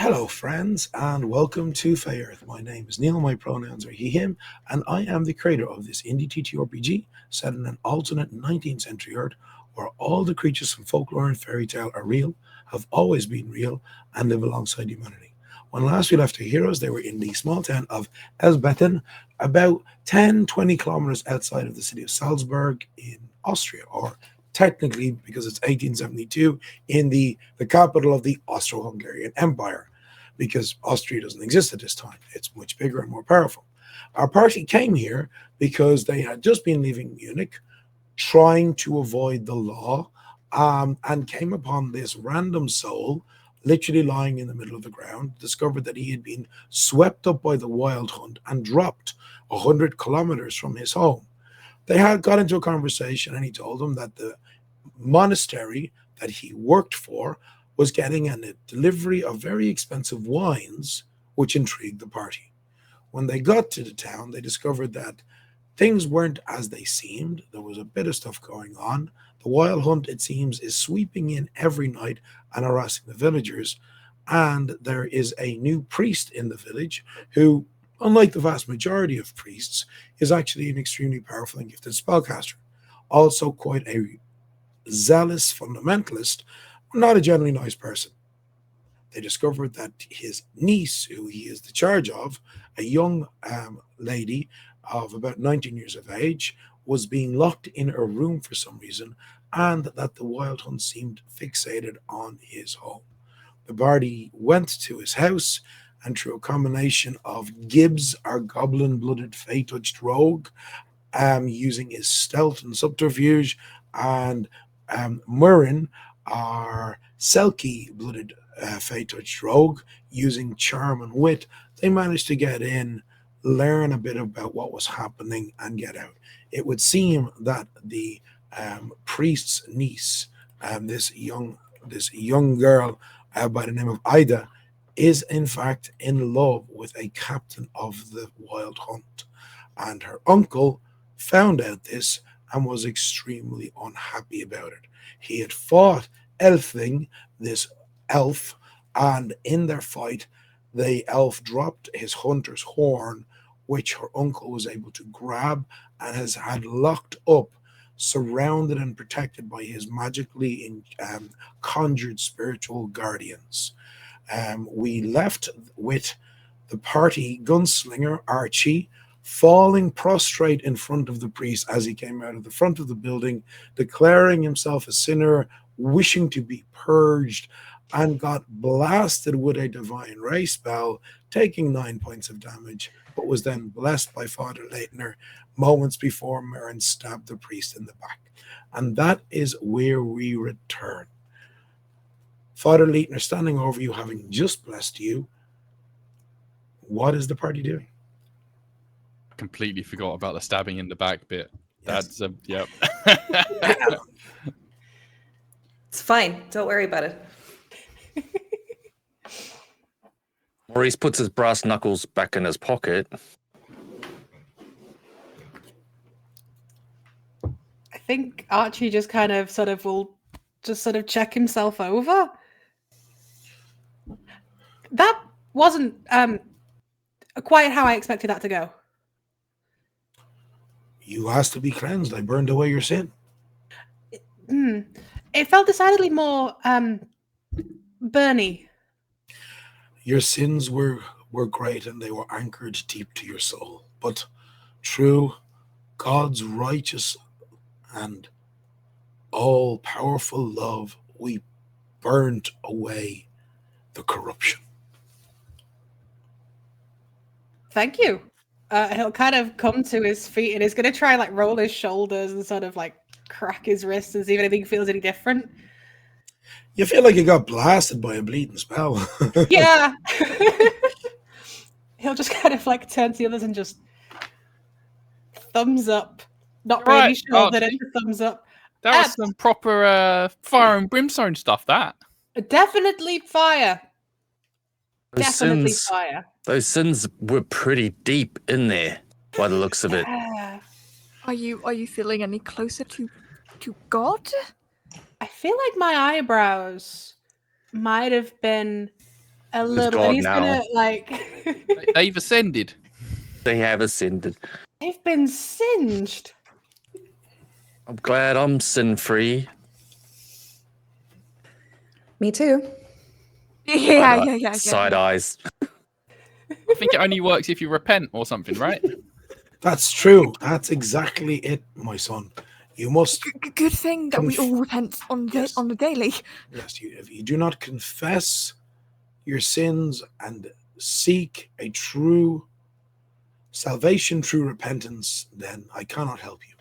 Hello, friends, and welcome to Fey Earth. My name is Neil, my pronouns are he, him, and I am the creator of this indie TTRPG set in an alternate 19th century Earth where all the creatures from folklore and fairy tale are real, have always been real, and live alongside humanity. When last we left our heroes, they were in the small town of Elsbetten, about 10-20 kilometers outside of the city of Salzburg in Austria, or technically, because it's 1872, in the capital of the Austro-Hungarian Empire, because Austria doesn't exist at this time. It's much bigger and more powerful. Our party came here because they had just been leaving Munich, trying to avoid the law, and came upon this random soul, literally lying in the middle of the ground, discovered that he had been swept up by the wild hunt and dropped 100 kilometers from his home. They had got into a conversation, and he told them that the monastery that he worked for was getting a delivery of very expensive wines, which intrigued the party. When they got to the town, they discovered that things weren't as they seemed. There was a bit of stuff going on. The wild hunt, it seems, is sweeping in every night and harassing the villagers. And there is a new priest in the village who, unlike the vast majority of priests, is actually an extremely powerful and gifted spellcaster. Also quite a zealous fundamentalist, not a generally nice person. They discovered that his niece, who he is the charge of, a young lady of about 19 years of age, was being locked in a room for some reason, and that the wild hunt seemed fixated on his home. The party went to his house, and through a combination of Gibbs, our goblin-blooded Fey-touched rogue, using his stealth and subterfuge, and Murrin, our Selkie-blooded Fey-touched rogue, using charm and wit, they managed to get in, learn a bit about what was happening, and get out. It would seem that the priest's niece, this young girl by the name of Ida, is in fact in love with a captain of the wild hunt, and her uncle found out this and was extremely unhappy about it. He had fought Elfling, this elf, and in their fight, the elf dropped his hunter's horn, which her uncle was able to grab and has had locked up, surrounded and protected by his magically conjured spiritual guardians. We left with the party gunslinger, Archie, falling prostrate in front of the priest as he came out of the front of the building, declaring himself a sinner, wishing to be purged, and got blasted with a divine ray spell, taking 9 points of damage, but was then blessed by Father Leitner moments before Merrin stabbed the priest in the back. And that is where we return. Father Leitner standing over you, having just blessed you. What is the party doing? Completely forgot about the stabbing in the back bit. Yes. That's yep. It's fine. Don't worry about it. Maurice puts his brass knuckles back in his pocket. I think Archie just kind of will check himself over. That wasn't quite how I expected that to go. You asked to be cleansed. I burned away your sin. It felt decidedly more burny. Your sins were great, and they were anchored deep to your soul. But through God's righteous and all-powerful love, we burnt away the corruption. Thank you. He'll kind of come to his feet and he's going to try roll his shoulders and sort of crack his wrists and see if anything feels any different. You feel like you got blasted by a bleeding spell. Yeah. He'll just kind of turn to the others and just thumbs up. Not really sure that it's a thumbs up. That was some proper fire and brimstone stuff, that. Definitely fire. Definitely fire. Those sins were pretty deep in there, by the looks of it. Are you feeling any closer to God? I feel like my eyebrows might have been A With little. God And he's now. gonna like. They've ascended. They have ascended. They've been singed. I'm glad I'm sin-free. Me too. Yeah. Side eyes. I think it only works if you repent or something, right? That's true. That's exactly it, my son. You must, Good thing that we Conf- all repent on Yes. the daily. yes, if you do not confess your sins and seek a true salvation, true repentance, then I cannot help you.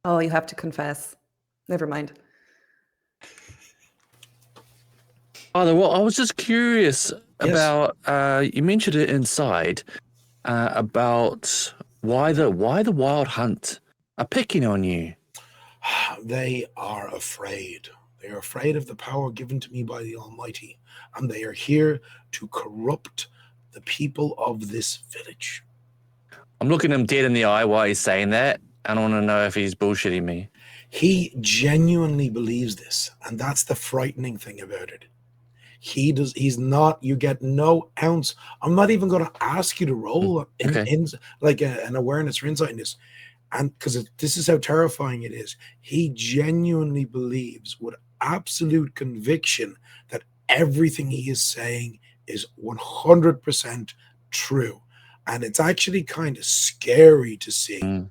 Oh, you have to confess. Never mind. Father, well, I was just curious Yes. about. You mentioned it inside about why the wild hunt are picking on you. They are afraid. They are afraid of the power given to me by the Almighty, and they are here to corrupt the people of this village. I'm looking him dead in the eye while he's saying that. I don't want to know if he's bullshitting me. He genuinely believes this, and that's the frightening thing about it. He's not, you get no ounce. I'm not even going to ask you to roll in like an awareness or insight in this. And because this is how terrifying it is. He genuinely believes with absolute conviction that everything he is saying is 100% true. And it's actually kind of scary to see.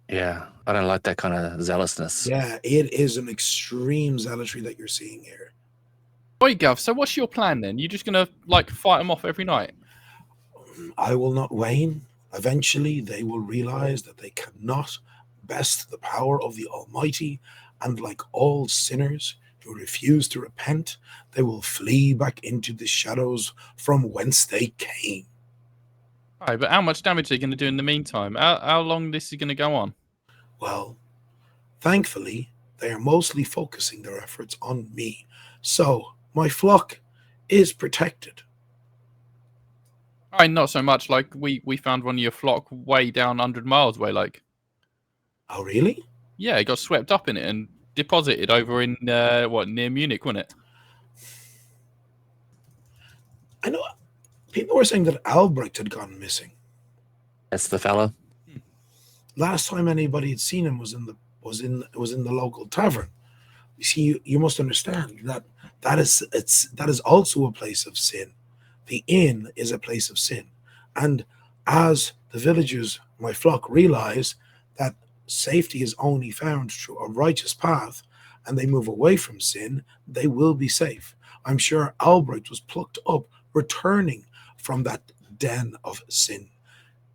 Yeah, I don't like that kind of zealousness. Yeah, it is an extreme zealotry that you're seeing here. Oi, Gov, so what's your plan then? You just going to, like, fight them off every night? I will not wane. Eventually, they will realize that they cannot best the power of the Almighty, and like all sinners who refuse to repent, they will flee back into the shadows from whence they came. All right, but how much damage are they going to do in the meantime? How long this is going to go on? Well, thankfully, they are mostly focusing their efforts on me. So, my flock is protected. All right, not so much. Like, we found one of your flock way down 100 miles away, like. Oh, really? Yeah, it got swept up in it and deposited over in, near Munich, wasn't it? I know people were saying that Albrecht had gone missing. That's the fella. Last time anybody had seen him was in the local tavern. You see, you must understand that is also a place of sin. The inn is a place of sin, and as the villagers, my flock, realize that safety is only found through a righteous path, and they move away from sin, they will be safe. I'm sure Albrecht was plucked up, returning from that den of sin.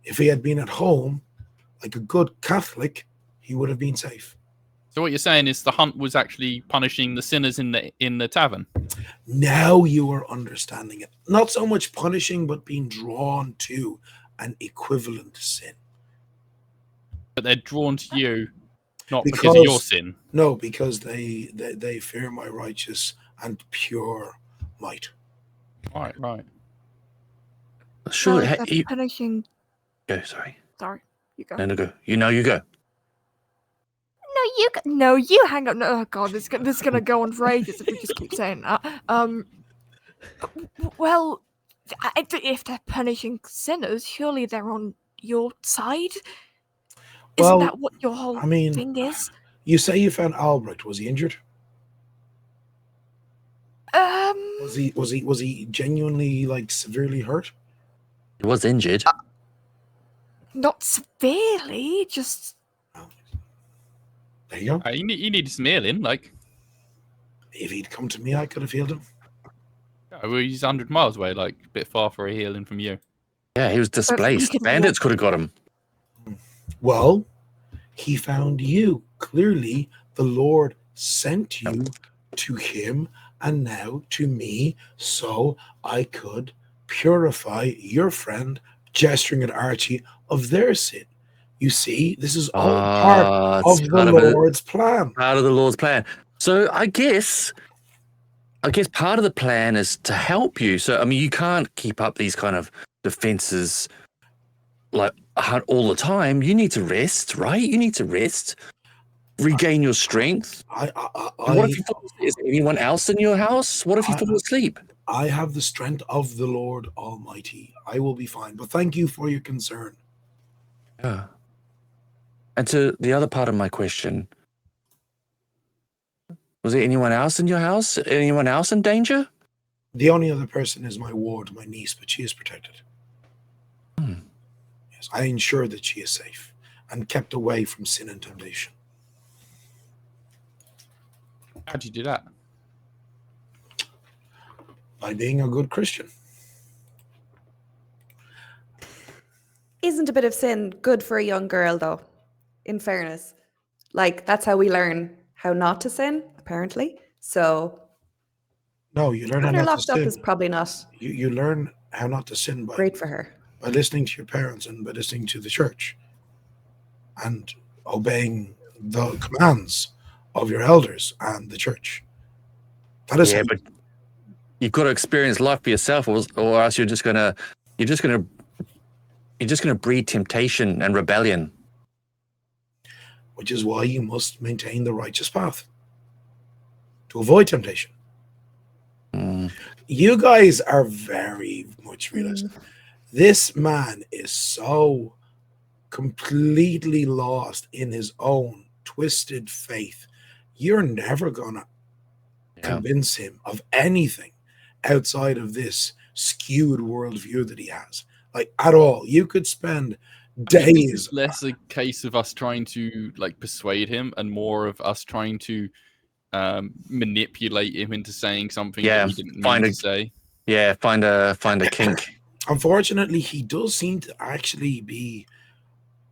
If he had been at home, like a good Catholic, he would have been safe. So what you're saying is the hunt was actually punishing the sinners in the tavern? Now you are understanding it. Not so much punishing, but being drawn to an equivalent sin. But they're drawn to you, not because of your sin. No, because they fear my righteous and pure might. Right. Sure. So they're punishing. Go. Sorry. Sorry, you go. No, go. You go. No, you hang up. No, oh god, this is gonna go on for ages if we just keep saying that. Well, if they're punishing sinners, surely they're on your side. Isn't that what your whole thing is? You say you found Albrecht. Was he injured? Was he genuinely, like, severely hurt? He was injured. Not severely, just. There you go. You need some healing, like. If he'd come to me, I could have healed him. Well, he's 100 miles away, like a bit far for a healing from you. Yeah, he was displaced. Bandits could have got him. Well, he found you. Clearly, the Lord sent you to him and now to me, so I could purify your friend, gesturing at Archie, of their sin. You see, this is all part of the Lord's plan. Part of the Lord's plan. So I guess part of the plan is to help you. So, I mean, you can't keep up these kind of defenses like all the time. You need to rest, right? You need to rest. regain your strength. And what if you fall asleep? Is there anyone else in your house? What if you fall asleep? I have the strength of the Lord Almighty. I will be fine. But thank you for your concern. Yeah. And to the other part of my question, was there anyone else in your house? Anyone else in danger? The only other person is my ward, my niece, but she is protected. Yes, I ensure that she is safe and kept away from sin and temptation. How'd you do that? By being a good Christian. Isn't a bit of sin good for a young girl, though? In fairness, like that's how we learn how not to sin, apparently. So, no, you learn how having her not to locked up sin. is probably not. You learn how not to sin great for her by listening to your parents and by listening to the church and obeying the commands of your elders and the church. That is but you've got to experience life for yourself, or else you're just gonna breed temptation and rebellion. Which is why you must maintain the righteous path to avoid temptation. You guys are very much realistic. This man is so completely lost in his own twisted faith. You're never gonna convince him of anything outside of this skewed worldview that he has, like at all. You could spend days. It's less a case of us trying to like persuade him and more of us trying to manipulate him into saying something that he didn't mean to say. Yeah, find a kink. Unfortunately, he does seem to actually be,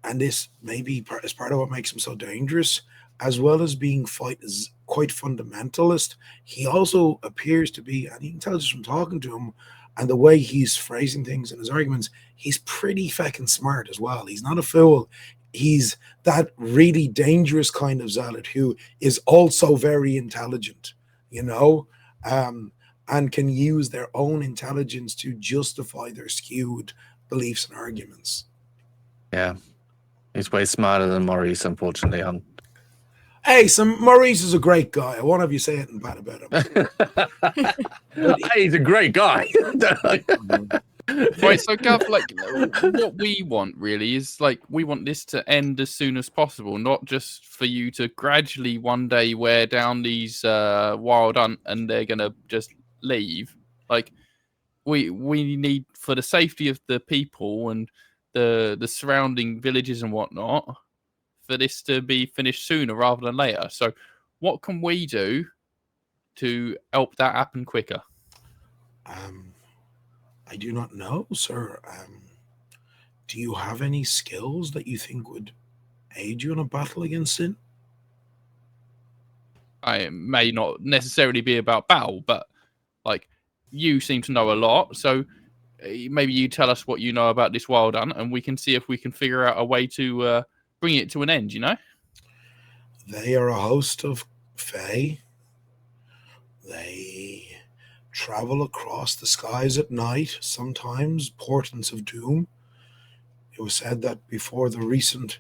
and this maybe is part of what makes him so dangerous, as well as being quite fundamentalist. He also appears to be, and you can tell just from talking to him and the way he's phrasing things in his arguments, he's pretty fucking smart as well. He's not a fool. He's that really dangerous kind of zealot who is also very intelligent, and can use their own intelligence to justify their skewed beliefs and arguments. Yeah. He's way smarter than Maurice, unfortunately. Hey, Maurice is a great guy. I won't have you say anything bad about him. Hey, he's a great guy. Right, so Gav, like, what we want really is like we want this to end as soon as possible, not just for you to gradually one day wear down these wild hunt and they're gonna just leave. Like, we need, for the safety of the people and the surrounding villages and whatnot, for this to be finished sooner rather than later. So, what can we do to help that happen quicker? I do not know, sir. Do you have any skills that you think would aid you in a battle against sin? It may not necessarily be about battle, but like you seem to know a lot, so maybe you tell us what you know about this wild hunt, and we can see if we can figure out a way to bring it to an end. They are a host of Fey. They travel across the skies at night, sometimes portents of doom. It was said that before the recent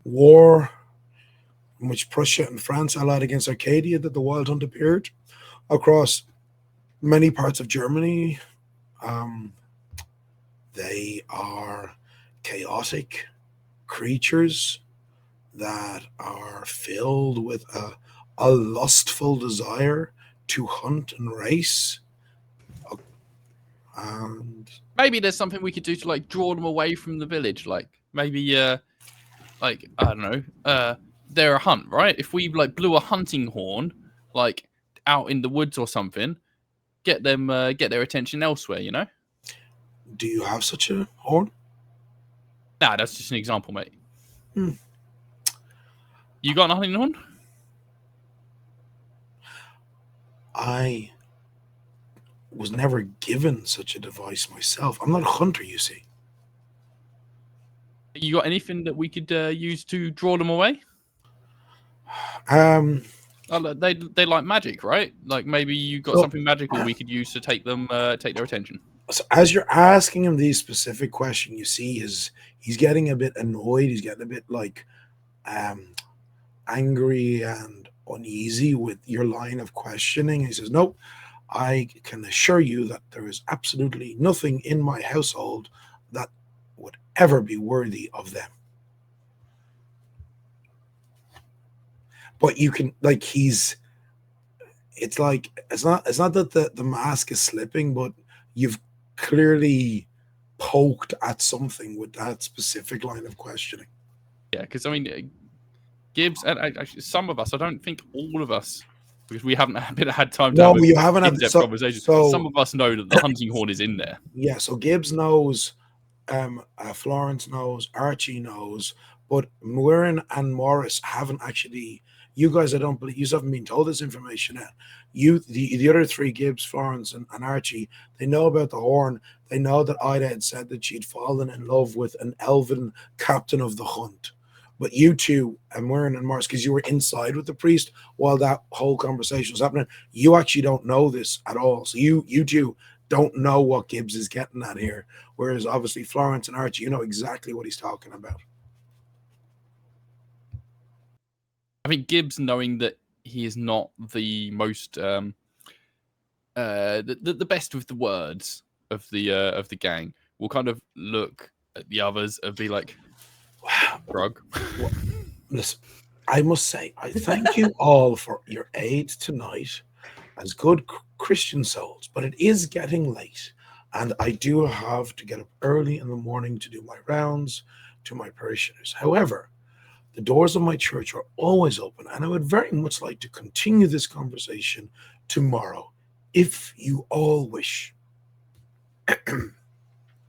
war in which Prussia and France allied against Arcadia, that the Wild Hunt appeared across many parts of Germany. They are chaotic creatures that are filled with a lustful desire to hunt and race. And maybe there's something we could do to like draw them away from the village. Like maybe like I don't know, they're a hunt, right? If we like blew a hunting horn like out in the woods or something, get their attention elsewhere, Do you have such a horn? Nah, that's just an example, mate. You got a hunting horn? I was never given such a device myself. I'm not a hunter, you see. You got anything that we could use to draw them away? They like magic, right? Like maybe you got something magical we could use to take their attention. So as you're asking him these specific questions, you see he's getting a bit annoyed. He's getting a bit like angry and uneasy with your line of questioning. He says, "Nope, I can assure you that there is absolutely nothing in my household that would ever be worthy of them." But you can, like, it's like it's not that the mask is slipping, but you've clearly poked at something with that specific line of questioning. Yeah, because I mean, Gibbs and actually some of us, I don't think all of us, because we haven't had time to No, have you haven't had in-depth conversations. So some of us know that the hunting horn is in there. Yeah, so Gibbs knows, Florence knows, Archie knows, but Muirin and Morris haven't actually. You guys, I don't believe you haven't been told this information yet. The other three, Gibbs, Florence, and Archie, they know about the horn. They know that Ida had said that she'd fallen in love with an elven captain of the hunt. But you two, Muirin and Morris, because you were inside with the priest while that whole conversation was happening, you actually don't know this at all. So you two don't know what Gibbs is getting at here. Whereas obviously Florence and Archie, you know exactly what he's talking about. I think Gibbs, knowing that he is not the most the best with the words of the gang, will kind of look at the others and be like, "Drug." Well, listen, I must say, I thank you all for your aid tonight as good Christian souls, but it is getting late, and I do have to get up early in the morning to do my rounds to my parishioners. However, the doors of my church are always open, and I would very much like to continue this conversation tomorrow, if you all wish.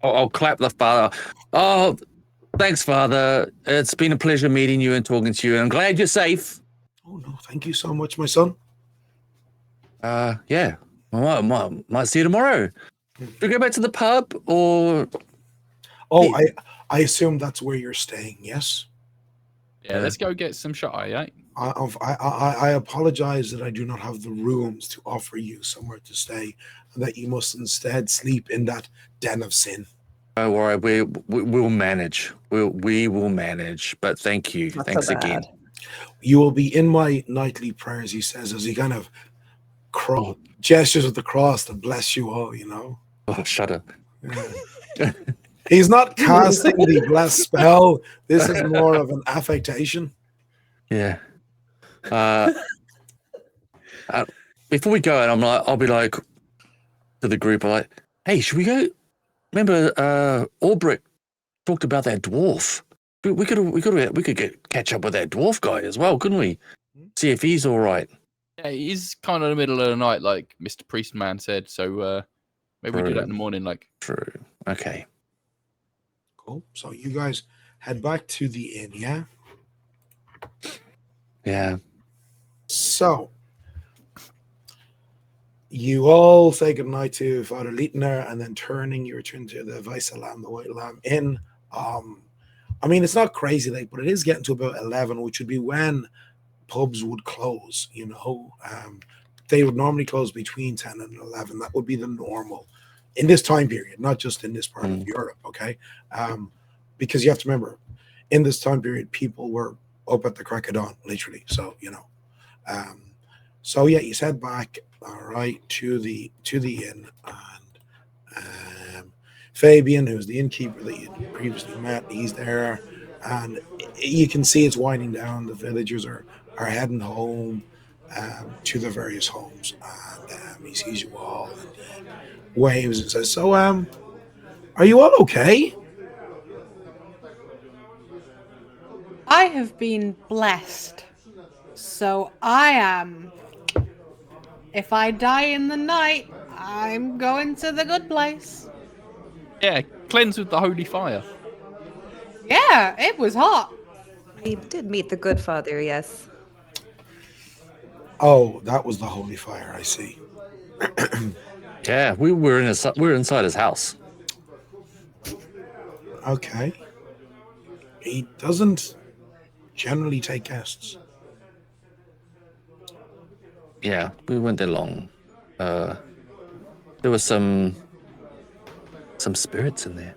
I'll clap the father. Oh, thanks, Father. It's been a pleasure meeting you and talking to you, and I'm glad you're safe. Oh, no, thank you so much, my son. Yeah. I might see you tomorrow. Should we go back to the pub, or... Oh, I assume that's where you're staying, yes? Yeah, let's go get some shot eye, eh? I apologize that I do not have the rooms to offer you somewhere to stay, and that you must instead sleep in that den of sin. Don't worry, we'll manage. We will manage. But thank you. Not Thanks so bad. again. You will be in my nightly prayers, he says, as he kind of gestures with the cross to bless you all, you know. Oh, shut up. Yeah. He's not casting the bless spell. This is more of an affectation. Yeah. Before we go, and I'll be like to the group, I'm like, hey, should we go? Remember, Albrecht talked about that dwarf. We could catch up with that dwarf guy as well, couldn't we? See if he's all right. Yeah, he's kind of in the middle of the night, like Mr. Priestman said. So maybe we do that in the morning. Like, true. Okay. Cool. So you guys head back to the inn, yeah? Yeah. So you all say goodnight to Father Leitner, and then turning, you return to the Weiße Lamb, the White Lamb Inn. I mean, it's not crazy late, but it is getting to about 11, which would be when pubs would close, you know. They would normally close between 10 and 11. That would be the normal in this time period, not just in this part of Europe, okay? Because you have to remember, in this time period, people were up at the crack of dawn, literally. So, you know. So yeah, you head back, all right, to the inn, and Fabian, who's the innkeeper that you previously met, he's there, and you can see it's winding down. The villagers are heading home to their various homes, and he sees you all and he waves and says, "So, are you all okay?" I have been blessed, so I am. If I die in the night, I'm going to the good place. yeah, cleanse with the holy fire. Yeah, it was hot. We did meet the good father, yes. Oh, that was the holy fire, I see. Yeah, we were inside his house. Okay. He doesn't generally take guests. Yeah, we weren't there long. There was some spirits in there.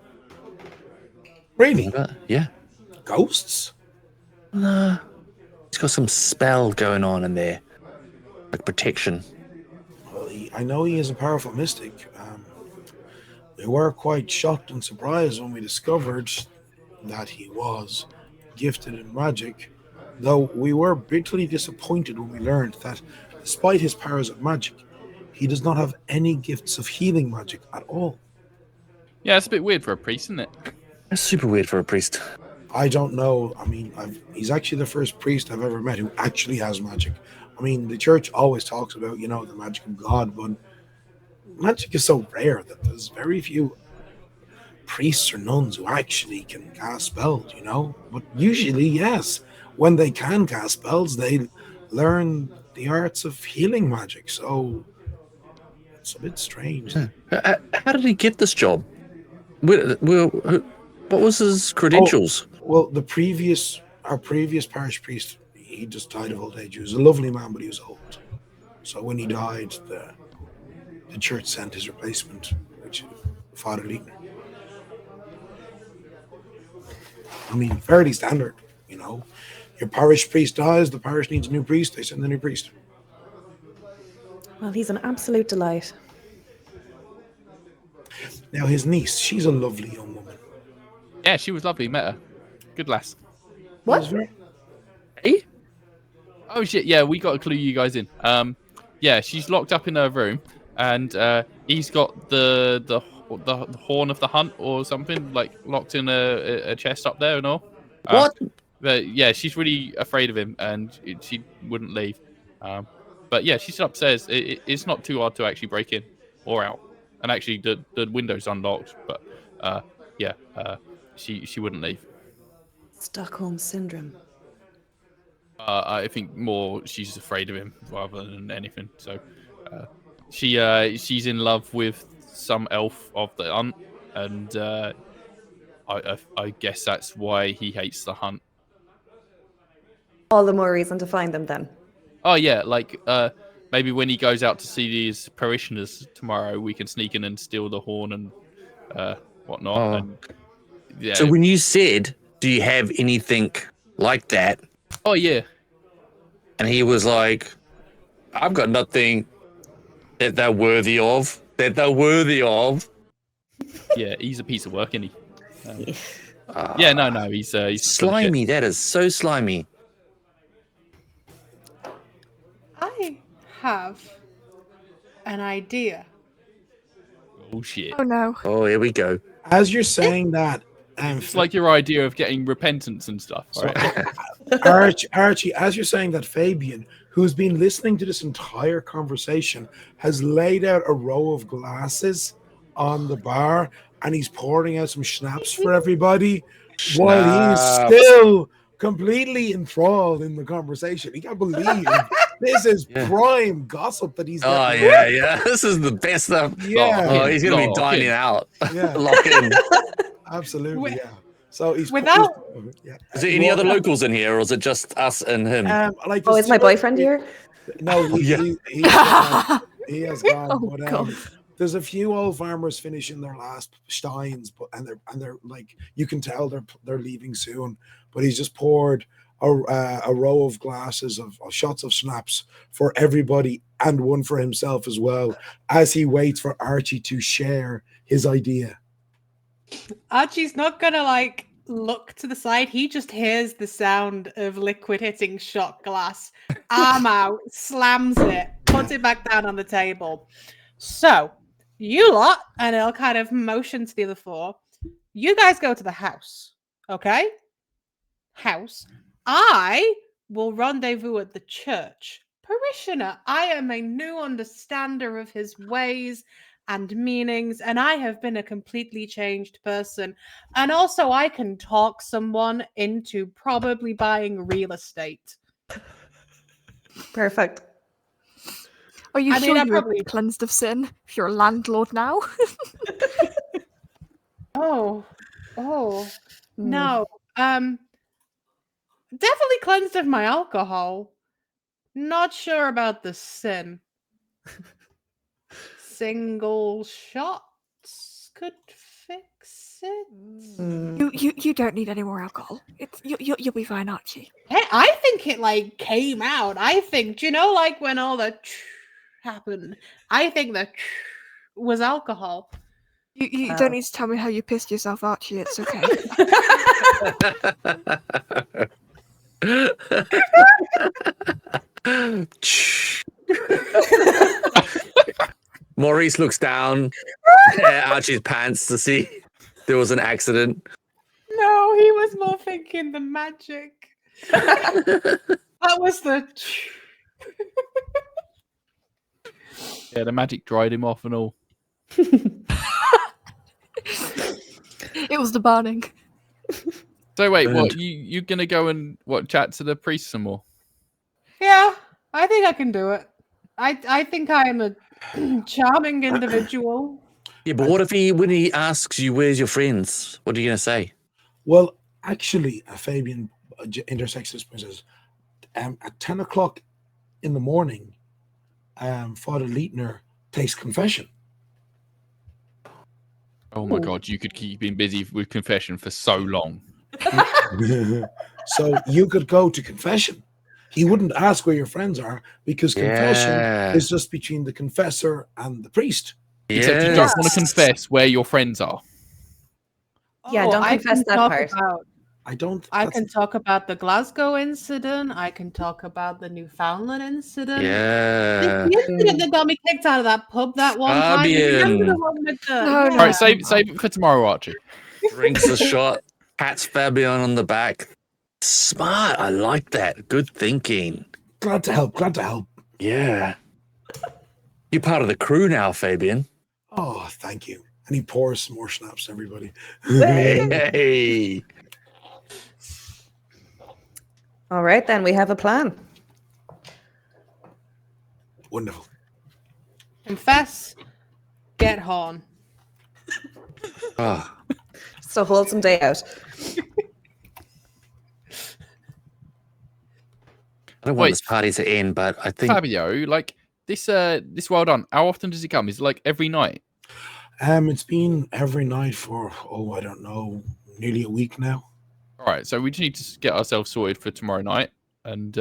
Really? Yeah. Ghosts? Nah. He's got some spell going on in there, like protection. Well, I know he is a powerful mystic. We were quite shocked and surprised when we discovered that he was gifted in magic, though we were bitterly disappointed when we learned that, despite his powers of magic, he does not have any gifts of healing magic at all. Yeah, it's a bit weird for a priest, isn't it? That's super weird for a priest. I don't know. I mean, he's actually the first priest I've ever met who actually has magic. I mean, the church always talks about, the magic of God, but magic is so rare that there's very few priests or nuns who actually can cast spells. But usually, yes, when they can cast spells, they learn the arts of healing magic. So it's a bit strange. How did he get this job? What was his credentials? Well, our previous parish priest, he just died of old age. He was a lovely man, but he was old. So when he died, the church sent his replacement, which is Father Leitner. I mean, fairly standard. Your parish priest dies, the parish needs a new priest, they send a new priest. Well, he's an absolute delight. Now, his niece, she's a lovely young woman. Yeah, she was lovely. Met her. Good lass. What? Hey? Oh shit! Yeah, we got to clue you guys in. Yeah, she's locked up in her room, and he's got the horn of the hunt or something like locked in a chest up there and all. What? But yeah, she's really afraid of him, and she wouldn't leave. But yeah, she's upstairs. It's not too hard to actually break in or out, and actually the window's unlocked. But yeah, she wouldn't leave. Stockholm syndrome. I think more she's afraid of him rather than anything. So she's in love with some elf of the hunt, and I guess that's why he hates the hunt. All the more reason to find them then. Oh yeah, like maybe when he goes out to see these parishioners tomorrow, we can sneak in and steal the horn and whatnot. Oh. And yeah. So when you said, "Do you have anything like that?" Oh yeah. And he was like, "I've got nothing that they're worthy of. Yeah, he's a piece of work, isn't he? Yeah, no, he's slimy. That is so slimy. I have an idea. Oh shit! Oh no! Oh, here we go. As you're saying that, It's like your idea of getting repentance and stuff, right? Archie, as you're saying that, Fabian, who's been listening to this entire conversation, has laid out a row of glasses on the bar, and he's pouring out some schnapps for everybody while he's still completely enthralled in the conversation. He can't believe this is prime gossip that he's getting. Oh yeah. This is the best stuff. Yeah. Oh, he's gonna be dining out. Yeah. Lock in. Absolutely, yeah. So he's Without. Is there any other locals in here, or is it just us and him? Is my boyfriend here? No, he has gone. Oh, but God. there's a few old farmers finishing their last steins, but and they're like, you can tell they're leaving soon. But he's just poured a row of glasses of shots of schnapps for everybody and one for himself as well, as he waits for Archie to share his idea. Archie's not gonna look to the side. He just hears the sound of liquid hitting shot glass. Arm out, slams it, puts it back down on the table. So you lot, and I'll kind of motion to the other four. You guys go to the house, okay? House. I will rendezvous at the church. Parishioner, I am a new understander of his ways and meanings, and I have been a completely changed person. And also, I can talk someone into probably buying real estate. Perfect. Are you sure I'm you're probably cleansed of sin if you're a landlord now? Oh, no. Definitely cleansed of my alcohol. Not sure about the sin. Single shots could fix it? You don't need any more alcohol. You'll be fine, Archie. Hey, I think it like came out. I think, do you know, like when all the happened, I think the was alcohol. You don't need to tell me how you pissed yourself, Archie. It's okay. Maurice looks down at Archie's pants to see there was an accident. No, he was more thinking the magic. That was the. Yeah, the magic dried him off and all. It was the burning. So wait, Burned. what? You gonna go and chat to the priest some more? Yeah, I think I can do it. I think I am a charming individual. Yeah, but what if when he asks you, where's your friends? What are you going to say? Well, actually, Fabian intersects this and says, at 10 o'clock in the morning, Father Leitner takes confession. Oh my God, you could keep being busy with confession for so long. So you could go to confession. He wouldn't ask where your friends are because confession is just between the confessor and the priest. Except you don't want to confess where your friends are. Yeah, don't confess that part. I can talk about the Glasgow incident. I can talk about the Newfoundland incident. Yeah. The incident that got me kicked out of that pub that one time. Remember the one with the... No. All right, save it for tomorrow, Archie. Drinks a shot, pats Fabian on the back. Smart. I like that. Good thinking. Glad to help. Glad to help. Yeah. You're part of the crew now, Fabian. Oh, thank you. And he pours some more schnapps to everybody. Hey. All right, then we have a plan. Wonderful. Confess, get horn. Oh. So wholesome day out. I don't want this party to end, but I think Fabio, like this well done. How often does it come? Is it like every night? It's been every night for I don't know, nearly a week now. All right, so we just need to get ourselves sorted for tomorrow night, and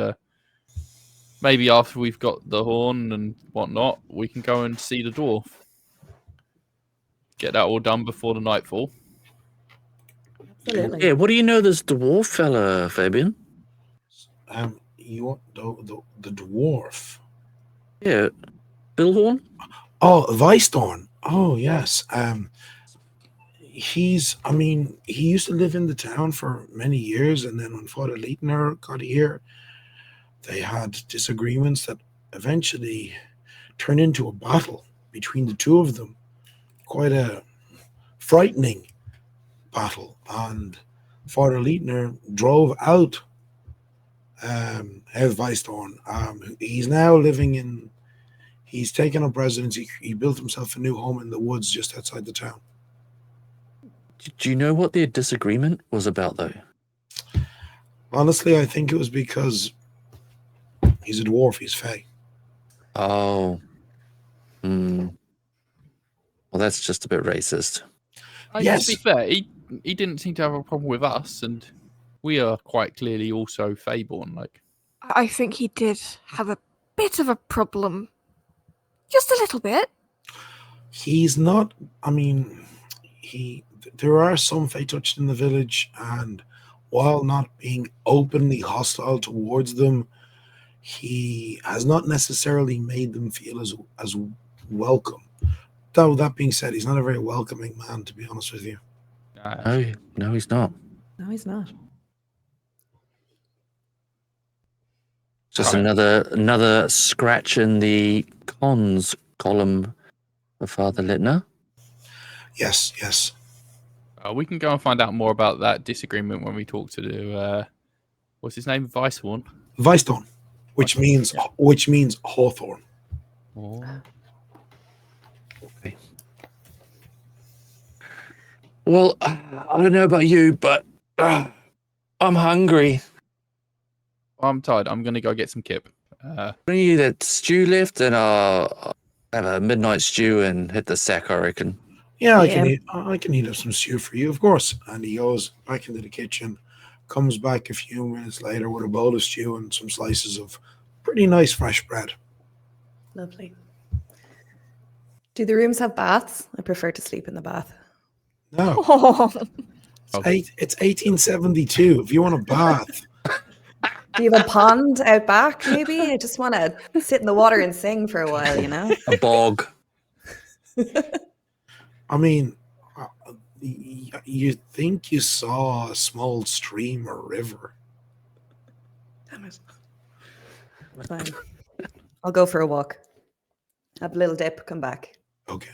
maybe after we've got the horn and whatnot, we can go and see the dwarf. Get that all done before the nightfall. Absolutely. yeah. What do you know this dwarf fella, Fabian? You want the dwarf? Yeah, Billhorn. Oh, Weisdorn. Oh, yes. He used to live in the town for many years, and then when Father Leitner got here, they had disagreements that eventually turned into a battle between the two of them. Quite a frightening battle, and Father Leitner drove out Weisdorn. He's now living he's taken up residence. He built himself a new home in the woods just outside the town. Do you know what their disagreement was about, though? Honestly, I think it was because he's a dwarf. He's Fey. Oh. Well, that's just a bit racist. Yes. To be fair, he didn't seem to have a problem with us, and we are quite clearly also Feyborn. Like, I think he did have a bit of a problem. Just a little bit. He's not. There are some Fey touched in the village, and while not being openly hostile towards them, he has not necessarily made them feel as welcome. Though that being said, he's not a very welcoming man, to be honest with you. No, he's not. No, he's not. Just another scratch in the cons column of Father Leitner. Yes. we can go and find out more about that disagreement when we talk to the what's his name, Weisdorn, which means Hawthorn. Oh. Okay. Well, I don't know about you, but I'm hungry. I'm tired. I'm gonna go get some kip. Bring you that stew left, and I'll have a midnight stew and hit the sack, I reckon. Yeah, Yeah. I can heat up some stew for you, of course. And he goes back into the kitchen, comes back a few minutes later with a bowl of stew and some slices of pretty nice fresh bread. Lovely. Do the rooms have baths? I prefer to sleep in the bath. No, Oh, it's 1872. If you want a bath, Do you have a pond out back, maybe? I just want to sit in the water and sing for a while, you know? A bog. I mean, you think you saw a small stream or river. Damn it. Fine. I'll go for a walk. Have a little dip, come back. Okay.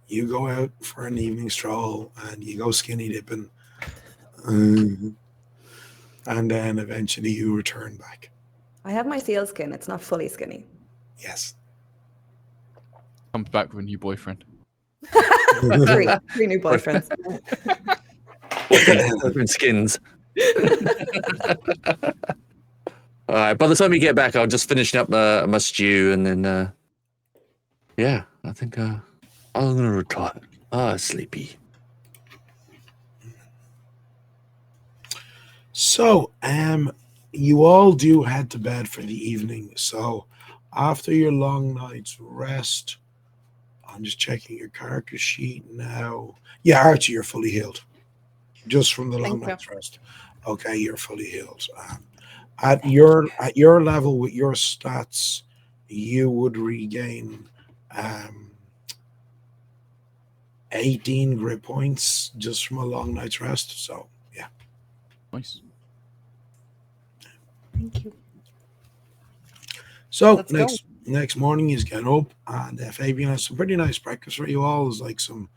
You go out for an evening stroll and you go skinny dipping. And then eventually you return back. I have my seal skin. It's not fully skinny. Yes. Comes back with a new boyfriend. Three new boyfriends. Different skins. All right. By the time you get back, I'll just finish up my stew, and then yeah, I think I'm gonna retire. Sleepy. So, you all do head to bed for the evening. So, after your long night's rest, I'm just checking your carcass sheet now. Yeah, Archie, you're fully healed. Just from the long Thank you. night's rest. Okay, you're fully healed. At your level with your stats, you would regain 18 grit points just from a long night's rest. So, yeah. Nice. Thank you. So Let's go. next morning he's getting up, and Fabian has some pretty nice breakfast for you all. There's like some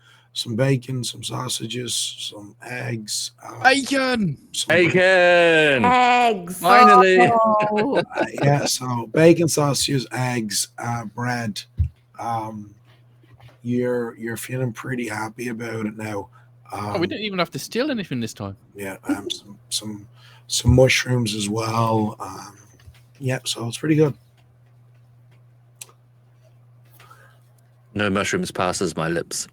bacon, some sausages, some eggs. Bacon! Bacon! Eggs. Finally! oh. Yeah, so bacon, sausages, eggs, bread. You're feeling pretty happy about it now. We didn't even have to steal anything this time. Yeah, some mushrooms as well. Yeah, so it's pretty good. No mushrooms passes my lips.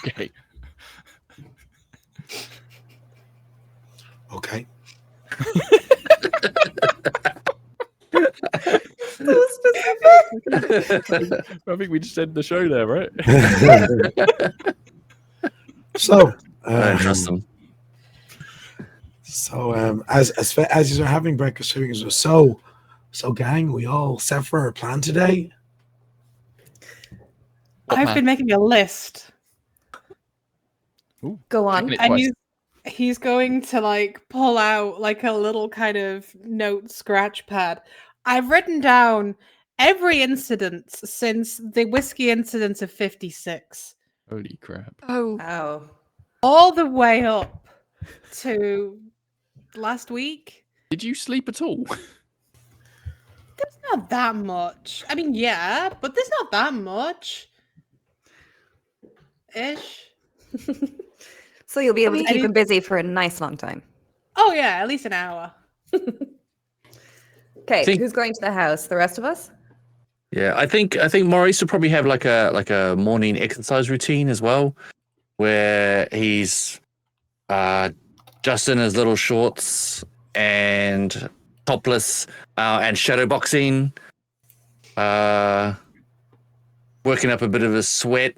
Okay. Okay. So specific. I think we just ended the show there, right? So I don't trust them. So as you're having breakfast, so gang, we all set for our plan today. I've been making a list, Go on. Checking it and twice. he's going to like pull out like a little kind of note scratch pad. I've written down every incident since the whiskey incident of 56, Holy crap. Oh. Oh. all the way up to last week. Did you sleep at all? There's not that much. I mean, yeah, but there's not that much. Ish. So you'll be able mean, to keep him busy for a nice long time. Oh yeah, at least an hour. Okay, Think- who's going to the house? The rest of us? Yeah, I think Maurice will probably have like a morning exercise routine as well, where he's just in his little shorts and topless and shadow boxing, working up a bit of a sweat,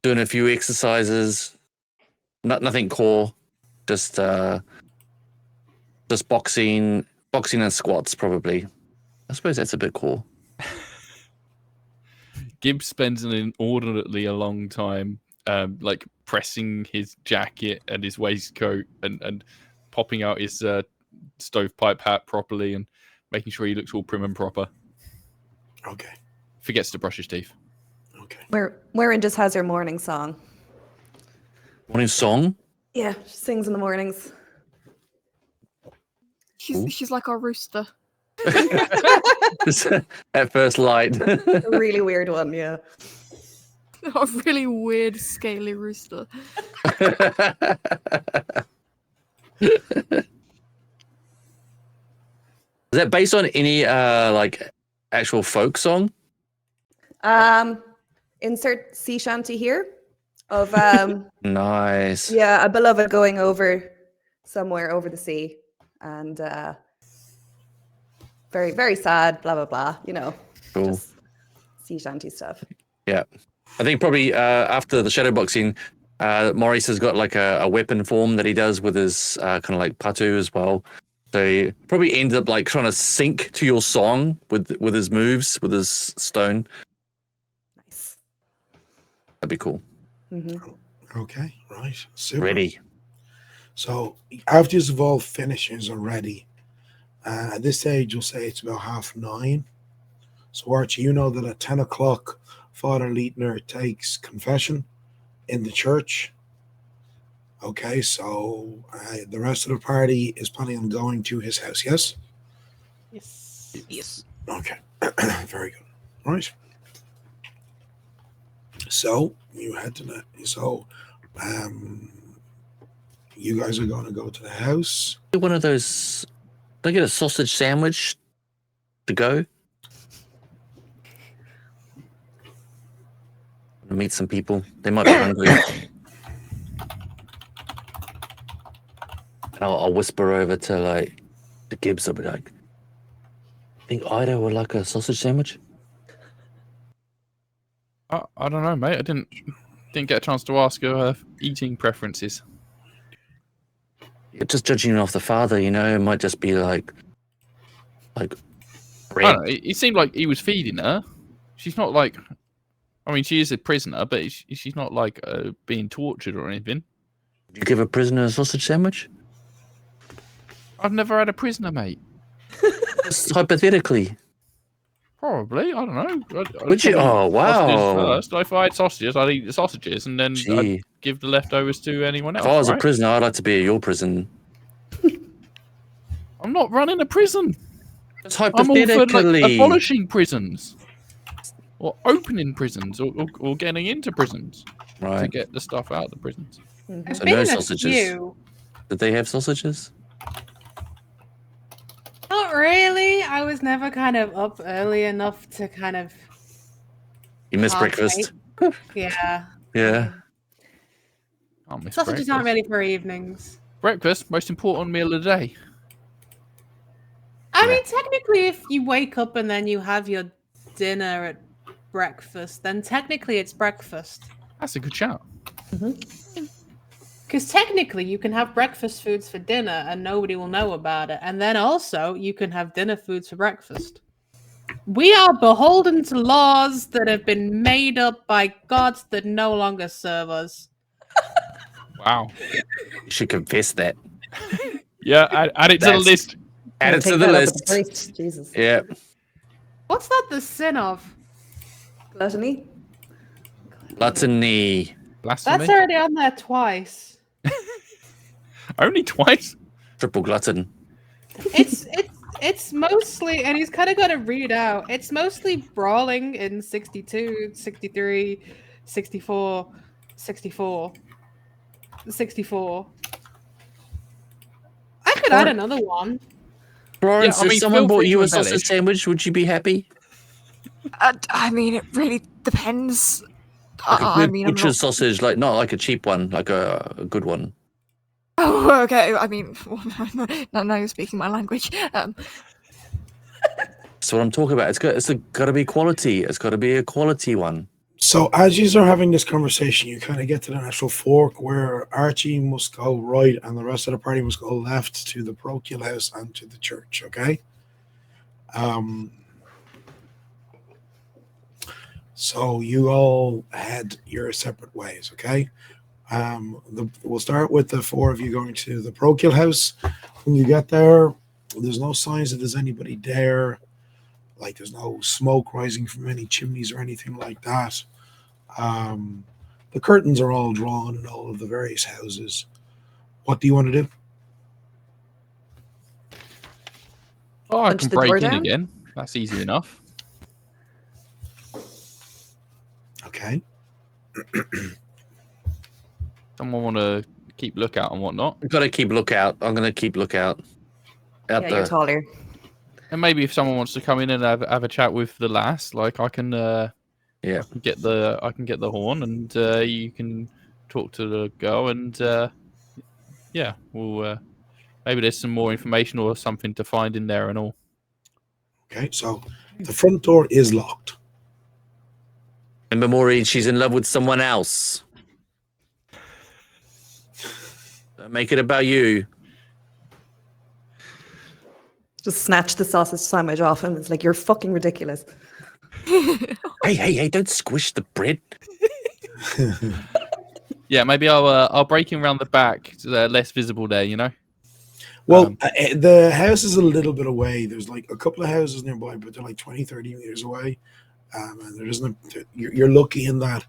doing a few exercises, nothing core, just boxing and squats probably. I suppose that's a bit cool. Gibbs spends an inordinately a long time like pressing his jacket and his waistcoat and popping out his stovepipe hat properly and making sure he looks all prim and proper. Okay. Forgets to brush his teeth. Okay. Wherein just has her morning song. Morning song. Yeah, she sings in the mornings. She's like our rooster. At first light. A really weird one, yeah. A really weird, scaly rooster. Is that based on any like actual folk song? insert sea shanty here of Nice. yeah, a beloved going over somewhere over the sea, and very, very sad, blah blah blah, you know. Cool. Just sea shanty stuff. Yeah. I think probably after the shadowboxing, Maurice has got like a weapon form that he does with his kind of like patu as well. So he probably ended up like trying to sync to your song with his moves, with his stone. Nice. That'd be cool. Okay, right. Super. Ready. So after you've all finishes are ready, at this stage you'll say it's about 9:30. So Archie, you know that at 10 o'clock, Father Leitner takes confession in the church. Okay, so the rest of the party is planning on going to his house, yes? Yes. Yes. Okay, very good. Right. So you head to that. So you guys are going to go to the house. One of those. Did I get a sausage sandwich to go? Meet some people. They might be hungry. I'll whisper over to like the Gibbs. I'll be like, "Think Ida would like a sausage sandwich?" I don't know, mate. I didn't get a chance to ask her eating preferences. Just judging off the father, you know, it might just be like I bread. don't know, it seemed like he was feeding her. She's not like, I mean, she is a prisoner, but she's not like being tortured or anything. Did you give a prisoner a sausage sandwich? I've never had a prisoner, mate. Just hypothetically. Probably, I don't know. Would you? Oh, Sausages wow. first. If I had sausages, I'd eat the sausages and then Gee. I'd give the leftovers to anyone else. If I was right? a prisoner, I'd like to be at your prison. I'm not running a prison. Just I'm all for hypothetically. like abolishing prisons, or opening prisons, or getting into prisons to Right. get the stuff out of the prisons. There's So been no a sausages. few. Did they have sausages? Not really. I was never kind of up early enough to kind of. You missed partake. breakfast. Yeah. Yeah. Can't miss Sausages breakfast. aren't ready for evenings. Breakfast, most important meal of the day. I mean, technically, if you wake up and then you have your dinner at breakfast, then technically it's breakfast. That's a good shout. Because technically, you can have breakfast foods for dinner and nobody will know about it. And then also, you can have dinner foods for breakfast. We are beholden to laws that have been made up by gods that no longer serve us. Wow. You should confess that. Yeah, add it to the That's- list. Add it Take to the that up with list. the priest, Jesus. Yeah. What's that the sin of? Gluttony. Gluttony. Blasphemy. That's already on there twice. Only twice. Triple glutton. It's mostly, and he's kind of got to read out, it's mostly brawling in 62, 63, 64, 64, 64. I could add another one. Florence, I mean, if someone feel bought free you to a sausage embellish. sandwich, would you be happy? I mean, it really depends. Like a I good mean, I'm butcher's not... sausage, like not like a cheap one, like a good one. Oh, okay. I mean, now you're speaking my language. That's what I'm talking about. It's got to be quality. It's got to be a quality one. So as you are having this conversation, you kind of get to the natural fork where Archie must go right and the rest of the party must go left to the parochial house and to the church, okay? So you all head your separate ways, okay? We'll start with the four of you going to the parochial house. When you get there, there's no signs that there's anybody there. Like there's no smoke rising from any chimneys or anything like that. The curtains are all drawn in all of the various houses. What do you want to do? Oh, I Punch can the door break in down? again. That's easy enough. Okay. Someone want to keep lookout and whatnot. We've got to keep lookout. I'm going to keep lookout. Yeah, you're taller. And maybe if someone wants to come in and have a chat with the lass, like I can. Yeah, Yeah. I can get the horn, and you can talk to the girl, and yeah, we'll maybe there's some more information or something to find in there and all. Okay, so the front door is locked. Remember, Maureen, she's in love with someone else. Don't make it about you. Just snatch the sausage sandwich off him. It's like, you're fucking ridiculous. Hey, don't squish the bread. Yeah, maybe I'll break him around the back so they're less visible there, you know? Well, the house is a little bit away. There's like a couple of houses nearby, but they're like 20, 30 meters away. And there isn't. You're lucky in that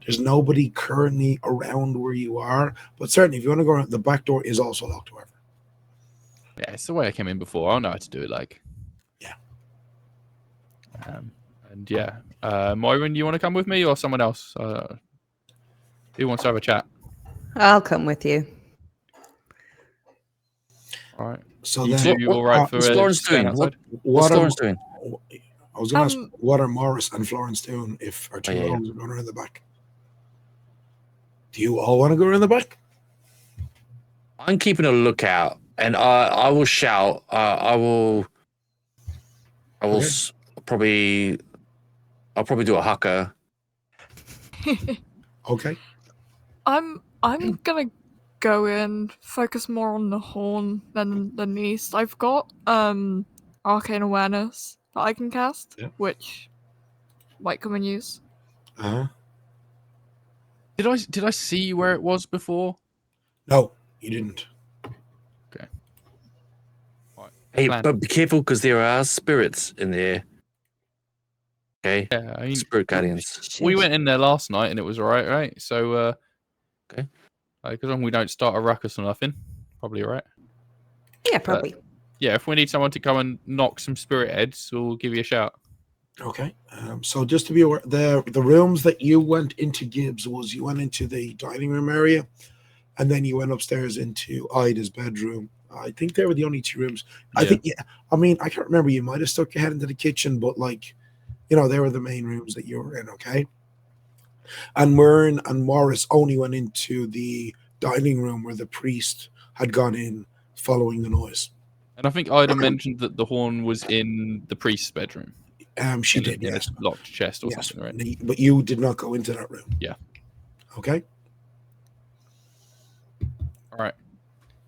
there's nobody currently around where you are. But certainly, if you want to go around, the back door is also locked, however. Yeah, it's the way I came in before. I know how to do it, like. Yeah. And yeah, Myron, do you want to come with me or someone else? Who wants to have a chat? I'll come with you. All right. So you then, two all right for what's Florence staying doing? outside? What's Florence doing? I was going to ask, what are Morris and Florence doing if our two rogues are going around the back? Do you all want to go around the back? I'm keeping a lookout, and I will shout. I will probably. I'll probably do a haka. Okay. I'm gonna go in, focus more on the horn than the east. I've got arcane awareness that I can cast, which might come in use. Did I see where it was before? No, you didn't. Okay. Right. Hey, but be careful because there are spirits in there. Okay. Yeah, I mean, spirit guardians. We went in there last night and it was alright, right? So okay. As long as we don't start a ruckus or nothing, probably alright. Yeah, probably. Yeah, if we need someone to come and knock some spirit heads, we'll give you a shout. Okay. So just to be aware, the rooms that you went into, Gibbs, was you went into the dining room area, and then you went upstairs into Ida's bedroom. I think they were the only two rooms. I think, I mean, I can't remember. You might have stuck your head into the kitchen, but like, you know, they were the main rooms that you were in. Okay. And Myrn and Morris only went into the dining room where the priest had gone in following the noise. And I think Ida mentioned that the horn was in the priest's bedroom. She did, in yes. a locked chest or something, right? But you did not go into that room. Yeah. Okay. All right.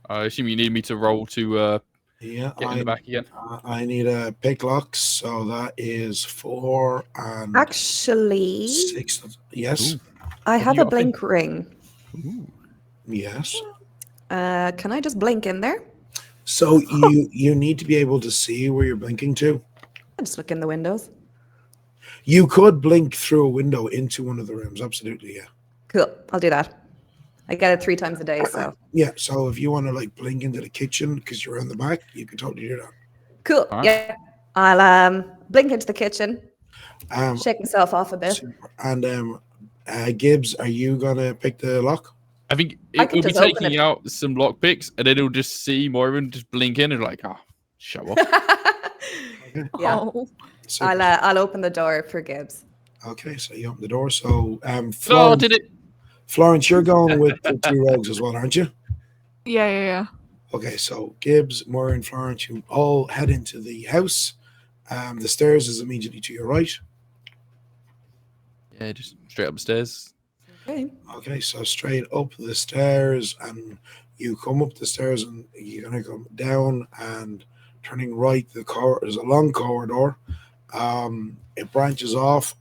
I assume you need me to roll to get in the back again. I need a pick locks, so that is 4 and actually 6. Yes. Ooh. I have a blink ring. Ooh. Yes. Can I just blink in there? So you need to be able to see where you're blinking to. I'll just look in the windows. You could blink through a window into one of the rooms. Absolutely, yeah. Cool. I'll do that. I get it 3 times a day, so. Yeah, so if you want to like blink into the kitchen because you're in the back, you can totally do that. Cool. Right. Yeah. I'll blink into the kitchen. Shake myself off a bit. And Gibbs, are you gonna pick the lock? I think it'll be taking out some lock picks, and then it'll just see Moira just blink in and like, show up. Yeah. Oh. I'll open the door for Gibbs. Okay, so you open the door. So Florence, did it? Florence, you're going with the 2 rogues as well, aren't you? Yeah. Okay, so Gibbs, Moira, and Florence, you all head into the house. The stairs is immediately to your right. Yeah, just straight up the stairs. Okay, so straight up the stairs, and you come up the stairs, and you're gonna come down and turning right. There's a long corridor. It branches off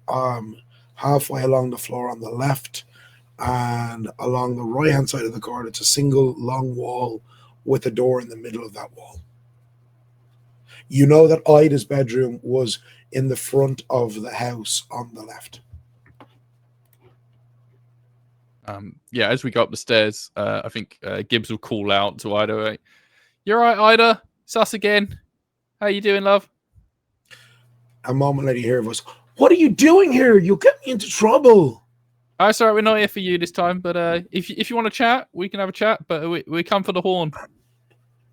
halfway along the floor on the left, and along the right hand side of the corridor, it's a single long wall with a door in the middle of that wall. You know that Ida's bedroom was in the front of the house on the left. Yeah, as we go up the stairs, I think Gibbs will call out to Ida. Right? You're right, Ida. It's us again. How you doing, love? A moment later, you hear a voice. What are you doing here? You'll get me into trouble. Oh, sorry, we're not here for you this time. But if you want to chat, we can have a chat. But we come for the horn.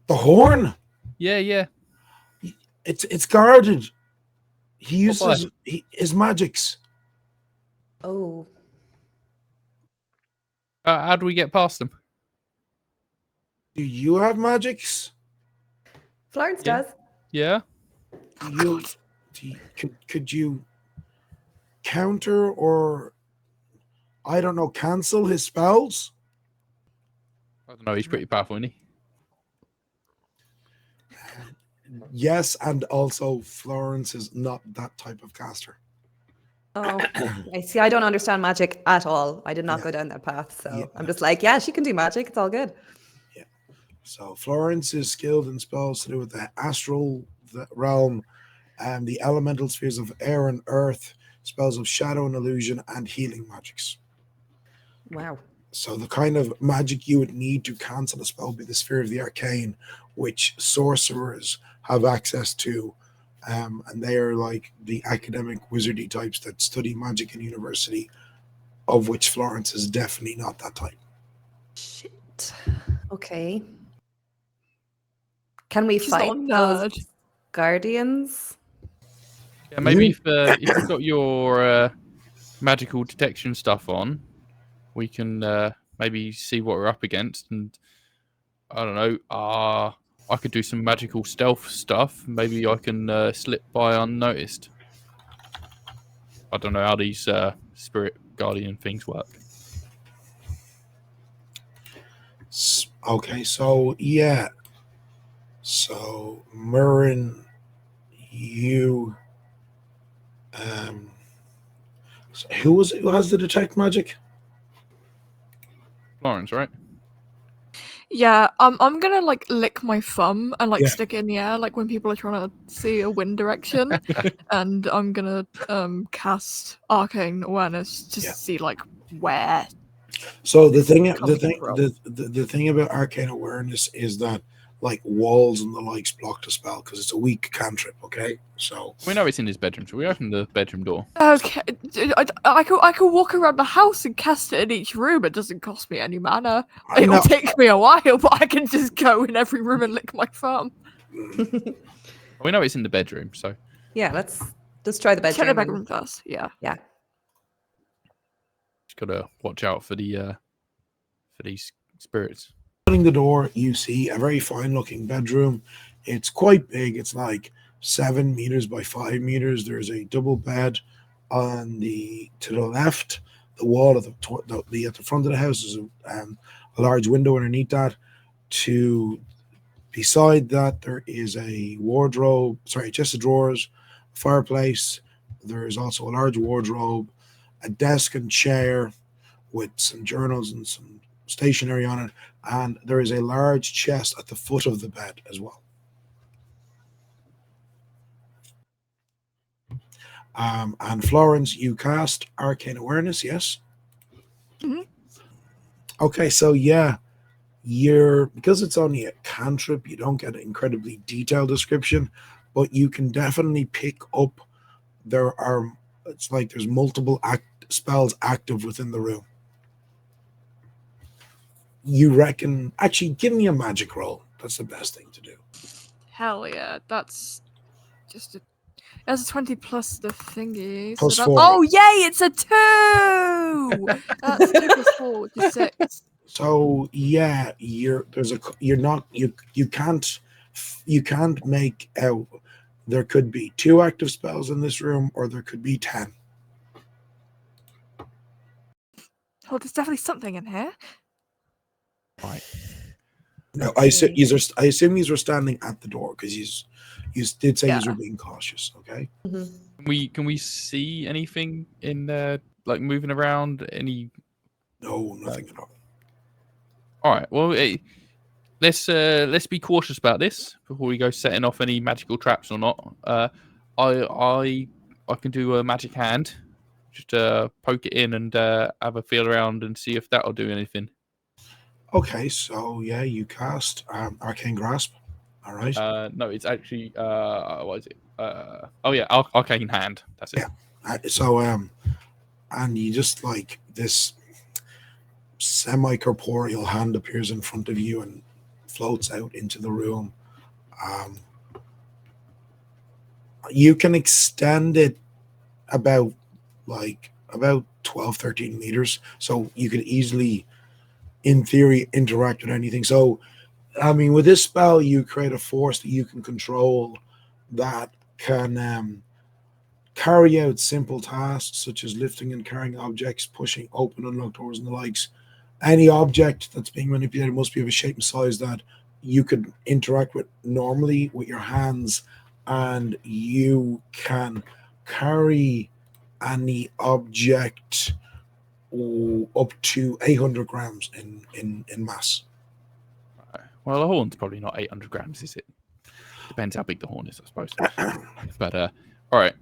The horn? Yeah. It's guarded. He uses his magics. Oh, How do we get past them? Do you have magics? Florence Yeah. does. Yeah. Could you counter or I don't know, cancel his spells? I don't know. He's pretty powerful, isn't he? Yes, and also Florence is not that type of caster. Oh, I see. I don't understand magic at all. I did not Yeah. go down that path. So Yeah, I'm no. just like, yeah, she can do magic. It's all good. So Florence is skilled in spells to do with the astral realm and the elemental spheres of air and earth, spells of shadow and illusion, and healing magics. Wow. So the kind of magic you would need to cancel a spell would be the sphere of the arcane, which sorcerers have access to. And they are like the academic wizardy types that study magic in university, of which Florence is definitely not that type. Shit. Okay. Can we She's not fight a those nerd. guardians? Yeah, maybe You- if you've got your magical detection stuff on, we can maybe see what we're up against, and I don't know. I could do some magical stealth stuff. Maybe I can slip by unnoticed. I don't know how these spirit guardian things work. Okay, so yeah. So Murrin, you so who has the detect magic? Florence, right? Yeah, I'm gonna like lick my thumb and like Yeah. stick it in the air, like when people are trying to see a wind direction, and I'm gonna cast arcane awareness to Yeah. see like where. So the It's thing coming from. the thing about arcane awareness is that like walls and the likes block the spell because it's a weak cantrip, okay? So We know it's in his bedroom, so we open the bedroom door. Okay, I could walk around the house and cast it in each room. It doesn't cost me any mana. I It'll know take me a while, but I can just go in every room and lick my thumb. We know it's in the bedroom, so Yeah, let's try the Check the bedroom. bedroom first. Yeah. just gotta watch out for these spirits. opening the door, you see a very fine looking bedroom. It's quite big. It's like 7 meters by 5 meters. There's a double bed to the left. The wall at the front of the house is a large window underneath that. Beside that, there is a chest of drawers, fireplace. There is also a large wardrobe, a desk and chair with some journals and some stationery on it, and there is a large chest at the foot of the bed as well. And Florence, you cast Arcane Awareness, yes? Mhm. Okay, so yeah, because it's only a cantrip, you don't get an incredibly detailed description, but you can definitely pick up it's like there's multiple spells active within the room. You reckon? Actually, give me a magic roll. That's the best thing to do. Hell yeah, that's just a. That's a 20 plus the thingy. Plus so 4. Oh yay! It's a 2. That's 2 plus 4, which is 6. So yeah, you can't make out. There could be 2 active spells in this room, or there could be 10. Oh, there's definitely something in here. Right. No, Okay. I assume these were standing at the door because you did say you were Yeah. being cautious. Okay. Can we see anything in there, like moving around? Any? No, nothing at all. All right. Well, let's be cautious about this before we go setting off any magical traps or not. I can do a magic hand, just poke it in and have a feel around and see if that'll do anything. Okay, so yeah, you cast Arcane Grasp. All right. No, it's actually what is it? Oh yeah, arcane hand. That's it. Yeah. And you just like this semi-corporeal hand appears in front of you and floats out into the room. You can extend it about 12, 13 meters. So you could easily, in theory, interact with anything. So, I mean, with this spell, you create a force that you can control that can carry out simple tasks such as lifting and carrying objects, pushing open and unlocked doors and the likes. Any object that's being manipulated must be of a shape and size that you could interact with normally with your hands, and you can carry any object up to 800 grams in mass. Well, a horn's probably not 800 grams, is it? Depends how big the horn is, I suppose. But all right.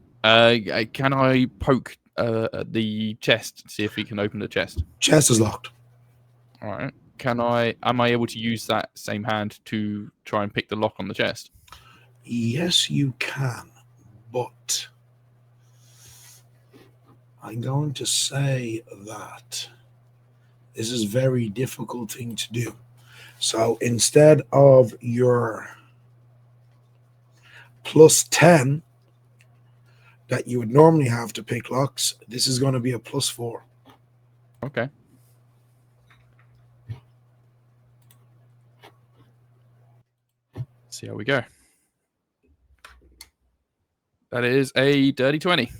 Can I poke the chest, see if we can open the chest? Chest is locked. All right. Am I able to use that same hand to try and pick the lock on the chest? Yes, you can, but I'm going to say that this is a very difficult thing to do. So instead of your plus 10 that you would normally have to pick locks, this is going to be a plus 4. Okay. See how we go. That is a dirty 20.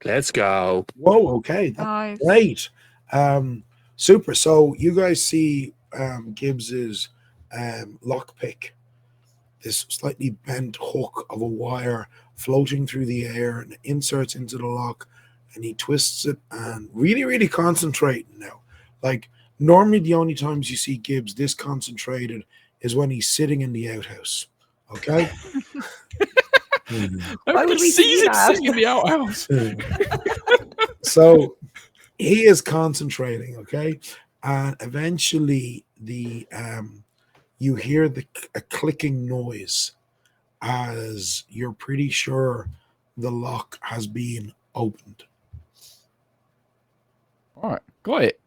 Let's go. Whoa, okay. That's Nice. great. Super. So you guys see Gibbs's lockpick, this slightly bent hook of a wire floating through the air, and it inserts into the lock, and he twists it and really, really concentrating now. Like, normally the only times you see Gibbs this concentrated is when he's sitting in the outhouse. Okay? Why would we see that? sitting in the outhouse. So he is concentrating, okay? And eventually the you hear a clicking noise as you're pretty sure the lock has been opened. All right, got it.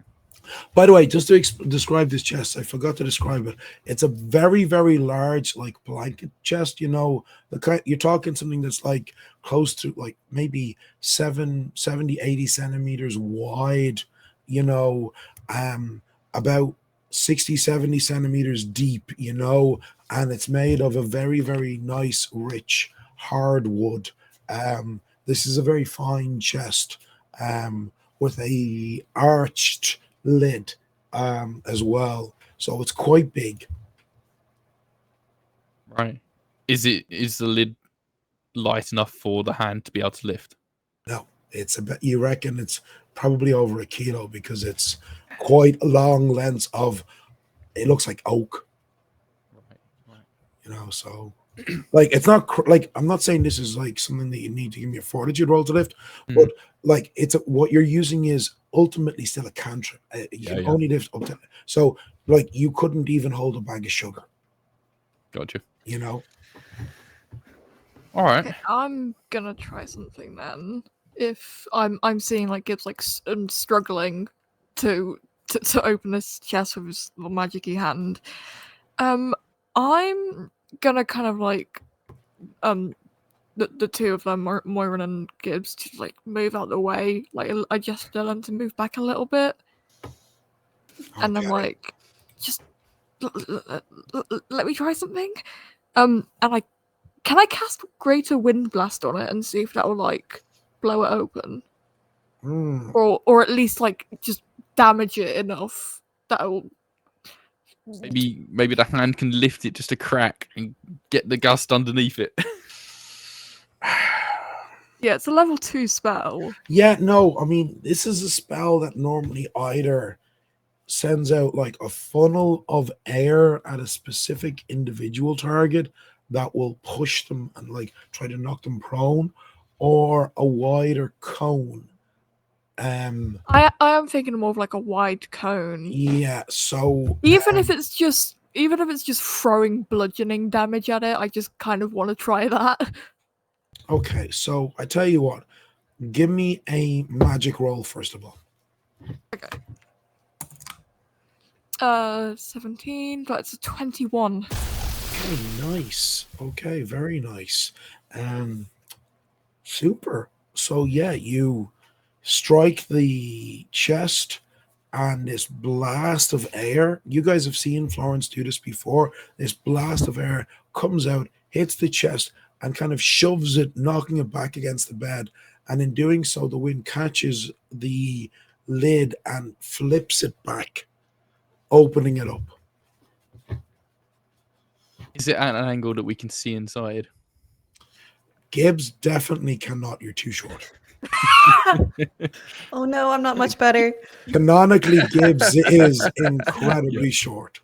By the way, just to describe this chest, I forgot to describe it. It's a very, very large, like, blanket chest. You know, you're talking something that's like close to like maybe 70, 80 centimeters wide, you know, about 60, 70 centimeters deep, you know, and it's made of a very, very nice, rich, hard wood. This is a very fine chest with a arched lid as well, so it's quite big. Right. Is the lid light enough for the hand to be able to lift? No, it's you reckon it's probably over a kilo because it's quite long lengths of, it looks like oak. Right. You know, so like it's not like, I'm not saying this is like something that you need to give me a fortitude roll to lift, but like what you're using is ultimately still a cantrip. You can only lift up to, so like you couldn't even hold a bag of sugar. Gotcha. You know. All right. Okay, I'm gonna try something then. If I'm seeing like Gibbs like struggling to open this chest with his little magic-y hand, I'm gonna kind of like the two of them, Moira and Gibbs, to like move out the way. Like I just tell them to move back a little bit, and I'm like, just let me try something. And can I cast Greater Wind Blast on it and see if that will like blow it open, or at least like just damage it enough that it will. Maybe the hand can lift it just a crack and get the gust underneath it. Yeah, it's a level 2 spell. Yeah, no, I mean, this is a spell that normally either sends out like a funnel of air at a specific individual target that will push them and like try to knock them prone, or a wider cone. I am thinking more of like a wide cone. Yeah, so even if it's just throwing bludgeoning damage at it, I just kind of want to try that. Okay, so I tell you what, give me a magic roll first of all. Okay. 17, but it's a 21. Okay, nice. Okay, very nice. Super. So yeah, you strike the chest, and this blast of air. You guys have seen Florence do this before. This blast of air comes out, hits the chest, and kind of shoves it, knocking it back against the bed. And in doing so, the wind catches the lid and flips it back, opening it up. Is it at an angle that we can see inside? Gibbs definitely cannot. You're too short. Oh no, I'm not much better. Canonically, Gibbs is incredibly short.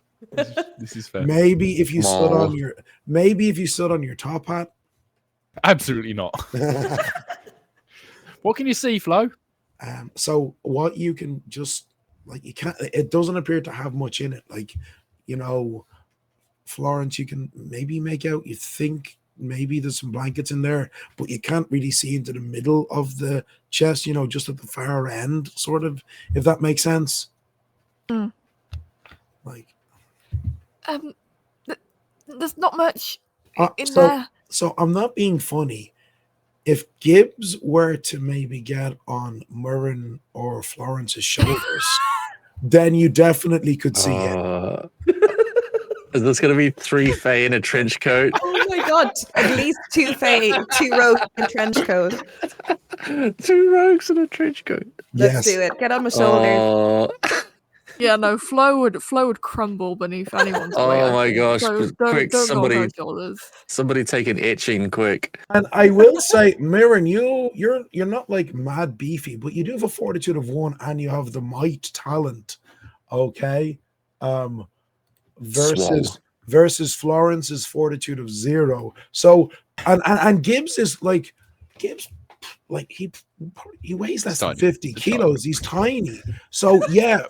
This is fair. Maybe if you stood Small. on your top hat. Absolutely not. What can you see, Flo? So what you can just like you can't. It doesn't appear to have much in it. Like, you know, Florence, you can maybe make out. You think maybe there's some blankets in there, but you can't really see into the middle of the chest. You know, just at the far end, sort of. If that makes sense. Mm. Like. There's not much in there. So I'm not being funny. If Gibbs were to maybe get on Murren or Florence's shoulders, then you definitely could see it. Is this going to be 3 Fey in a trench coat? Oh my god, at least 2 Fey, 2 rogues in trench coat. 2 rogues in a trench coat. Let's do it. Get on my shoulders. Yeah, no, Flo would crumble beneath anyone's weight. Oh my gosh! So Quick, don't somebody, go on her shoulders. somebody take an etching quick. And I will say, Mirren, you're not like mad beefy, but you do have a fortitude of 1 and you have the might talent. Okay. Versus Florence's fortitude of 0. So and Gibbs is like he weighs less than 50 kilos. He's tiny. So yeah,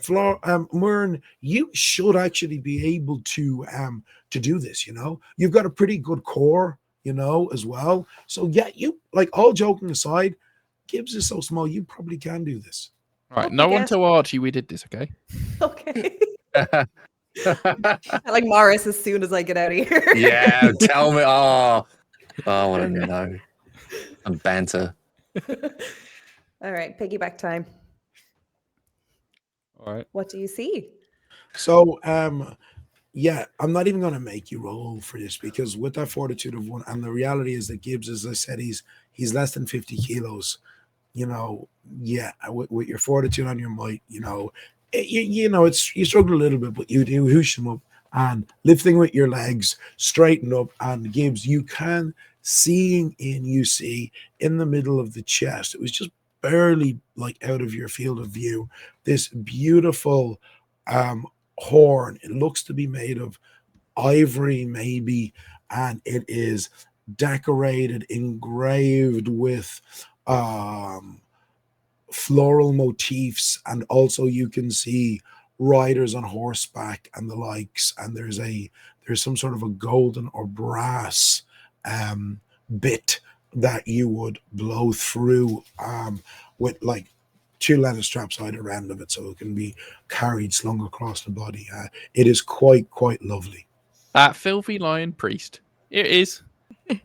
Murn, you should actually be able to do this. You know, you've got a pretty good core, you know, as well. So yeah, you like, all joking aside, Gibbs is so small, you probably can do this. All right, no one tell Archie we did this, okay? Okay. I like Morris as soon as I get out of here. Yeah, tell me. Oh, I want to know. Some banter. All right, piggyback time. All right. What do you see? So yeah, I'm not even going to make you roll for this, because with that fortitude of 1, and the reality is that Gibbs, as I said, he's less than 50 kilos. You know, yeah, with your fortitude on your might, you know, you know, you struggle a little bit, but you do hoosh him up, and lifting with your legs, straighten up, and Gibbs, you can seeing in, you see in the middle of the chest, it was just barely like out of your field of view, this beautiful horn. It looks to be made of ivory maybe, and it is decorated, engraved with floral motifs, and also you can see riders on horseback and the likes, and there's some sort of a golden or brass bit that you would blow through with like 2 leather straps either end of it, so it can be carried, slung across the body. It is quite lovely. That filthy lion priest. It is.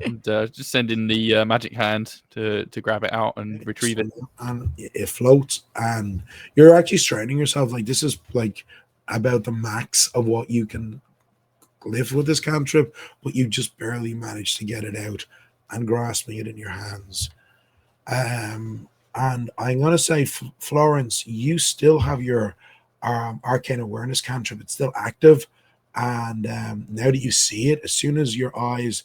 And just send in the magic hand to grab it out and retrieve it. And it floats, and you're actually straining yourself. Like, this is like about the max of what you can lift with this cantrip, but you just barely managed to get it out and grasping it in your hands. And I'm going to say, Florence, you still have your arcane awareness cantrip. It's still active. And now that you see it, as soon as your eyes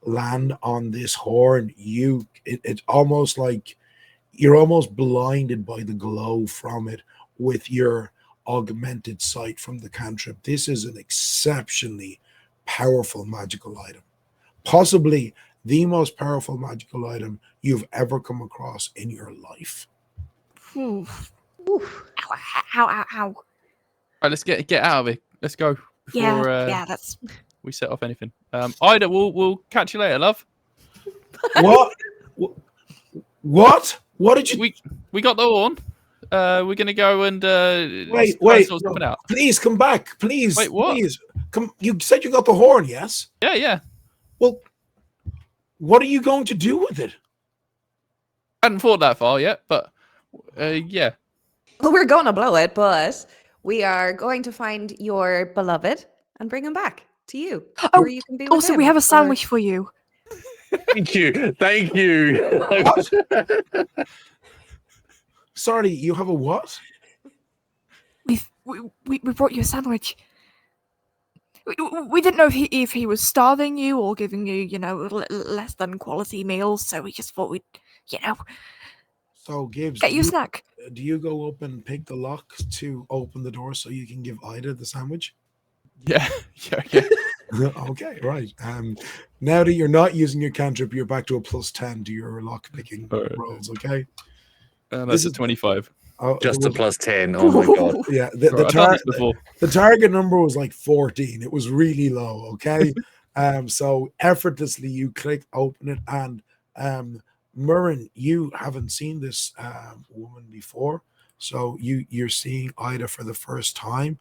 land on this horn, it's almost like you're almost blinded by the glow from it with your augmented sight from the cantrip. This is an exceptionally powerful magical item, possibly the most powerful magical item you've ever come across in your life. Oof. Oof. Ow. All right, let's get out of it. Let's go before That's we set off anything. Ida, we'll catch you later, love. What did you? We got the horn. We're gonna go and wait. Something out. Please come back. Please. Wait, what? Please come. You said you got the horn, yes? Yeah. Well, what are you going to do with it? Hadn't thought that far yet, but yeah. Well, we're going to blow it, but we are going to find your beloved and bring him back to you, Oh, where you can be with also, we him have a for- sandwich for you. Thank you. Thank you. Sorry, you have a what? We brought you a sandwich. We didn't know if he was starving you or giving you, less than quality meals. So we just thought we'd, So, Gibbs, get you a snack. do you go up and pick the lock to open the door so you can give Ida the sandwich? Yeah. Yeah. Okay, right. Now that you're not using your cantrip, you're back to a +10 to your lock picking Alright. rolls. Okay. That's a 25. Oh, Just a +10. Oh my god. Yeah, Right, I've done this before. the target number was like 14. It was really low. Okay. So effortlessly you click open it, and Murren, you haven't seen this woman before, so you're seeing Ida for the first time.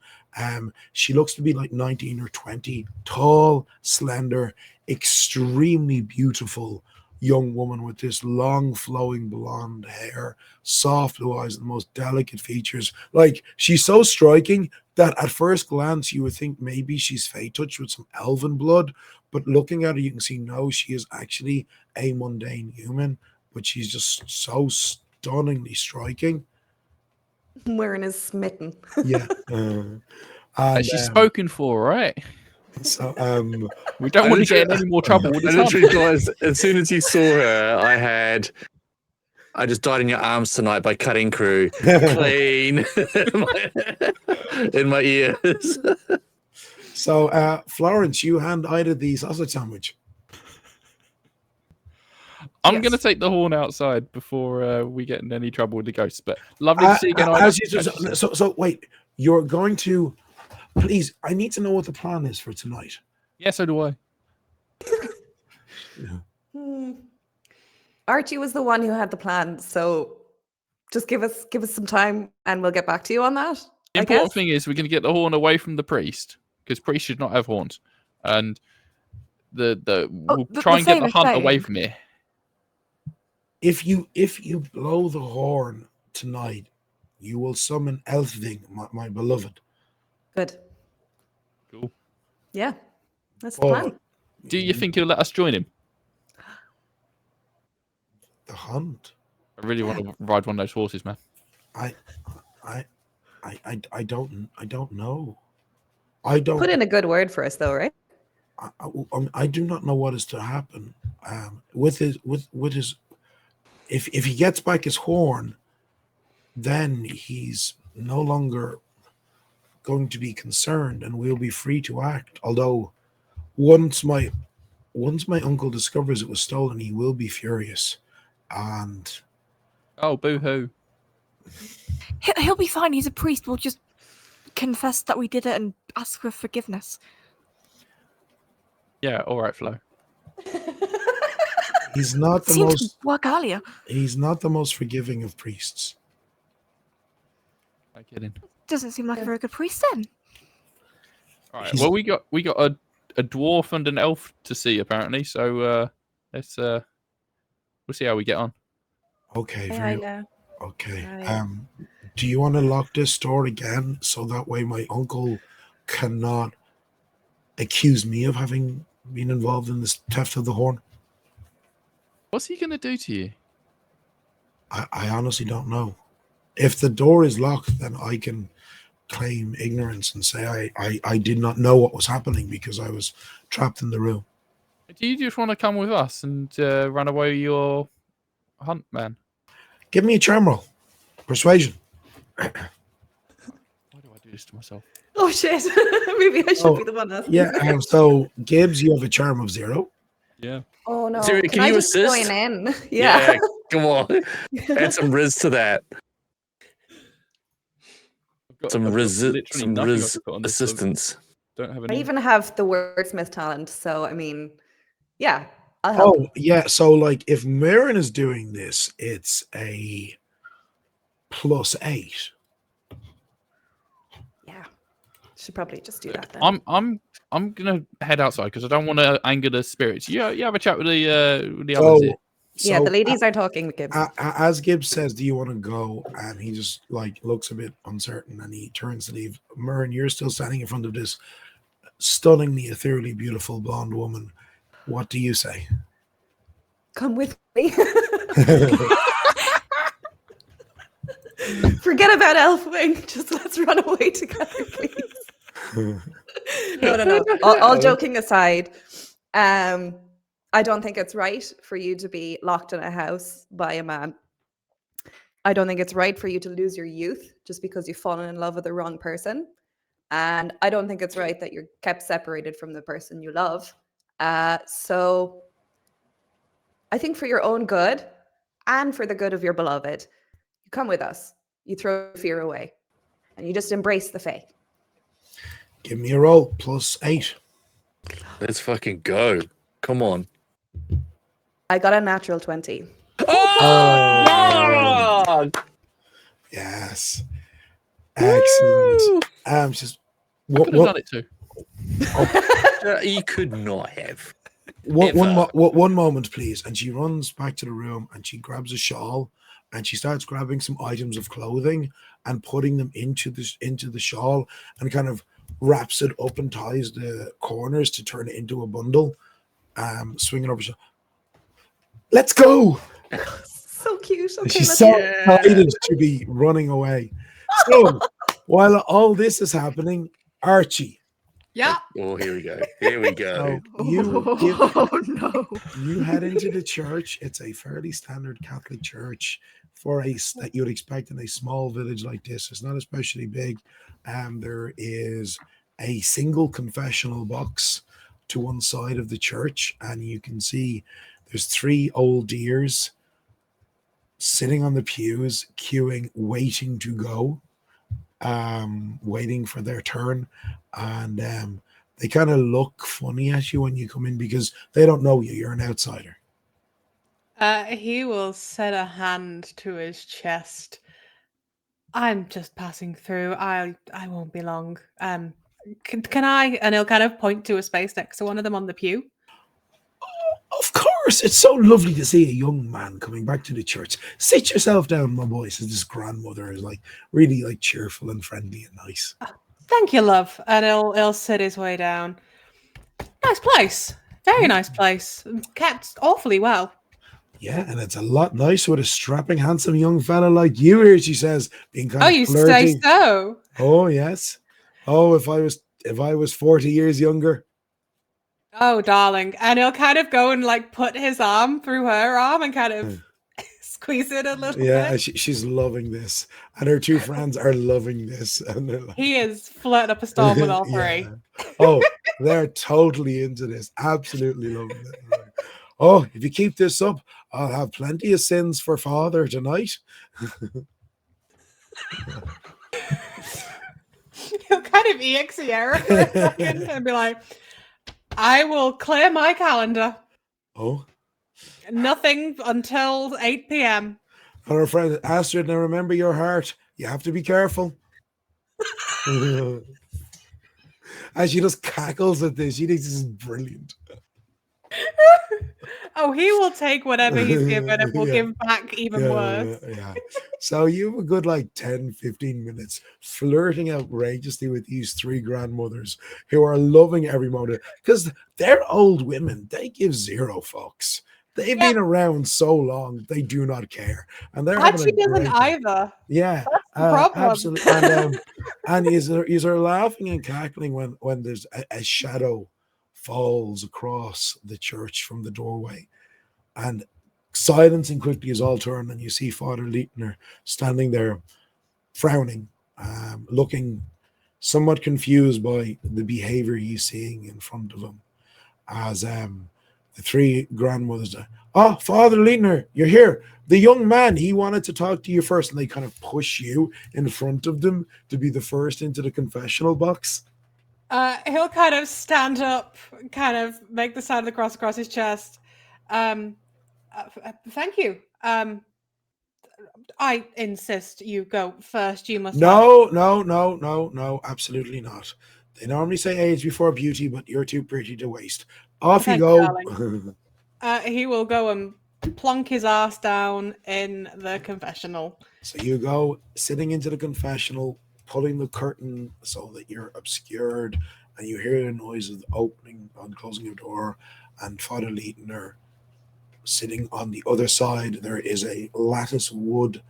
She looks to be like 19 or 20, tall, slender, extremely beautiful young woman with this long flowing blonde hair, soft blue eyes, and the most delicate features. Like, she's so striking that at first glance you would think maybe she's fey touched with some elven blood, but looking at her you can see no, she is actually a mundane human, but she's just so stunningly striking. Wearing is smitten. Yeah. And she's spoken for, right? So We don't want to get in any more trouble with I this. literally realized as soon as you saw her, I just died in your arms tonight by cutting crew clean in my ears. So Florence, you hand Ida the sausage sandwich. I'm Yes. going to take the horn outside before we get in any trouble with the ghosts. But lovely to see you again. Ida. So wait, you're going to, please, I need to know what the plan is for tonight. Yeah, so do I. Archie was the one who had the plan, so just give us some time and we'll get back to you on that. The important thing is we're going to get the horn away from the priest, because priests should not have horns, and we'll try and get the hunt away from here. If you blow the horn tonight, you will summon Elfving, my beloved. Good. Cool. Yeah, that's the plan. Do you think he'll let us join him? The hunt? I really want to ride one of those horses, man. I don't know. I don't Put in a good word for us, though, right? I do not know what is to happen. With his if he gets back his horn, then he's no longer going to be concerned, and we'll be free to act. Although once my uncle discovers it was stolen, he will be furious. And oh, boo-hoo. He'll be fine. He's a priest. We'll just confess that we did it and ask for forgiveness. Yeah, all right, Flo. he's not the Seems most to work earlier. he's not the most forgiving of priests. I'm kidding. Doesn't seem like a very good priest then. All right. Well, we got a dwarf and an elf to see apparently. So let's we'll see how we get on. Okay, Yeah, I know. okay. Right. Do you want to lock this door again so that way my uncle cannot accuse me of having been involved in this theft of the horn? What's he gonna do to you? I honestly don't know. If the door is locked, then I can claim ignorance and say I did not know what was happening because I was trapped in the room. Do you just want to come with us and run away with your hunt, man? Give me a charm roll. Persuasion. Why do I do this to myself? Oh shit! Maybe I should be the one asking. Yeah, so Gibbs, you have a charm of 0. Yeah. Oh no! Siri, can I you just assist? join in? Yeah. Come on. Add some riz to that. I've Some got riz literally nothing I can put on this, so assistance. don't have I any. even have the wordsmith talent, so I mean, yeah, I'll help. Oh, yeah. So, like, if Mirren is doing this, it's a +8. Yeah, should probably just do that then. I'm gonna head outside because I don't want to anger the spirits. You have a chat with the So, others here. Yeah, the So, ladies are talking, Gibbs. as Gibbs says, do you want to go? And he just like looks a bit uncertain and he turns to leave. Myrn, you're still standing in front of this stunningly, ethereally beautiful blonde woman. What do you say? Come with me. Forget about Elfwing. Just let's run away together, please. No. All joking aside, I don't think it's right for you to be locked in a house by a man. I don't think it's right for you to lose your youth just because you've fallen in love with the wrong person. And I don't think it's right that you're kept separated from the person you love. So I think for your own good and for the good of your beloved, you come with us. You throw fear away and you just embrace the Fae. Give me a roll. +8. Let's fucking go. Come on. I got a natural 20. Oh! Yes. Excellent. Just I could have done it too. You could not have. one moment, please. And she runs back to the room and she grabs a shawl and she starts grabbing some items of clothing and putting them into the shawl and kind of wraps it up and ties the corners to turn it into a bundle. Swinging over. Let's go! So cute. Okay, She's so excited to be running away. So while all this is happening, Archie. Yeah. Oh, here we go. Here we go. So you head into the church. It's a fairly standard Catholic church that you would expect in a small village like this. It's not especially big. There is a single confessional box to one side of the church, and you can see there's 3 old dears sitting on the pews, queuing, waiting to go, waiting for their turn. And they kind of look funny at you when you come in because they don't know you. You're an outsider. He will set a hand to his chest. I'm just passing through. I won't be long. Can I? And he'll kind of point to a space next to one of them on the pew. Of course, it's so lovely to see a young man coming back to the church. Sit yourself down, my boy, says this grandmother is like really like cheerful and friendly and nice. Thank you, love. And he'll sit his way down. Nice place. Very nice place. Kept awfully well. Yeah, and it's a lot nicer with a strapping, handsome young fella like you here, she says, being kind of you flirty. say so? Oh, yes. Oh, if I was 40 years younger. Oh, darling. And he'll kind of go and like put his arm through her arm and kind of squeeze it a little bit. She's loving this. And her 2 friends are loving this. And they're like, he is flirting up a storm with all 3. Oh, they're totally into this. Absolutely loving it. Like, oh, if you keep this up, I'll have plenty of sins for Father tonight. He'll kind of exe error for a second and be like, I will clear my calendar. Oh. Nothing until 8 p.m. And her friend Astrid, now remember your heart. You have to be careful. And she just cackles at this. She thinks this is brilliant. Oh, he will take whatever he's given and will give back even worse. Yeah. So you have a good like 10, 15 minutes flirting outrageously with these 3 grandmothers who are loving every moment because they're old women. They give 0 fucks. They've been around so long, they do not care. And they're Actually doesn't either. Yeah. That's the problem. Absolutely. And he's laughing and cackling when there's a shadow falls across the church from the doorway, and silence and quickly is all turned, and you see Father Leitner standing there frowning, looking somewhat confused by the behavior he's seeing in front of him as the 3 grandmothers Father Leitner, you're here. The young man, he wanted to talk to you first, and they kind of push you in front of them to be the first into the confessional box. He'll kind of stand up, kind of make the sign of the cross across his chest. Thank you. I insist you go first. You must. No, absolutely not. They normally say age before beauty, but you're too pretty to waste. Off you go. He will go and plonk his ass down in the confessional. So you go sitting into the confessional, pulling the curtain so that you're obscured, and you hear the noise of the opening and closing of the door, and Father Leitner sitting on the other side. There is a lattice wood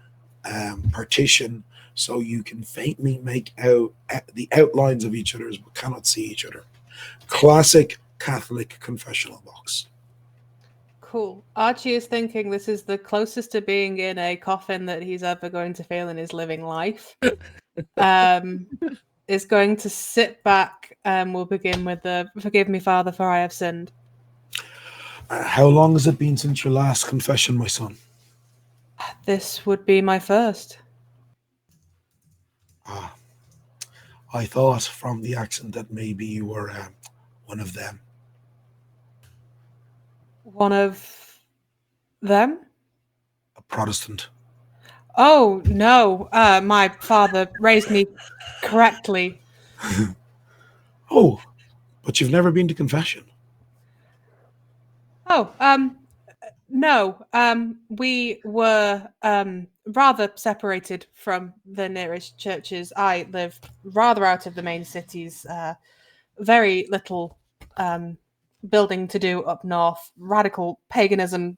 partition, so you can faintly make out the outlines of each other's, but cannot see each other. Classic Catholic confessional box. Cool. Archie is thinking this is the closest to being in a coffin that he's ever going to feel in his living life. Is going to sit back and we'll begin with the "Forgive me, Father, for I have sinned." How long has it been since your last confession, my son? This would be my first. I thought from the accent that maybe you were one of them. One of them? A Protestant. Oh, no. My father raised me correctly. Oh, but you've never been to confession. Oh, no. We were rather separated from the nearest churches. I lived rather out of the main cities. Very little building to do up north. Radical paganism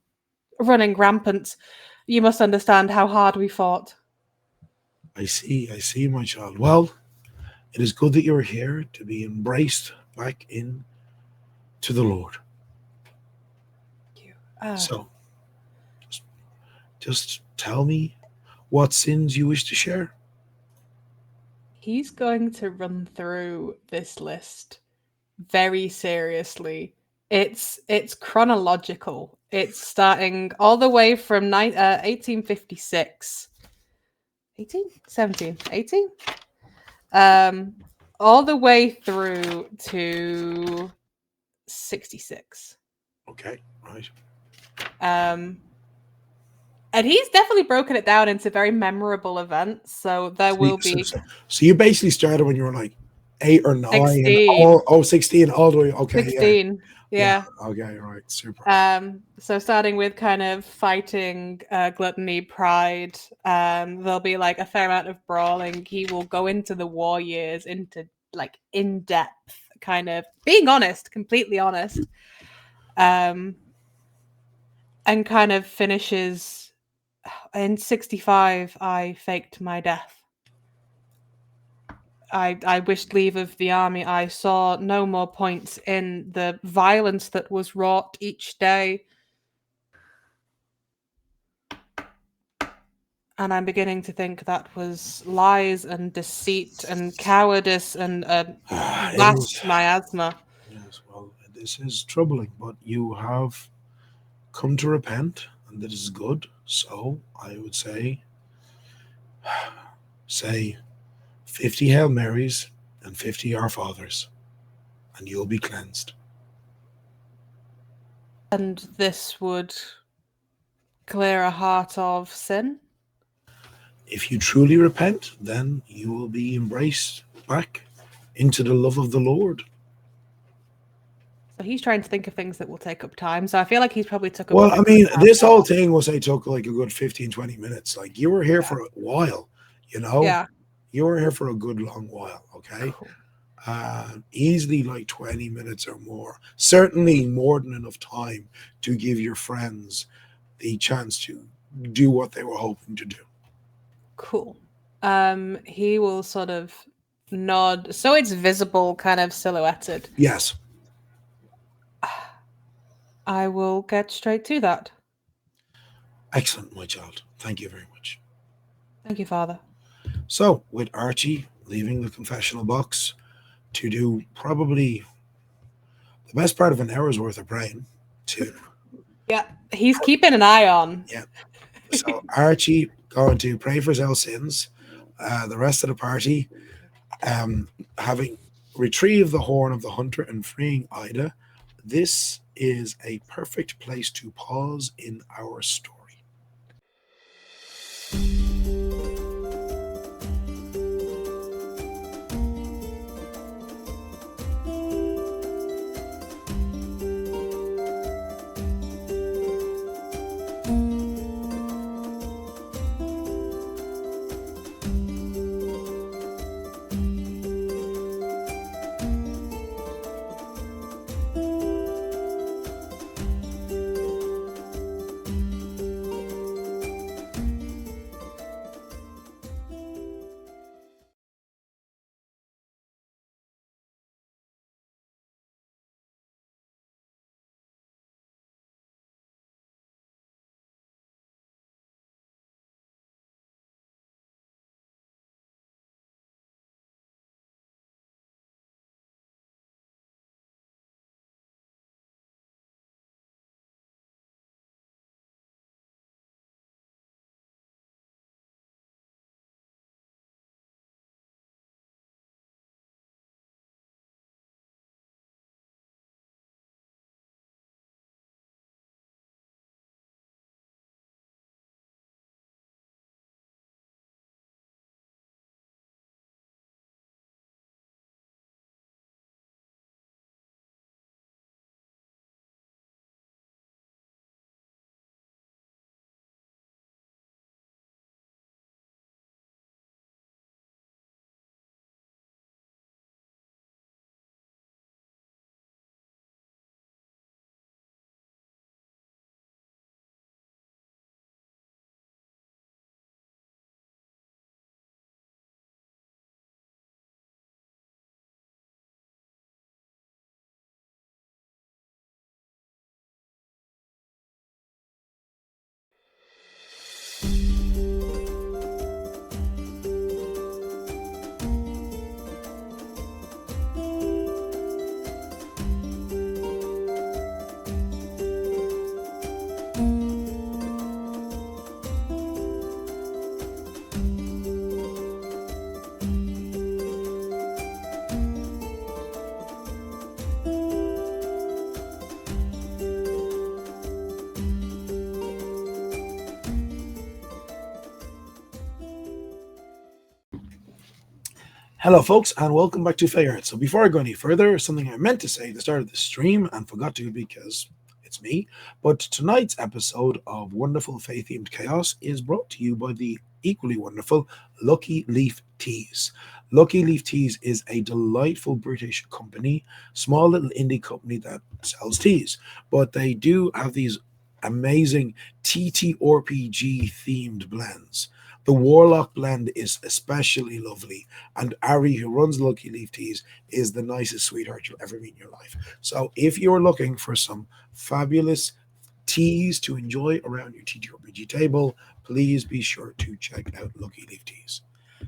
running rampant. You must understand how hard we fought. I see, my child. Well, it is good that you are here to be embraced back in to the Lord. Thank you. So, just tell me what sins you wish to share. He's going to run through this list very seriously. It's chronological. It's starting all the way from 1856. 18? 17? 18? All the way through to 66. Okay, right. And he's definitely broken it down into very memorable events. So there will be. So you basically started when you were like 8 or 9. 16. And 16 all the way. Okay. 16. Yeah. Okay, right. Super. So starting with kind of fighting gluttony, pride, there'll be like a fair amount of brawling. He will go into the war years, into like in-depth kind of being honest, completely honest. And kind of finishes in 65. I faked my death. I wished leave of the army. I saw no more points in the violence that was wrought each day. And I'm beginning to think that was lies and deceit and cowardice and vast miasma. Yes, well, this is troubling, but you have come to repent, and that is good. So I would say 50 Hail Marys and 50 Our Fathers, and you'll be cleansed. And this would clear a heart of sin? If you truly repent, then you will be embraced back into the love of the Lord. So he's trying to think of things that will take up time. So I feel like he's probably took up. Well, I mean, this whole thing was, I took like a good 15, 20 minutes. Like, you were here for a while, you know? Yeah. You were here for a good long while, okay? Cool. Easily like 20 minutes or more. Certainly more than enough time to give your friends the chance to do what they were hoping to do. Cool. He will sort of nod. So it's visible, kind of silhouetted. Yes. I will get straight to that. Excellent, my child. Thank you very much. Thank you, Father. So, with Archie leaving the confessional box to do probably the best part of an hour's worth of praying to... Yeah, he's keeping an eye on. Yeah. So, Archie going to pray for his own sins. The rest of the party having retrieved the horn of the hunter and freeing Ida. This is a perfect place to pause in our story. Hello, folks, and welcome back to Fey Earth. So before I go any further, something I meant to say at the start of the stream and forgot to because it's me. But tonight's episode of Wonderful Fey-themed Chaos is brought to you by the equally wonderful Lucky Leaf Teas. Lucky Leaf Teas is a delightful British company, small little indie company that sells teas. But they do have these amazing TTRPG themed blends. The Warlock blend is especially lovely, and Ari, who runs Lucky Leaf Teas, is the nicest sweetheart you'll ever meet in your life. So if you're looking for some fabulous teas to enjoy around your TTRPG table, please be sure to check out Lucky Leaf Teas.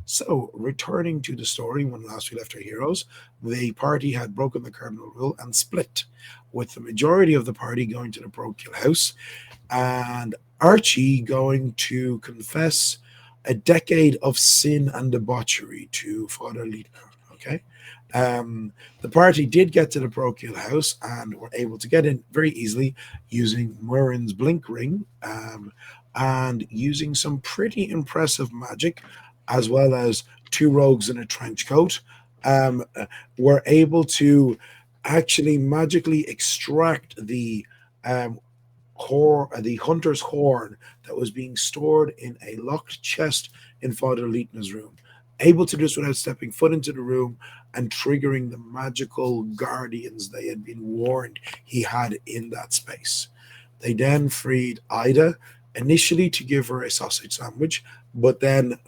So, returning to the story, when last we left our heroes, the party had broken the cardinal rule and split, with the majority of the party going to the parochial house, and Archie going to confess a decade of sin and debauchery to Father Leitner. Okay. The party did get to the parochial house and were able to get in very easily using Murin's blink ring and using some pretty impressive magic, as well as two rogues in a trench coat, were able to actually magically extract the hunter's horn that was being stored in a locked chest in Father Leitner's room. Able to do this without stepping foot into the room and triggering the magical guardians they had been warned he had in that space. They then freed Ida, initially to give her a sausage sandwich, but then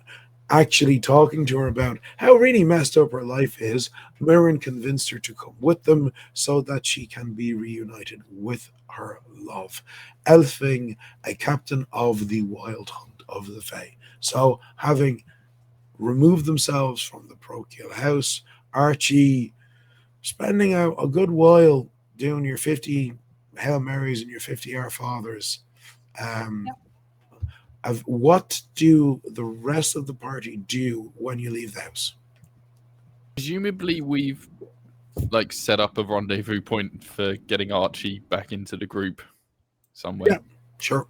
actually talking to her about how really messed up her life is, Mirren convinced her to come with them so that she can be reunited with her love, elfing a captain of the wild hunt of the Fae. So, having removed themselves from the parochial house, Archie spending out a good while doing your 50 Hail Marys and your 50 Our Fathers. Of what do the rest of the party do when you leave the house? Presumably, we've set up a rendezvous point for getting Archie back into the group somewhere. Yeah, sure.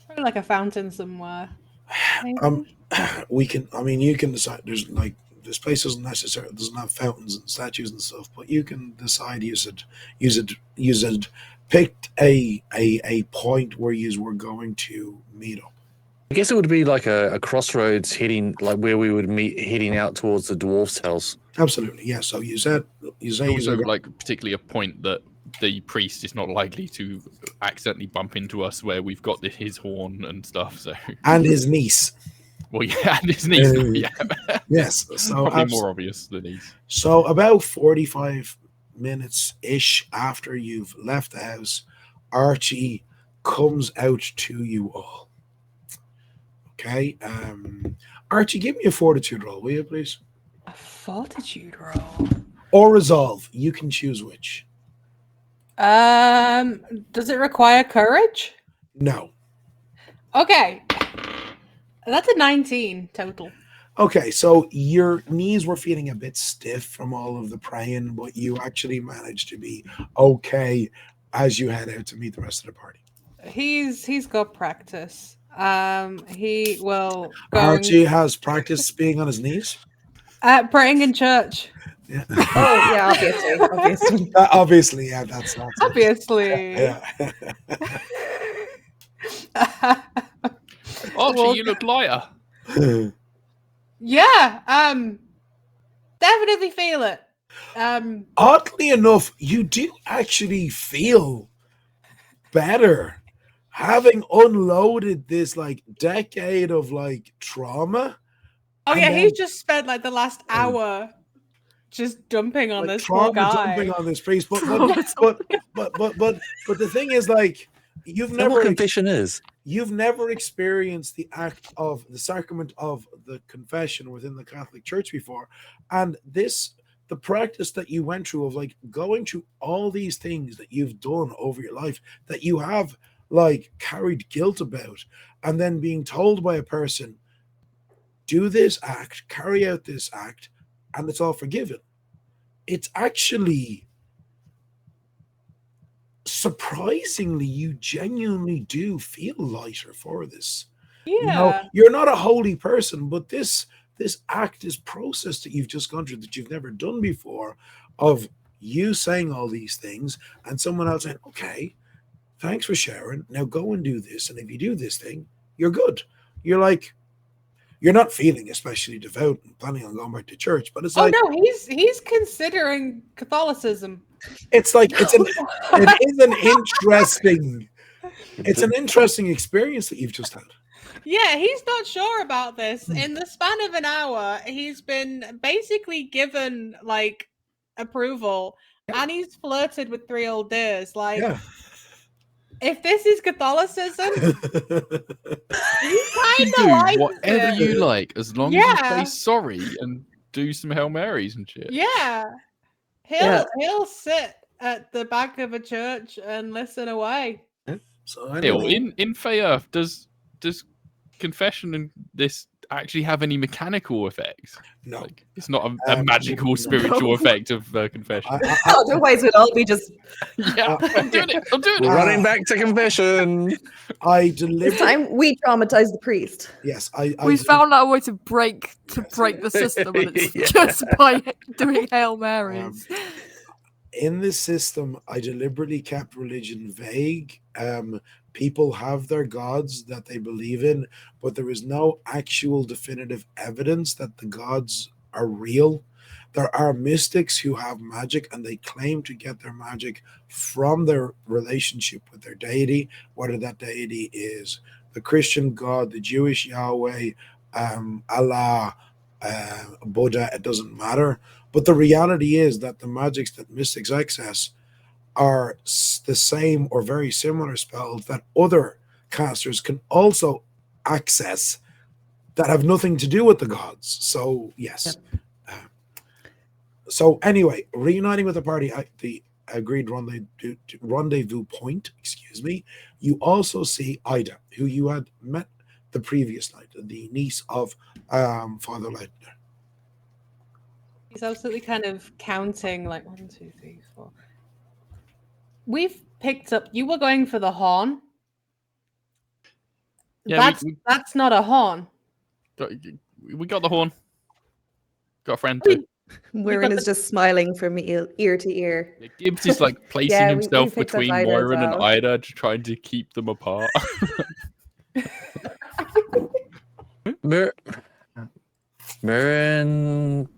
Probably like a fountain somewhere. We can. I mean, you can decide. This place doesn't have fountains and statues and stuff, but you can decide. Use it. Picked a point where you were going to meet up. I guess it would be like a crossroads heading, like where we would meet, heading out towards the dwarf's house. Absolutely, yeah. So you said also particularly a point that the priest is not likely to accidentally bump into us where we've got his horn and stuff. So and his niece. Well, yeah, and his niece. Yeah. Yes, so probably more obvious than niece. So about 45 minutes ish after you've left the house, Archie comes out to you all. Okay, Archie, give me a fortitude roll, will you, please? A fortitude roll or resolve. You can choose which. Does it require courage? No. Okay, that's a 19 total. Okay, so your knees were feeling a bit stiff from all of the praying, but you actually managed to be okay as you head out to meet the rest of the party. He's got practice. He will. Archie has practiced being on his knees. Praying in church. Yeah. Oh yeah, obviously. Obviously, yeah, that's obviously. Yeah. Archie, you look lighter. Yeah, definitely feel it. Oddly enough, you do actually feel better having unloaded this decade of trauma. Oh yeah, he just spent the last hour just dumping on this poor guy. Dumping on this priest, but the thing is, you've never. Confession is. You've never experienced the act of the sacrament of the confession within the Catholic Church before. And the practice that you went through of going through all these things that you've done over your life that you have carried guilt about, and then being told by a person, do this act, carry out this act, and it's all forgiven. It's actually surprisingly, you genuinely do feel lighter for this. Yeah. You're not a holy person, but this this act, this process that you've just gone through that you've never done before, of you saying all these things and someone else saying, okay, thanks for sharing. Now go and do this. And if you do this thing, you're good. You're like, you're not feeling especially devout and planning on going back to church, but it's Oh like, no, he's considering Catholicism. it's like, it is an interesting, it's an interesting experience that you've just had. Yeah, he's not sure about this. Hmm. In the span of an hour, he's been basically given like approval, and he's flirted with 3 old dears. Like, Yeah. if this is Catholicism, he You kind do of likes whatever it. you like as long as you Yeah. say sorry and do some Hail Marys and shit. Yeah, he'll sit at the back of a church and listen away. So Neil, anyway, in Fey Earth, does confession and this actually have any mechanical effects? no. Like, it's not a magical no. spiritual effect of confession. Otherwise, we'd all be just. Yeah, I'm doing it. I'm doing We're it. running back to confession. I This deliberately, time, we traumatized the priest. yes, We found out a way to break the system, and it's Yeah. just by doing Hail Marys. in this system, I deliberately kept religion vague. People have their gods that they believe in, but there is no actual definitive evidence that the gods are real. There are mystics who have magic and they claim to get their magic from their relationship with their deity, whether that deity is the Christian God, the Jewish Yahweh, Allah, Buddha, it doesn't matter. But the reality is that the magics that mystics access are the same or very similar spells that other casters can also access that have nothing to do with the gods. So, yes. So, anyway, reuniting with the party at the agreed rendezvous point, excuse me, you also see Ida, who you had met the previous night, the niece of Father Leitner. He's absolutely kind of counting like 1, 2, 3, 4. We've picked up. You were going for the horn. Yeah, That's not a horn. we got the horn. Got a friend too. Moirin is just smiling from ear to ear. Yeah, Gibbs is like placing Yeah, we himself picked up between Ida as Moirin and well. Ida, trying to keep them apart. Mirren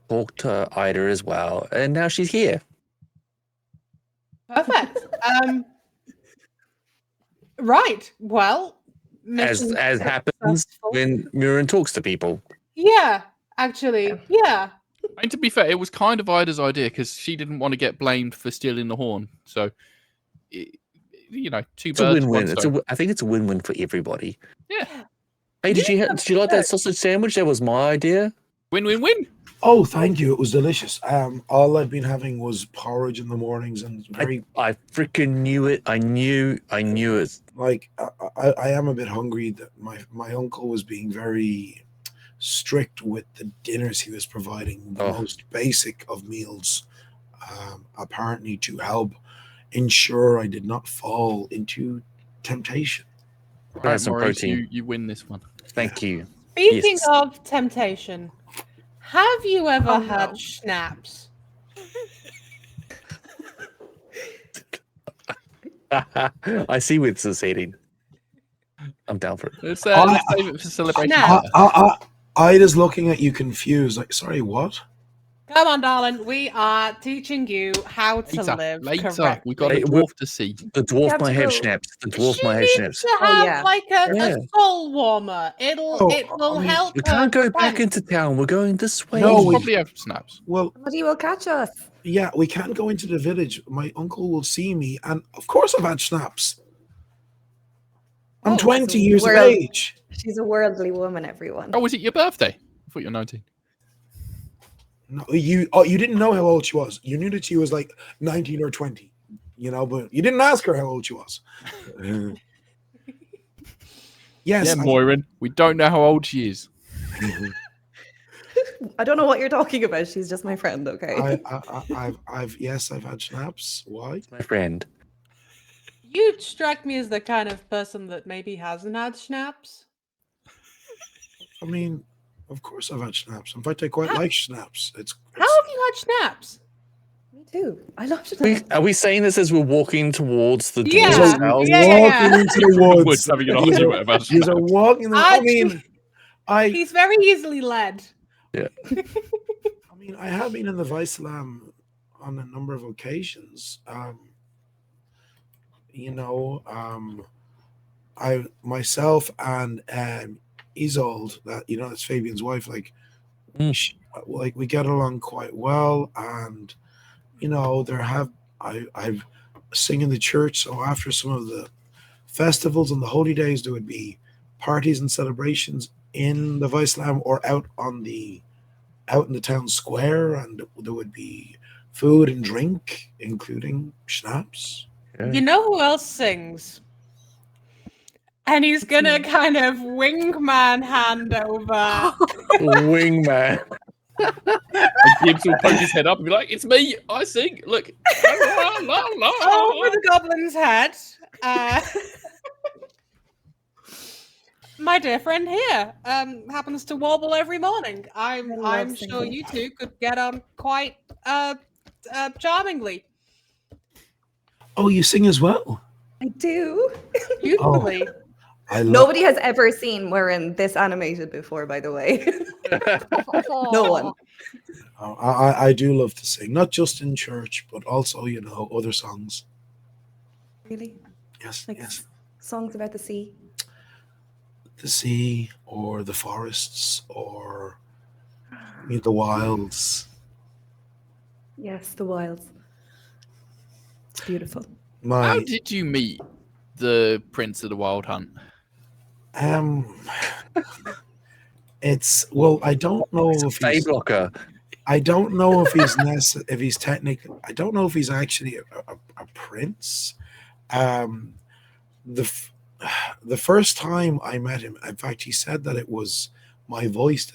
talked to Ida as well, and now she's here. Perfect. Right. Well, As mission happens successful. when Mirren talks to people. Yeah, actually, yeah. And to be fair, it was kind of Ida's idea because she didn't want to get blamed for stealing the horn. So, you know, two It's a birds, win-win. one stone. I think it's a win-win for everybody. Yeah. Hey, did you like that sausage sandwich? That was my idea. Win, win, win. Oh, thank you. It was delicious. All I've been having was porridge in the mornings and very I freaking knew it. I knew it. like I am a bit hungry. That my uncle was being very strict with the dinners he was providing, the most basic of meals, apparently to help ensure I did not fall into temptation. Right, some Maurice, protein. you win this one. Thank you. Speaking Yes. of temptation, have you ever had schnapps? I see where this is heading. I'm down for it. Let's save it for celebration. Now- Ida's looking at you confused, like, sorry, what? Come on, darling. We are teaching you how to live Later. correctly. We got a Hey, dwarf to see. The dwarf have might to have go. schnapps. The dwarf She might have needs schnapps. to have yeah. like a Yeah. soul warmer. It will help. We can't her go back repent. into town. We're going this way. No, We'll we- probably have snaps. Well, Buddy will catch us. yeah, we can't go into the village. My uncle will see me, and of course I've had schnapps. I'm Oh, 20 so years of world- age. She's a worldly woman, everyone. Oh, was it your birthday? I thought you were 19. No, you didn't know how old she was. You knew that she was like 19 or 20, but you didn't ask her how old she was. Yes. Yeah, Moirin, we don't know how old she is. I don't know what you're talking about. She's just my friend, okay? I've had schnapps. Why? My friend. You strike me as the kind of person that maybe hasn't had schnapps. I mean, of course I've had schnapps. In fact, I quite How- like schnapps. How have you had schnapps? Me too. I love schnapps. Are we saying this as we're walking towards the Yeah. dwarf's You're house? walking into the woods. Woods having an You're- argument about You're schnapps. walking. I mean, He's very easily led. I mean, I have been in the Vicelam on a number of occasions. You know, I myself and Isolde, that that's Fabian's wife, like, like we get along quite well, and I've sing in the church. So after some of the festivals and the holy days, there would be parties and celebrations in the Vicelam or out in the town square, and there would be food and drink, including schnapps. You know who else sings? And he's gonna kind of wingman hand over. Wingman. And Gibbs will poke his head up and be like, "It's me. I sing. Look." Over the goblin's head. My dear friend here happens to warble every morning. I'm sure you two could get on quite charmingly. Oh, you sing as well? I do. Beautifully. Nobody has ever seen wearing this animated before, by the way. No one. I do love to sing, not just in church, but also, other songs. Really? Yes, Like yes. songs about the sea? The sea, or the forests, or the wilds. Yes, the wilds. It's beautiful. How did you meet the Prince of the Wild Hunt? It's I don't know if he's blocker. I don't know if he's technically. I don't know if he's actually a prince. The first time I met him, in fact, he said that it was my voice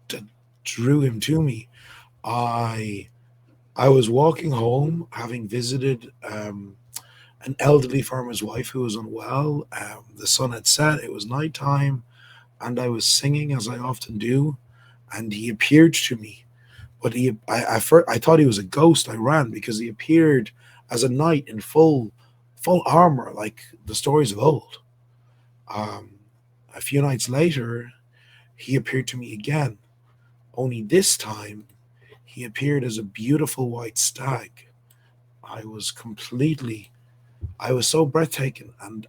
that drew him to me. I was walking home, having visited an elderly farmer's wife who was unwell. The sun had set; it was nighttime, and I was singing as I often do, and he appeared to me. But I thought he was a ghost. I ran because he appeared as a knight in full armor, like the stories of old. A few nights later, he appeared to me again. Only this time, he appeared as a beautiful white stag. I was so breathtaking, and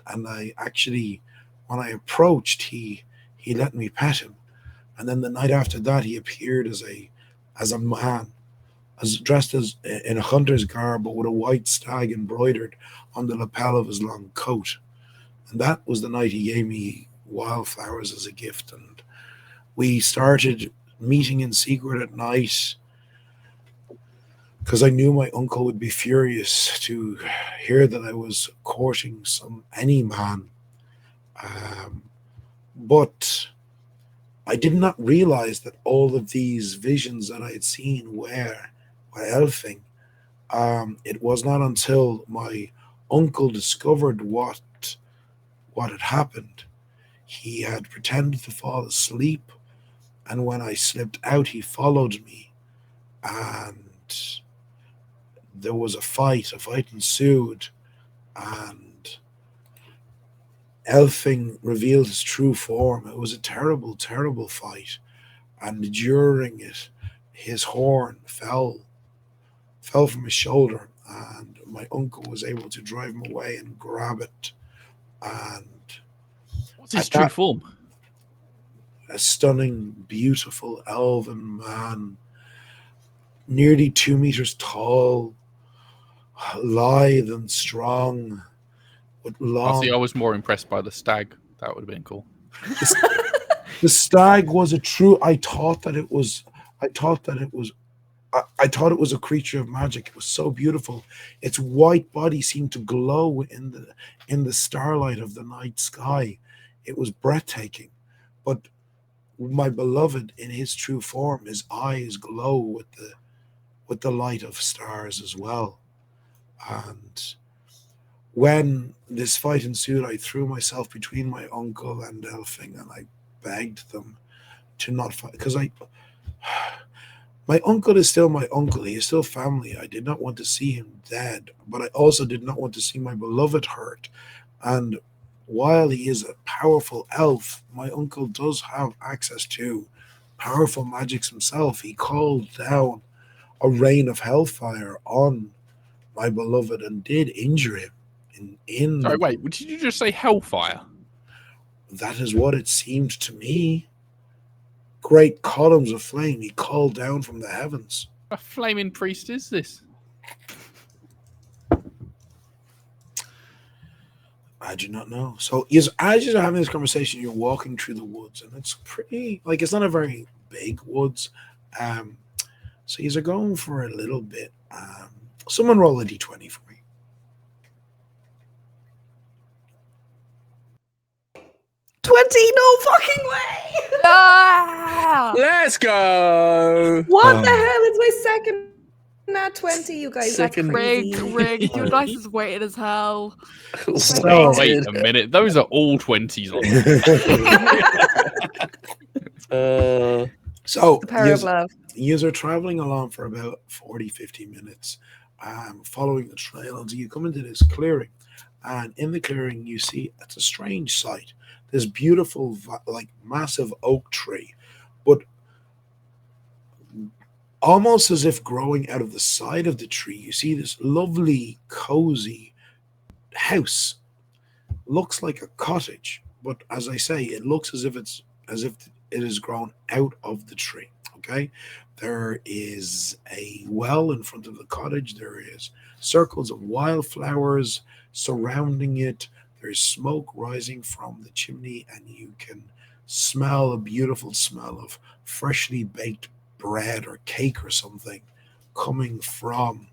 I actually, when I approached, he let me pet him. And then the night after that, he appeared as a man, dressed as in a hunter's garb, but with a white stag embroidered on the lapel of his long coat. And that was the night he gave me wildflowers as a gift. And we started meeting in secret at night because I knew my uncle would be furious to hear that I was courting any man. But I did not realize that all of these visions that I had seen were elfing. It was not until my uncle discovered what had happened. He had pretended to fall asleep, and when I slipped out, he followed me, and there was a fight. A fight ensued, and Elfing revealed his true form. It was a terrible, terrible fight, and during it, his horn fell from his shoulder, and my uncle was able to drive him away and grab it. And what's his true form? A stunning, beautiful elven man, nearly 2 meters tall, lithe and strong, with long. I was more impressed by the stag. That would have been cool. The stag was a true. I thought that it was a creature of magic. It was so beautiful. Its white body seemed to glow in the starlight of the night sky. It was breathtaking. But my beloved, in his true form, his eyes glow with the light of stars as well. And when this fight ensued, I threw myself between my uncle and Elfing, and I begged them to not fight, because my uncle is still my uncle. He is still family. I did not want to see him dead, but I also did not want to see my beloved hurt. And while he is a powerful elf, my uncle does have access to powerful magics himself. He called down a rain of hellfire on my beloved and did injure him. Sorry, wait, did you just say hellfire? That is what it seemed to me. Great columns of flame he called down from the heavens. A flaming priest is this? I do not know. So as you're having this conversation, you're walking through the woods, and it's pretty, like, it's not a very big woods. So you're going for a little bit. Someone roll a d20 for me. 20, no fucking way! Ah! Let's go. What the hell is my second nat 20, you guys? Second That's crazy. Rig, your dice is weighted as hell. So- Wait a minute, those are all 20s on. So The power of love. you are traveling along for about 40-50 minutes, following the trail until you come into this clearing. And in the clearing, you see it's a strange sight. This beautiful, like, massive oak tree, but almost as if growing out of the side of the tree, you see this lovely, cozy house. Looks like a cottage, but as I say, it looks as if it is grown out of the tree. Okay, there is a well in front of the cottage. There is circles of wildflowers surrounding it. There's smoke rising from the chimney, and you can smell a beautiful smell of freshly baked bread or cake or something coming from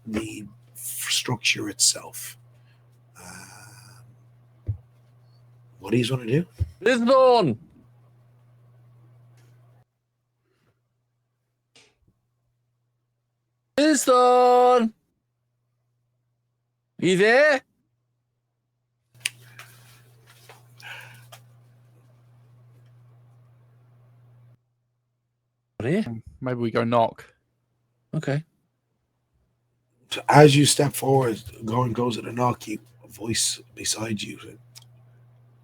the structure itself. What do you want to do? Lisbon. Lisbon. You there? Here? Maybe we go knock. Okay. As you step forward, going goes at a knock, a voice beside you said,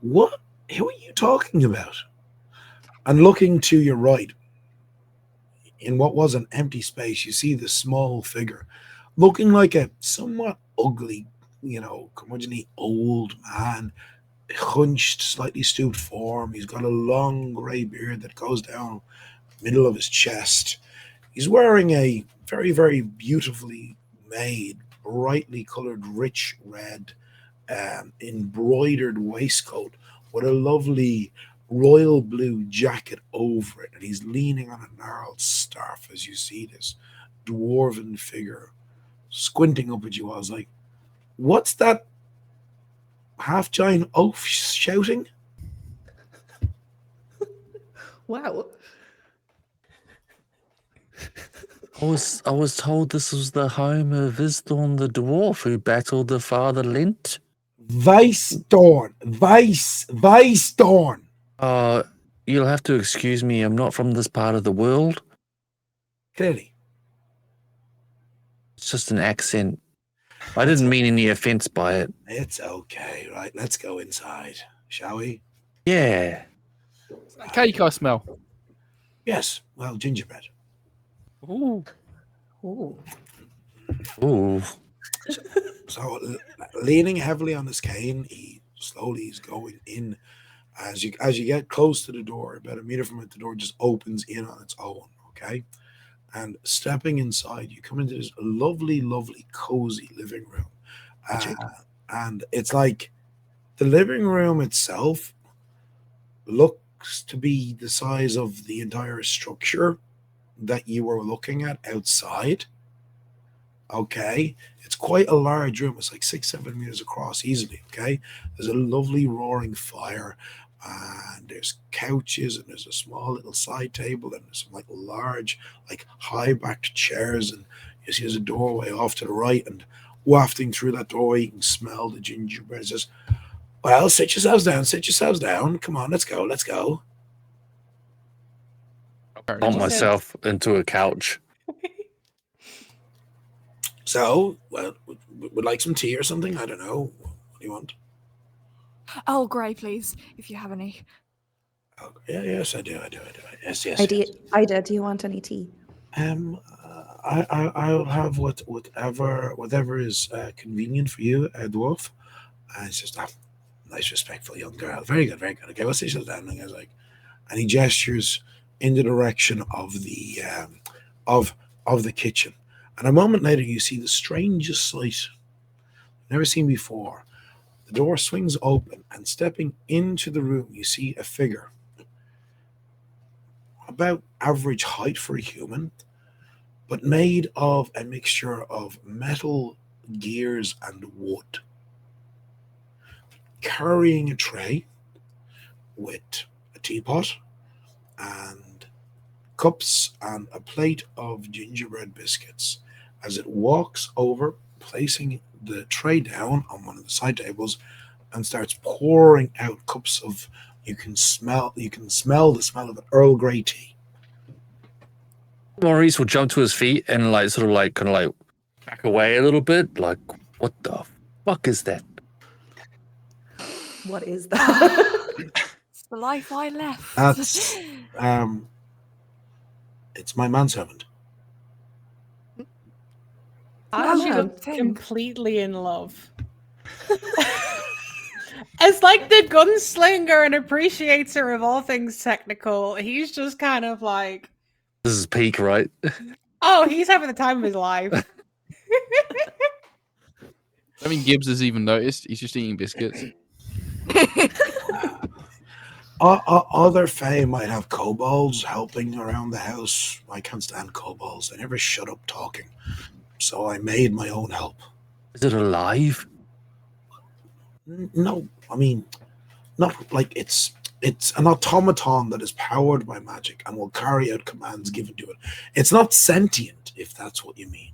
"What? Who are you talking about?" And looking to your right, in what was an empty space, you see this small figure, looking like a somewhat ugly, curmudgeonly old man, hunched, slightly stooped form. He's got a long grey beard that goes down the middle of his chest. He's wearing a very, very beautifully made, brightly colored, rich red, embroidered waistcoat with a lovely royal blue jacket over it, and he's leaning on a gnarled staff as you see this dwarven figure squinting up at you. I was like, what's that half-giant oaf shouting? Wow. I was told this was the home of Isthorn the dwarf who battled the Father Leitner. Weissdorn. You'll have to excuse me. I'm not from this part of the world. Clearly. It's just an accent. I didn't mean any offense by it. It's okay, right? Let's go inside, shall we? Yeah. Cake I smell. Yes, well, gingerbread. Ooh. Ooh. Ooh. So, leaning heavily on his cane, he slowly is going in. As you get close to the door, about a meter from it, the door just opens in on its own, okay? And stepping inside, you come into this lovely, lovely, cozy living room. And it's like the living room itself looks to be the size of the entire structure that you were looking at outside. Okay, it's quite a large room. It's like 6-7 meters across easily. Okay, there's a lovely roaring fire, and there's couches, and there's a small little side table, and there's some like large, like high-backed chairs, and you see there's a doorway off to the right, and wafting through that doorway, you can smell the gingerbread. It says, "Well, sit yourselves down. Come on, let's go. bump myself into a couch. So, well, would like some tea or something? I don't know. What do you want? Oh, grey, please, if you have any. Oh, yeah, yes, I do. Yes. Ida, do you want any tea? I'll have whatever is convenient for you, dwarf. And it's just a nice, respectful young girl. Very good, very good. Okay, we'll sit down. And he gestures in the direction of the of the kitchen. And a moment later, you see the strangest sight never seen before. The door swings open, and stepping into the room, you see a figure about average height for a human, but made of a mixture of metal, gears, and wood. Carrying a tray with a teapot and cups and a plate of gingerbread biscuits. As it walks over, placing the tray down on one of the side tables, and starts pouring out cups of you can smell the smell of an Earl Grey tea. Maurice will jump to his feet and kind of back away a little bit. Like, what the fuck is that? What is that? It's the life I left. That's it's my manservant. Archie Wow. looks completely in love. As like the gunslinger and appreciator of all things technical, he's just kind of like, This is peak, right? oh, he's having the time of his life. I mean, Gibbs has even noticed. He's just eating biscuits. Other Fae might have kobolds helping around the house. I can't stand kobolds. They never shut up talking. So I made my own help. Is it alive? No, I mean, not like it's an automaton that is powered by magic and will carry out commands given to it. It's not sentient, if that's what you mean.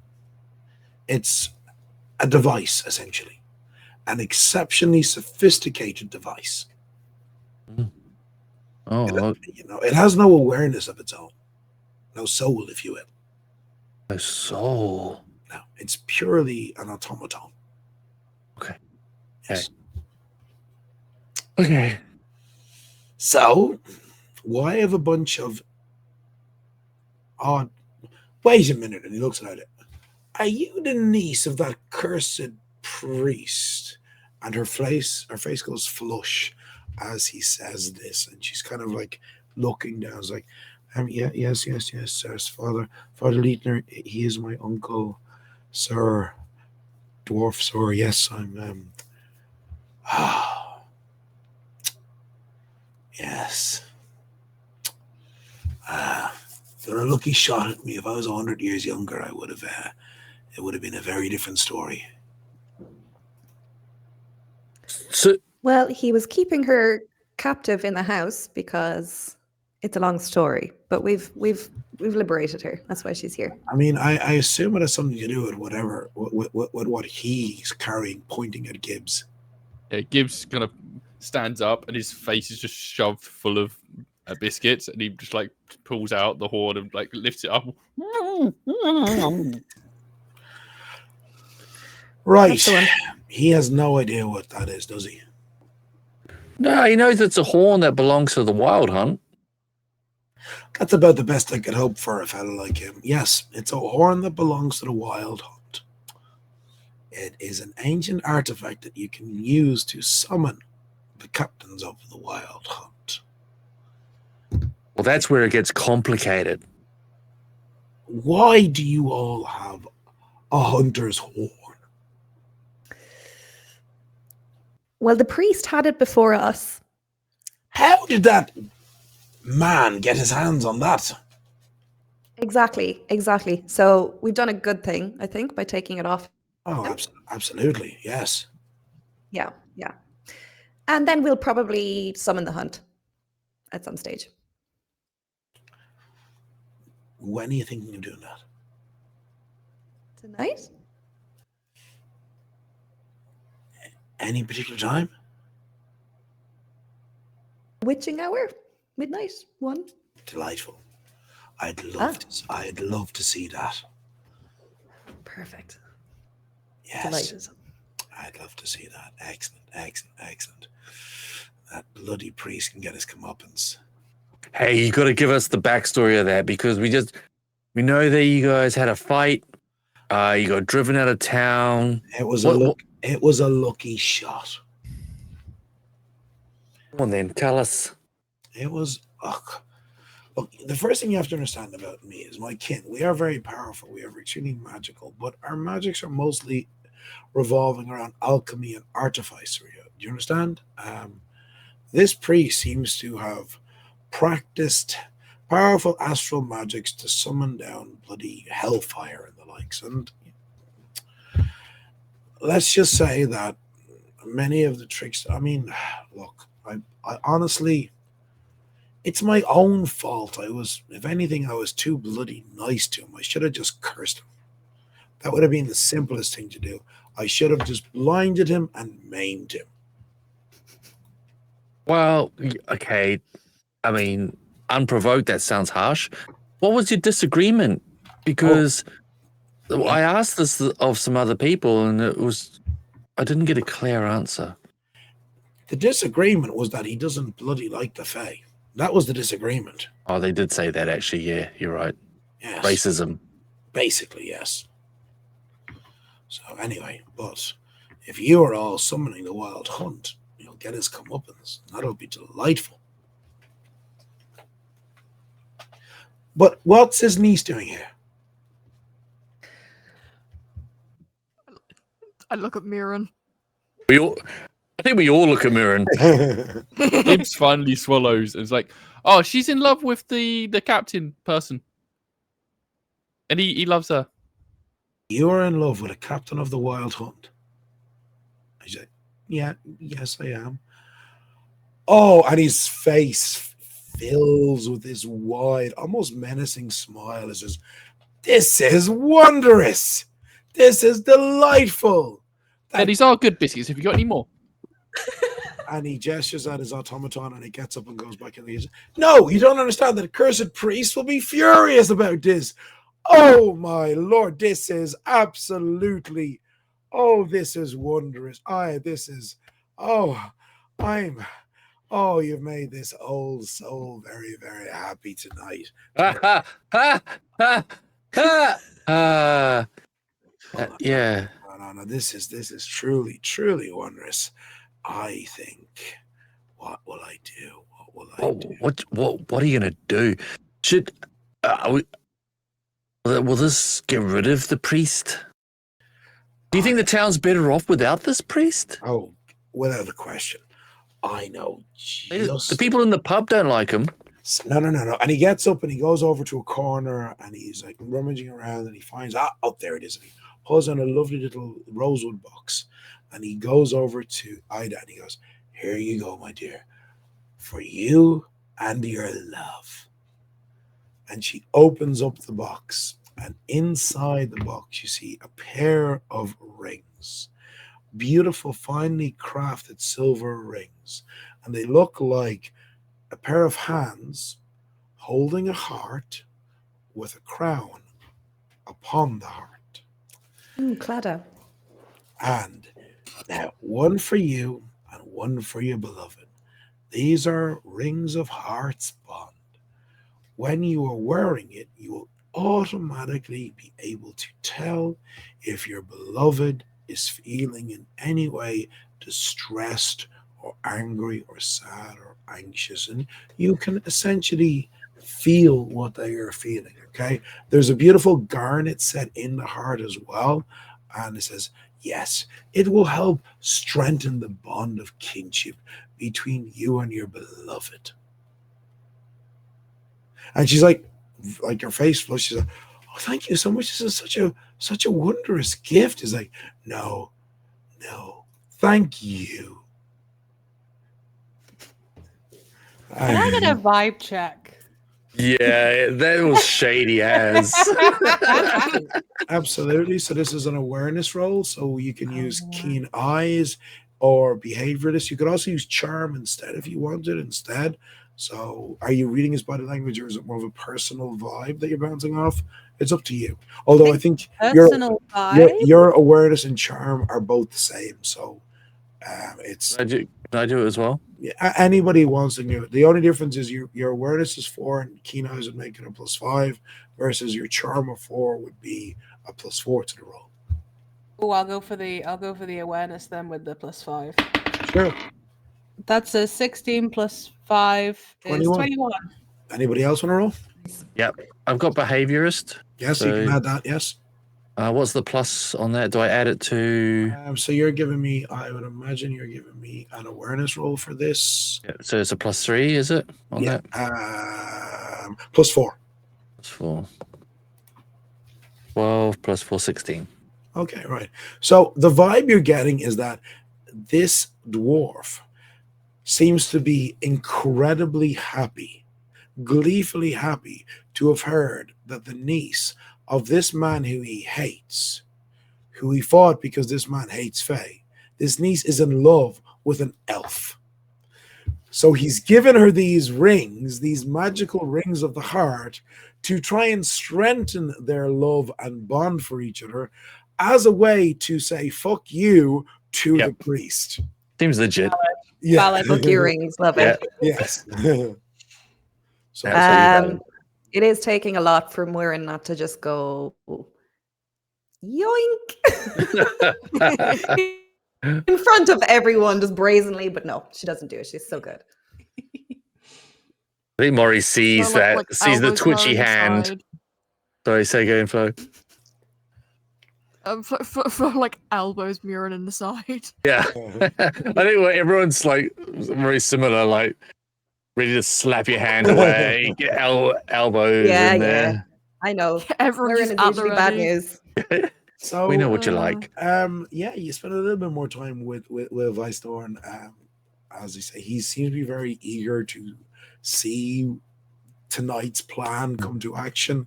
It's a device, essentially. An exceptionally sophisticated device. Oh, It has no awareness of its own. No soul, if you will. no soul. No, it's purely an automaton. Okay. Yes. Okay. So, why have a bunch of odd... Wait a minute, and he looks at it. Are you the niece of that cursed priest? And her face goes flush as he says this, and she's kind of like looking down. It's like, yes, sir. Father Leitner, he is my uncle, sir. Dwarf, sir. Yes, I'm. Yes. You're a lucky shot at me. If I was 100 years younger, I would have. It would have been a very different story. So, Well, he was keeping her captive in the house because it's a long story, but we've liberated her. That's why she's here. I mean, I assume it has something to do with whatever, with what he's carrying, pointing at Gibbs. Yeah, Gibbs kind of stands up and his face is just shoved full of biscuits, and he just like pulls out the horn and like lifts it up. Right. He has no idea what that is, does he? no, he knows it's a horn that belongs to the Wild Hunt. That's about the best I could hope for a fellow like him. Yes, it's a horn that belongs to the Wild Hunt. It is an ancient artifact that you can use to summon the captains of the Wild Hunt. Well, that's where it gets complicated. Why do you all have a hunter's horn? Well, the priest had it before us. How did that man get his hands on that? Exactly. So we've done a good thing, I think, by taking it off. Oh, absolutely, yes. Yeah. And then we'll probably summon the hunt at some stage. When are you thinking of doing that? Tonight? Any particular time? Witching hour? Midnight? 1? Delightful. I'd love to see that. Perfect. Yes. Delighted. I'd love to see that. Excellent. That bloody priest can get his comeuppance. Hey, you got to give us the backstory of that, because we know that you guys had a fight. You got driven out of town. It was a lucky shot. Come on then, tell us. It was look, the first thing you have to understand about me is my kin. We are very powerful. We are extremely magical, but our magics are mostly revolving around alchemy and artificery. Do you understand? This priest seems to have practiced powerful astral magics to summon down bloody hellfire and the likes. And let's just say that many of the tricks, I mean, look, I honestly, it's my own fault. If anything, I was too bloody nice to him. I should have just cursed him. That would have been the simplest thing to do. I should have just blinded him and maimed him. Well, okay. I mean, unprovoked, that sounds harsh. What was your disagreement? Because I asked this of some other people, and I didn't get a clear answer. The disagreement was that he doesn't bloody like the Fey. That was the disagreement. Oh, they did say that, actually. Yeah, you're right. Yes. Racism. Basically, yes. So anyway, but if you are all summoning the Wild Hunt, you'll get his comeuppance. That'll be delightful. But what's his niece doing here? I look at Mirren. I think we all look at Mirren. Gibbs finally swallows and is like, "Oh, she's in love with the captain person, and he loves her." You are in love with a captain of the Wild Hunt. I said, yes, I am. Oh, and his face fills with this wide, almost menacing smile. It says, "This is wondrous. This is delightful." And these are good biscuits. Have you got any more? And he gestures at his automaton and he gets up and goes back in. He says, "No, you don't understand. That cursed priest will be furious about this. Oh my lord, this is absolutely, this is wondrous. You've made this old soul very, very happy tonight." Yeah. No, this is truly, truly wondrous. I think, what will I do? What are you gonna do? Will this get rid of the priest? Do you think the town's better off without this priest? Oh, without a question. I know. The people in the pub don't like him. No. And he gets up and he goes over to a corner and he's like rummaging around and he finds, there it is. And he pulls on a lovely little rosewood box and he goes over to Ida and he goes, "Here you go, my dear, for you and your love." And she opens up the box, and inside the box you see a pair of rings, beautiful, finely crafted silver rings, and they look like a pair of hands holding a heart with a crown upon the heart. Cladda. And now, one for you and one for your beloved. These are rings of heart's bond. When you are wearing it, you will automatically be able to tell if your beloved is feeling in any way distressed or angry or sad or anxious, and you can essentially feel what they are feeling. Okay, there's a beautiful garnet set in the heart as well, and it says, yes, it will help strengthen the bond of kinship between you and your beloved. And she's like her face flushes. She's like, "Oh, thank you so much. This is such a wondrous gift." It's like, no, thank you. Can I get a vibe check? Yeah, that was shady as. Absolutely. So this is an awareness roll. So you can use keen eyes or behavioralist. You could also use charm instead if you wanted instead. So, are you reading his body language, or is it more of a personal vibe that you're bouncing off? It's up to you. Although I think Personal vibe. your awareness and charm are both the same. So, it's Can I do it as well? anybody who wants to do it. The only difference is your awareness is 4, and keen eyes would make it a +5, versus your charm of 4 would be a +4 to the roll. Oh, I'll go for the awareness then with the +5. Sure. That's a 16 plus 5 is 21. Anybody else want to roll? Yep. I've got behaviorist. Yes, So, you can add that. Yes. What's the plus on that? Do I add it to? So you're giving me, I would imagine you're giving me an awareness roll for this. Yeah, so it's a +3, is it? On that? +4. +4. 12 plus 4, 16. Okay, right. So the vibe you're getting is that this dwarf seems to be incredibly happy, gleefully happy to have heard that the niece of this man who he hates, who he fought because this man hates Fey, this niece is in love with an elf. So he's given her these rings, these magical rings of the heart, to try and strengthen their love and bond for each other as a way to say, fuck you to the priest. Seems legit. Yeah. Fuck your rings, love it. Yes. So it is taking a lot for Muirin not to just go yoink in front of everyone, just brazenly. But no, she doesn't do it. She's so good. I think Maury sees sees the twitchy hand. Side. Sorry, say again, Flo. For like elbows Muirin in the side. Yeah. I think everyone's like very similar, like ready to slap your hand away, get elbows in there. I know. Everyone Muirin is usually bad news. So we know what you like. You spend a little bit more time with Weisthorn. As I say, he seems to be very eager to see tonight's plan come to action.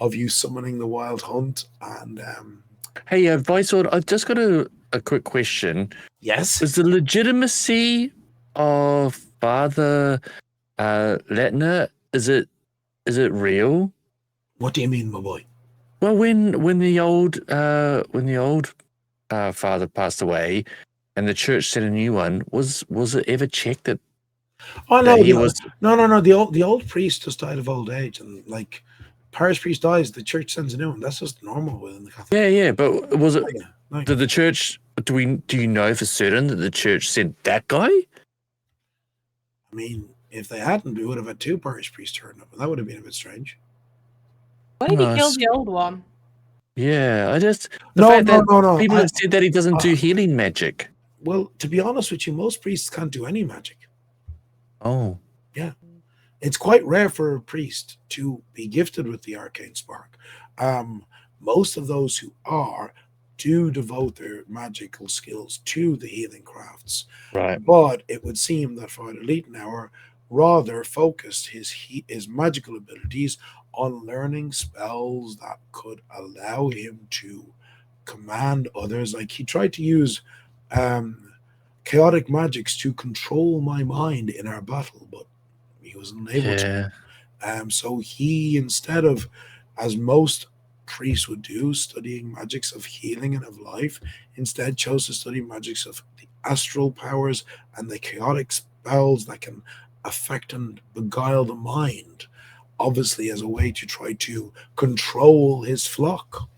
Of you summoning the wild hunt, and hey, Weisthorn, I've just got a quick question. Yes, is the legitimacy of Father Leitner, is it real? What do you mean, my boy? Well, when the old father passed away, and the church sent a new one, was it ever checked that? Oh no, he was no. The old priest just died of old age, and like parish priest dies, the church sends a new one. That's just normal within the Catholic. Yeah. But was it? No. Did the church? Do you know for certain that the church sent that guy? I mean, if they hadn't, we would have had 2 parish priests turn up, and that would have been a bit strange. What if he killed the old one? Yeah, I just No. People have said that he doesn't do healing magic. Well, to be honest with you, most priests can't do any magic. Oh, yeah. It's quite rare for a priest to be gifted with the arcane spark. Most of those who do devote their magical skills to the healing crafts. Right. But it would seem that Father Leitner rather focused his magical abilities on learning spells that could allow him to command others. Like he tried to use chaotic magics to control my mind in our battle, but he was unable to. So he, instead of, as most priests would do, studying magics of healing and of life, instead chose to study magics of the astral powers and the chaotic spells that can affect and beguile the mind, obviously as a way to try to control his flock.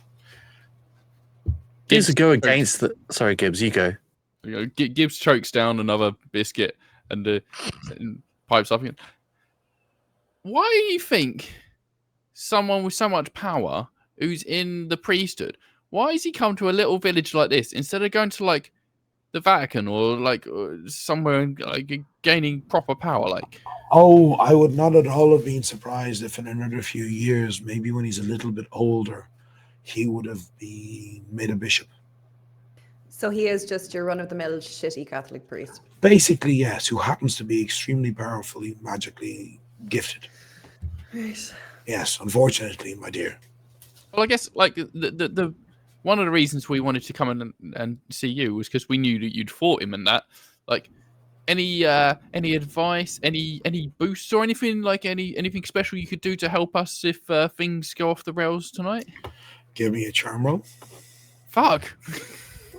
Gibbs go against the. Sorry, Gibbs, you go. Gibbs chokes down another biscuit and pipes up again. Why do you think someone with so much power, who's in the priesthood, why has he come to a little village like this instead of going to like the Vatican or like somewhere like gaining proper power? Like, oh, I would not at all have been surprised if in another few years, maybe when he's a little bit older, he would have been made a bishop. So he is just your run-of-the-mill shitty Catholic priest. Basically, yes, who happens to be extremely powerfully, magically gifted. Right. Yes, unfortunately, my dear. Well, I guess like the one of the reasons we wanted to come in and see you was because we knew that you'd fought him and that. Like any advice, any boosts or anything like anything special you could do to help us if things go off the rails tonight? Give me a charm roll. Fuck.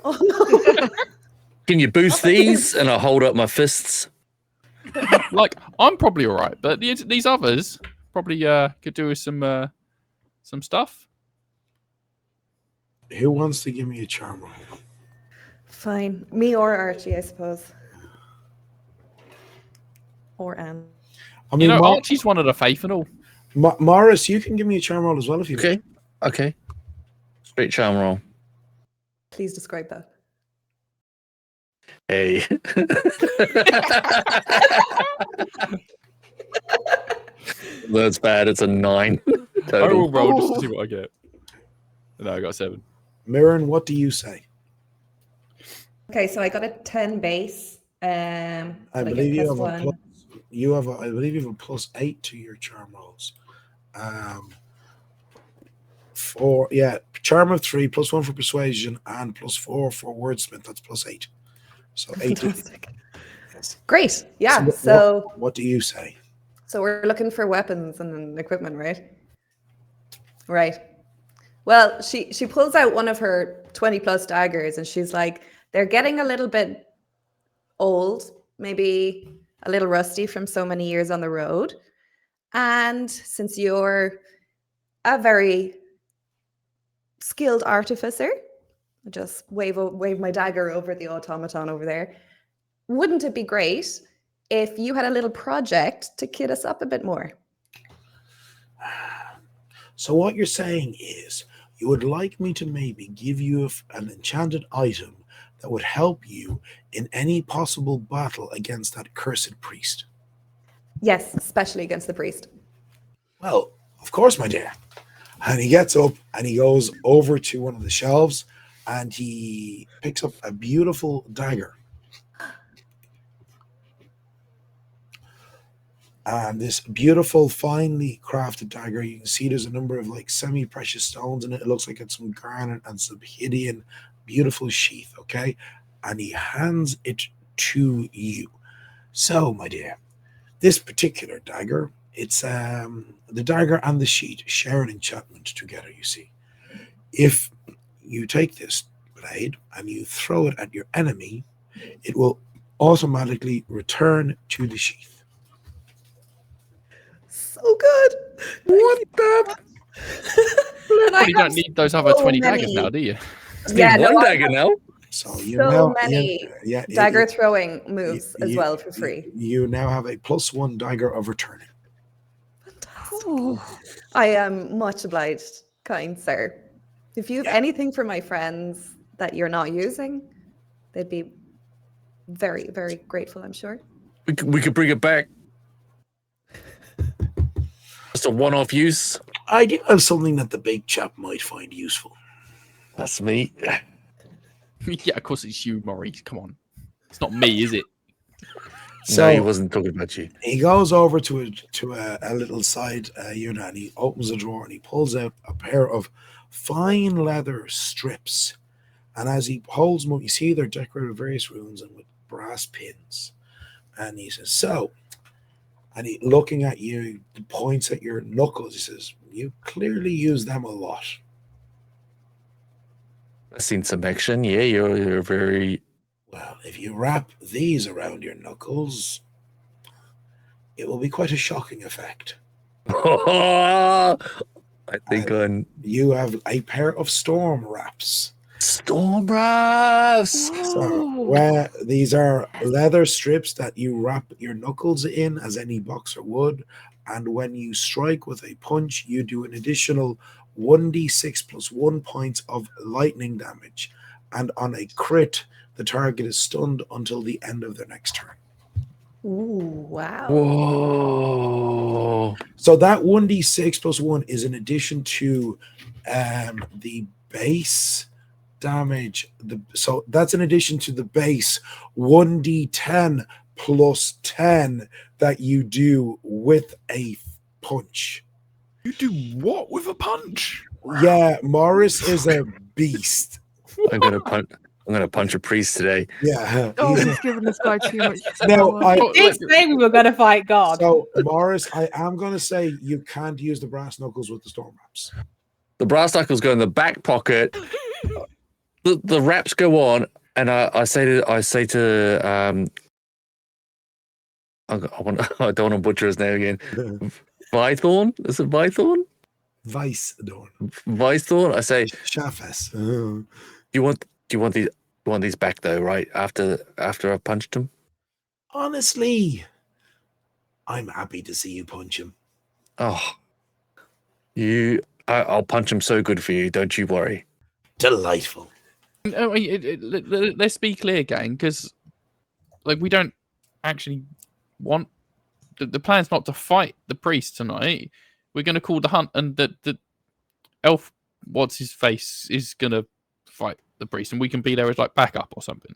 Oh no. Can you boost these? And I hold up my fists. Like I'm probably all right, but these others probably could do with some stuff. Who wants to give me a charm roll? Fine. Me or Archie, I suppose. Or Anne. I mean, Archie's one of the faithful. Morris, you can give me a charm roll as well if you like. Okay. Straight charm roll. Please describe that. Hey. That's bad. It's a 9. I will roll just to see what I get. No, I got a 7. Mirren, what do you say? Okay, so I got a 10 base. I believe you have a plus. I believe you have a +8 to your charm rolls. Charm of 3, +1 for persuasion, and +4 for wordsmith. That's +8. So 8. Fantastic. Yes. Great. Yeah. So what do you say? So we're looking for weapons and equipment, right? Right. Well, she pulls out one of her 20+ daggers and she's like, they're getting a little bit old, maybe a little rusty from so many years on the road. And since you're a very skilled artificer, I just wave my dagger over the automaton over there. Wouldn't it be great if you had a little project to kit us up a bit more? So what you're saying is you would like me to maybe give you an enchanted item that would help you in any possible battle against that cursed priest. Yes, especially against the priest. Well, of course, my dear. And he gets up and he goes over to one of the shelves and he picks up a beautiful dagger. And this beautiful, finely crafted dagger, you can see there's a number of like semi-precious stones in it. It looks like it's some garnet and some Hidian beautiful sheath, okay? And he hands it to you. So, my dear, this particular dagger, it's the dagger and the sheet share an enchantment together, you see. If you take this blade and you throw it at your enemy, it will automatically return to the sheath. So good. What the? You don't need those other 20 daggers now, do you? Yeah, one dagger now. So you so now, many dagger throwing moves as well for free. You now have a +1 dagger of returning. Oh, I am much obliged, kind sir. If you have anything for my friends that you're not using, they'd be very, very grateful, I'm sure. We could bring it back. Just a one-off use. I do have something that the big chap might find useful. That's me. Yeah, of course it's you, Maurice. Come on. It's not me, is it? So no, he wasn't talking about you. He goes over to a little side unit and he opens a drawer and he pulls out a pair of fine leather strips. And as he holds them up, you see they're decorated with various runes and with brass pins. And he says, so, and he looking at you, points at your knuckles. He says, you clearly use them a lot. I've seen some action. Yeah, you're very... Well, if you wrap these around your knuckles, it will be quite a shocking effect. I think you have a pair of storm wraps. Storm wraps! So, where these are leather strips that you wrap your knuckles in as any boxer would, and when you strike with a punch, you do an additional 1d6 plus 1 points of lightning damage, and on a crit, the target is stunned until the end of their next turn. Ooh, wow. Whoa. So that 1d6 plus 1 is in addition to the base damage. So that's in addition to the base 1d10 plus 10 that you do with a punch. You do what with a punch? Yeah, Morris is a beast. I'm gonna punch. I'm gonna punch a priest today. Yeah. Oh, he's he's given this guy too much Now, power. I- We did say we were going to fight God. So, Morris, I am going to say you can't use the brass knuckles with the storm wraps. The brass knuckles go in the back pocket. The wraps go on, and I say to I don't want to butcher his name again. Vythorn? Is it Vythorn? Vice Adorn. Vythorn? I say, Shafes. do you want these back though, right? After I've punched him? Honestly, I'm happy to see you punch him. Oh. I'll punch him so good for you, don't you worry. Delightful. Let's be clear, gang, because like we don't actually want the plan's not to fight the priest tonight. We're going to call the hunt, and the elf, what's his face, is going to fight the priest, and we can be there as like backup or something.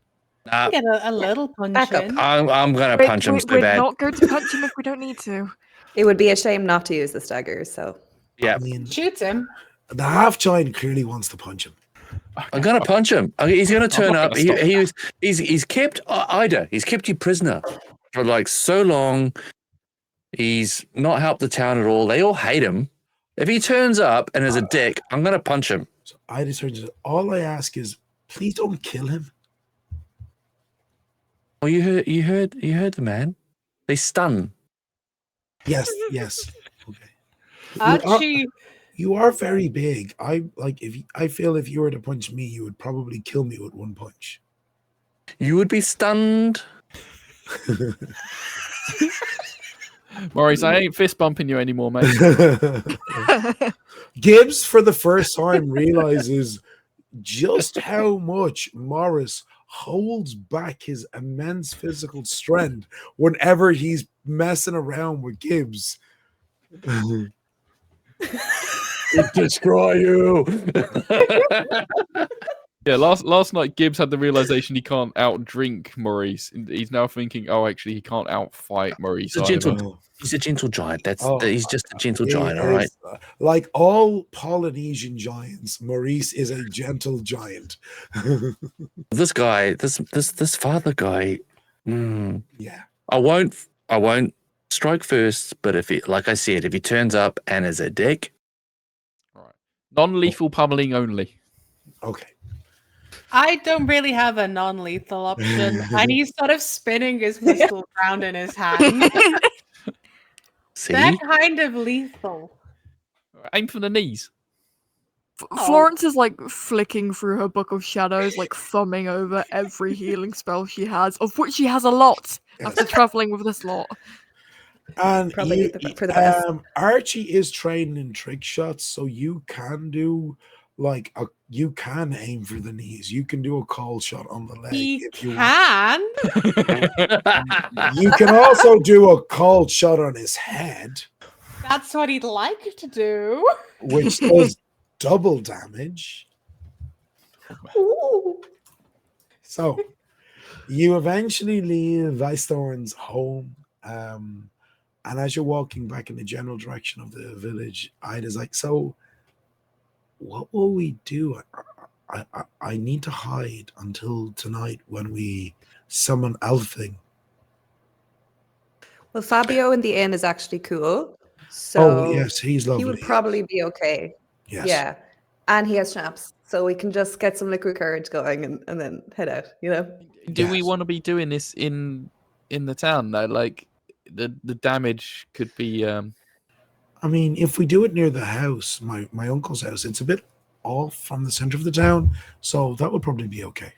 Get a little punch Backup. in. I'm gonna punch him so We're bad. not going to punch him if we don't need to. It would be a shame not to use the staggers. So Yeah, I mean, Shoot him. the half giant clearly wants to punch him. I'm gonna punch him. He's gonna turn not up. gonna stop He's kept Ida. He's kept you prisoner for like so long. He's not helped the town at all. They all hate him. If he turns up and is a dick, I'm gonna punch him. So I decided, all I ask is, please don't kill him. Oh, you heard the man. They stun. Yes, yes. Okay. Archie, You are very big. I feel if you were to punch me, you would probably kill me with one punch. You would be stunned. Maurice, I ain't fist bumping you anymore, mate. Gibbs, for the first time, realizes just how much Morris holds back his immense physical strength whenever he's messing around with Gibbs. Destroy you. Yeah, last night Gibbs had the realization he can't outdrink Maurice. He's now thinking, oh, actually, he can't outfight Maurice. He's a either. gentle- He's a gentle giant. Oh, He's just a gentle He giant, all right? is, like all Polynesian giants, Maurice is a gentle giant. This guy, this father guy, Yeah. I won't strike first, but if he, like I said, if he turns up and is a dick, Right. Non-lethal pummeling only. Okay. I don't really have a non-lethal option, and he's sort of spinning his pistol around in his hand. see, They're kind of lethal. Aim for the knees. Florence is like flicking through her book of shadows, like thumbing over every healing spell she has, of which she has a lot after traveling with this lot. And Probably you, for the best. Archie is trained in trick shots, so you can do you can aim for the knees. You can do a call shot on the leg. He if you can. want. You can also do a call shot on his head, That's what he'd like to do. which does double damage. Ooh. So you eventually leave Weisthorn's home. And as you're walking back in the general direction of the village, Ida's like, so what will we do? I need to hide until tonight when we summon Alfing. Well, Fabio in the inn is actually cool. So Oh, yes, he's lovely. he would probably be okay. Yes. Yeah. And he has schnapps. So we can just get some liquid courage going and then head out, you know? Do we Yes. want to be doing this in the town though? Like the damage could be. I mean, if we do it near the house, my uncle's house, it's a bit off from the center of the town, so that would probably be okay.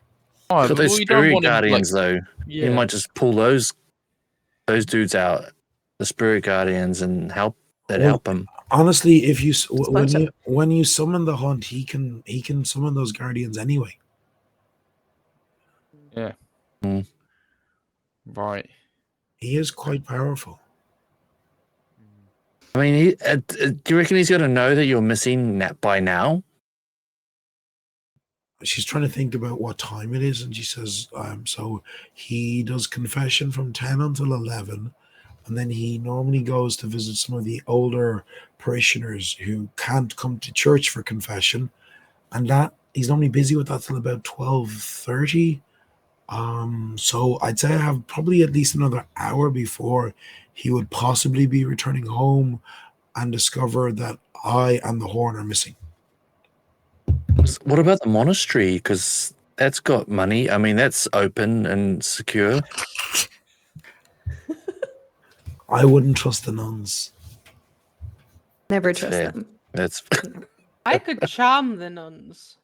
Oh, got those we don't spirit want him, guardians though. Yeah. You might just pull those dudes out, the spirit guardians, and help them. Honestly, if you bunch of- when you summon the hunt, he can summon those guardians anyway. Yeah. Mm. Right. He is quite powerful. I mean, do you reckon he's going to know that you're missing by now? She's trying to think about what time it is, and she says, so he does confession from 10 until 11, and then he normally goes to visit some of the older parishioners who can't come to church for confession, and that he's normally busy with that till about 12:30. So I'd say I have probably at least another hour before he would possibly be returning home and discover that I and the horn are missing. What about the monastery? Because that's got money. I mean, that's open and secure. I wouldn't trust the nuns. Never That's trust fair. them. That's. I could charm the nuns.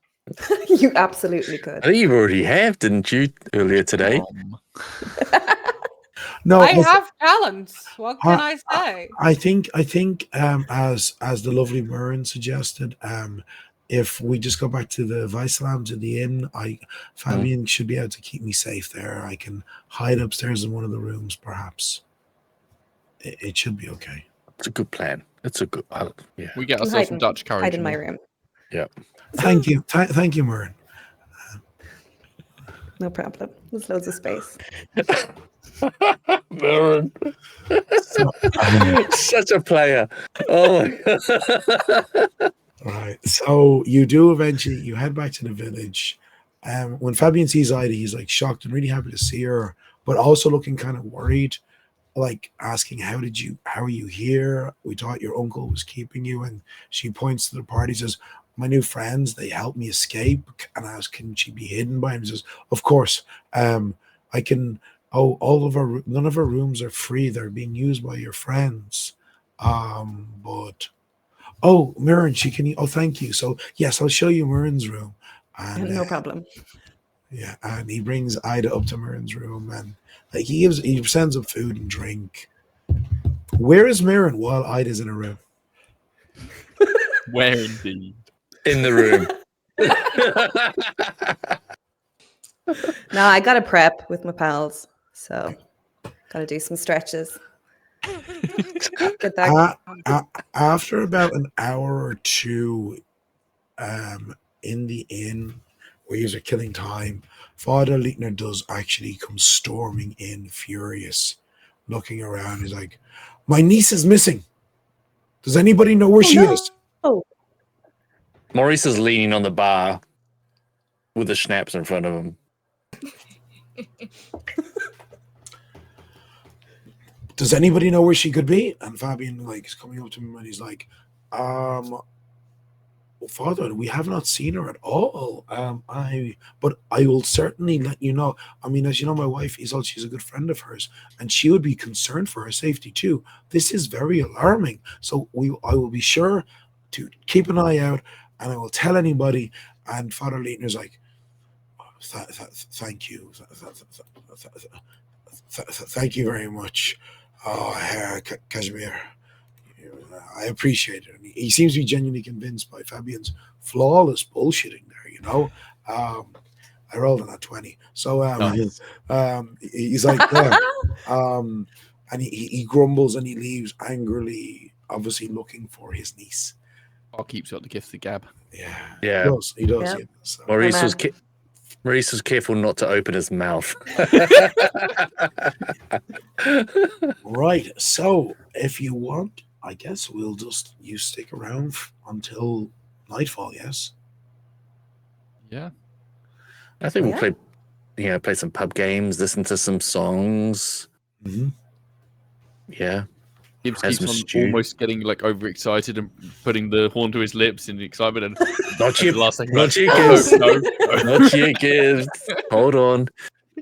You absolutely I could. think you already have, didn't you, earlier today? No, I have talents. What can I say? I think as the lovely Murren suggested, if we just go back to the Vice Lounge at the inn, Fabian should be able to keep me safe there. I can hide upstairs in one of the rooms, perhaps. It should be okay. It's a good plan. It's a good. Yeah. We get Can ourselves some Dutch courage. hide in my now. room. Yeah. Thank you, thank you, Murren. No problem. There's loads of space. Baron. Such a player. Oh my god. Right. So you head back to the village. When Fabian sees Ida, he's like shocked and really happy to see her, but also looking kind of worried, like asking, how are you here? We thought your uncle was keeping you. And she points to the party, says, my new friends, they helped me escape, and asks, can she be hidden by him? He says, of course. I can. Oh, none of our rooms are free. They're being used by your friends. But Mirren, she can. Oh, thank you. So yes, I'll show you Mirren's room. And, No problem. Yeah, and he brings Ida up to Mirren's room, and like he sends up food and drink. Where is Mirren while Ida's in a room? Where indeed? In the room. No, I got to prep with my pals, so got to do some stretches. Get that. After about an hour or two, in the inn where you're killing time, Father Leitner does actually come storming in, furious, looking around. He's like, "My niece is missing. Does anybody know where she is?" Oh, Maurice is leaning on the bar with the schnapps in front of him. Does anybody know where she could be? And Fabian is coming up to him and he's like, Father, we have not seen her at all. But I will certainly let you know. I mean, as you know, my wife Isol, she's a good friend of hers, and she would be concerned for her safety too. This is very alarming. So I will be sure to keep an eye out, and I will tell anybody. And Father Leitner's like, thank you. Thank you very much. Kashmir. I appreciate it. And he seems to be genuinely convinced by Fabian's flawless bullshitting there, I rolled on that 20. So Nice. he's like, yeah. And he grumbles and he leaves angrily, obviously looking for his niece. I'll keep got the gift of gab. Yeah. Yeah. He does. Yeah. Yeah. So. Maurice was careful not to open his mouth. Right. So if you want, I guess you stick around until nightfall, yes? Yeah. I think we'll play some pub games, listen to some songs. Mm-hmm. Yeah. Gibbs Has keeps some on stew. almost getting overexcited and putting the horn to his lips in excitement. And Not at yet. the last second, Not like, yet, no, Gibbs. no. Not yet, Gibbs. Hold on.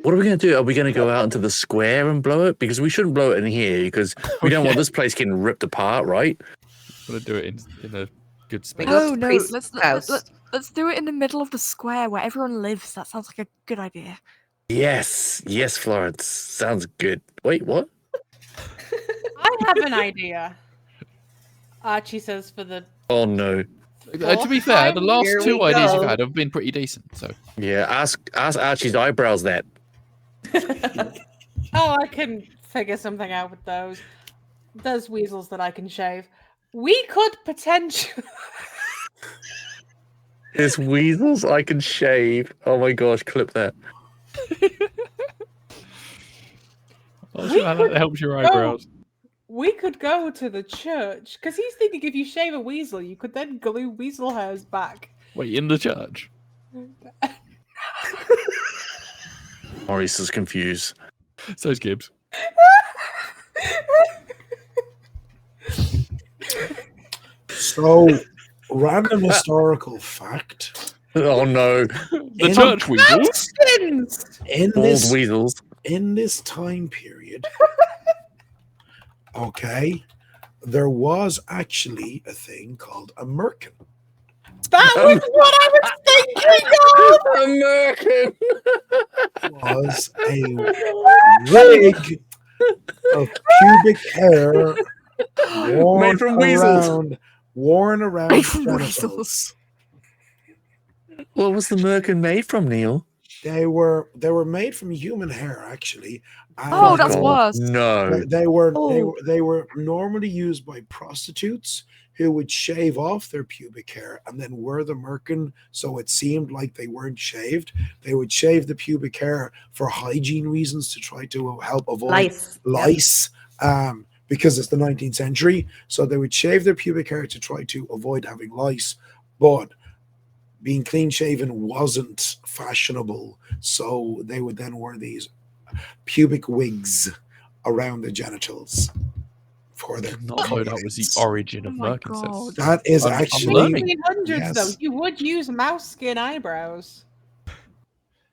What are we going to do? Are we going to go out into the square and blow it? Because we shouldn't blow it in here because we don't want this place getting ripped apart, right? I'm gonna do it in a good space. go up to Oh the no! priest's house. Let's do it in the middle of the square where everyone lives. That sounds like a good idea. Yes, Florence. Sounds good. Wait, what? I have an idea. Archie says for the. Oh, no. To be fair, the last Here two we ideas go. you've had have been pretty decent. So Yeah, ask Archie's eyebrows that. Oh, I can figure something out with those. There's weasels that I can shave. We could potentially. There's weasels I can shave. Oh my gosh, clip that. I'm sure how that helps your eyebrows. We could go to the church because he's thinking if you shave a weasel, you could then glue weasel hairs back. Wait, in the church? Maurice is confused. So's Gibbs. So, random historical fact. Oh no, The In- church weasels. Skins! In bald this weasels. in this time period, okay, there was actually a thing called a merkin. That was what I was thinking of! American. Was a wig of pubic hair Made from weasels. worn around Made from genitals. weasels. What was the merkin made from, Neil? They were made from human hair, actually. And Oh, that's God, worse. No. They were Oh. they were normally used by prostitutes who would shave off their pubic hair and then wear the merkin so it seemed like they weren't shaved. They would shave the pubic hair for hygiene reasons to try to help avoid lice. Because it's the 19th century, so they would shave their pubic hair to try to avoid having lice, but being clean shaven wasn't fashionable, so they would then wear these pubic wigs around the genitals for their Not know that was the coverings. origin of Oh my merkin. God. That is I'm actually learning. 1800s, Yes. though, you would use mouse skin eyebrows.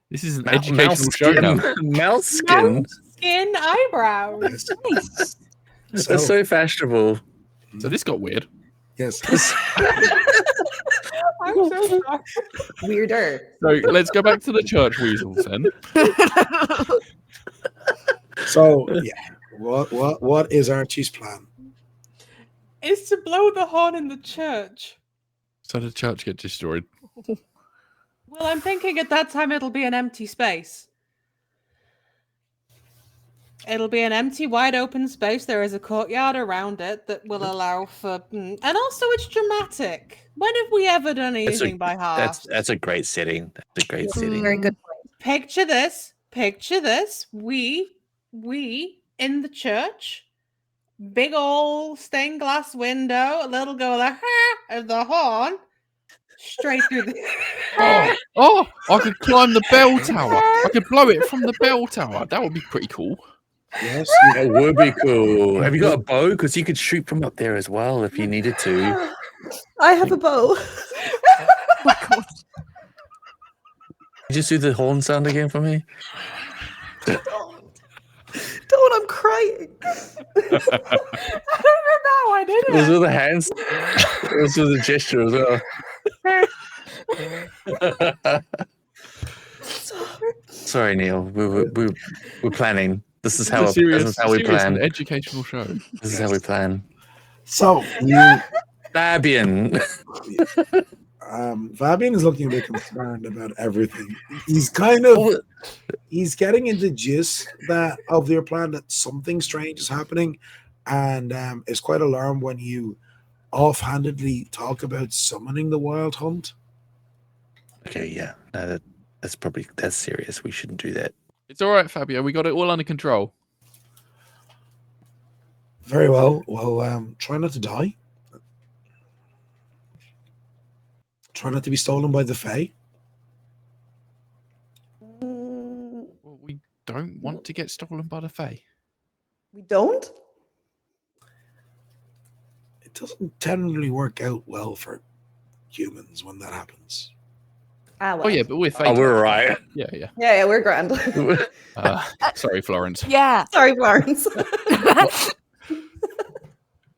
This is an Mouse educational show skin. now. Mouse skin. Mouse skin eyebrows. yes. That's so fashionable. So this got weird. Yes. I'm so sorry. Weirder. So let's go back to the church weasels then. So yeah, what is Archie's plan? Is to blow the horn in the church. So the church get destroyed. Well, I'm thinking at that time it'll be an empty space. It'll be an empty, wide open space. There is a courtyard around it that will allow for... And also it's dramatic. When have we ever done anything by half? That's a great setting. That's a great setting. Very good point. Picture this. Picture this. We in the church, big old stained glass window, a little go like of the horn, straight through the... Oh, I could climb the bell tower. I could blow it from the bell tower. That would be pretty cool. Yes. That would be cool. Have you got a bow? Because you could shoot from up there as well if you needed to. I have a bow. Oh my God. Could you just do the horn sound again for me? Don't, I'm crying. I don't know. I did It was it. with the hands. It was with the gesture as well. Sorry, Neil. We're planning. This is how This is we an plan. educational show. This is how we plan. So Fabian. Fabian is looking a bit concerned about everything. He's kind of he's getting into the gist of your plan that something strange is happening, and is quite alarmed when you offhandedly talk about summoning the wild hunt. Okay, yeah. No, that's serious. We shouldn't do that. It's all right, Fabio. We got it all under control. Very well. Well, try not to die. Try not to be stolen by the Fey. Mm, Well, we don't want to get stolen by the Fey. we don't? It doesn't generally work out well for humans when that happens. Ah, well. Oh yeah, but we're Fey. Oh, we're all right. Yeah. Yeah, we're grand. Sorry, Florence. Yeah. Sorry, Florence.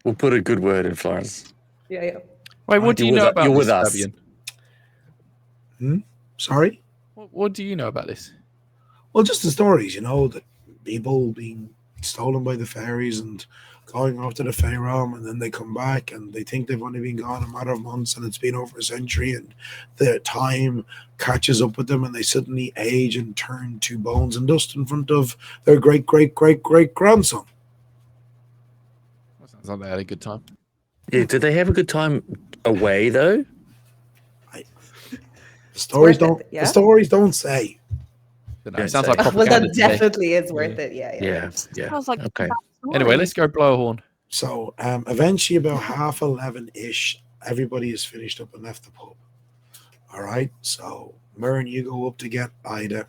We'll put a good word in Florence. yeah. Wait, what do you know about you're this, with us. Fabian? Sorry? What do you know about this? Well, just the stories, that people being stolen by the fairies and going off to the Fey realm, and then they come back and they think they've only been gone a matter of months and it's been over a century, and the time catches up with them and they suddenly age and turn to bones and dust in front of their great-great-great-great-grandson. That sounds like they had a good time. Yeah, did they have a good time away though? The stories worth it, don't. yeah. The stories don't say. Don't know, Yeah, it sounds so- like Well, propaganda. that to me. definitely is worth it. Yeah. Yeah. Sounds like Okay. Anyway, let's go blow a horn. So eventually, about 11:30ish, everybody is finished up and left the pub. All right. So Myrn, you go up to get Ida.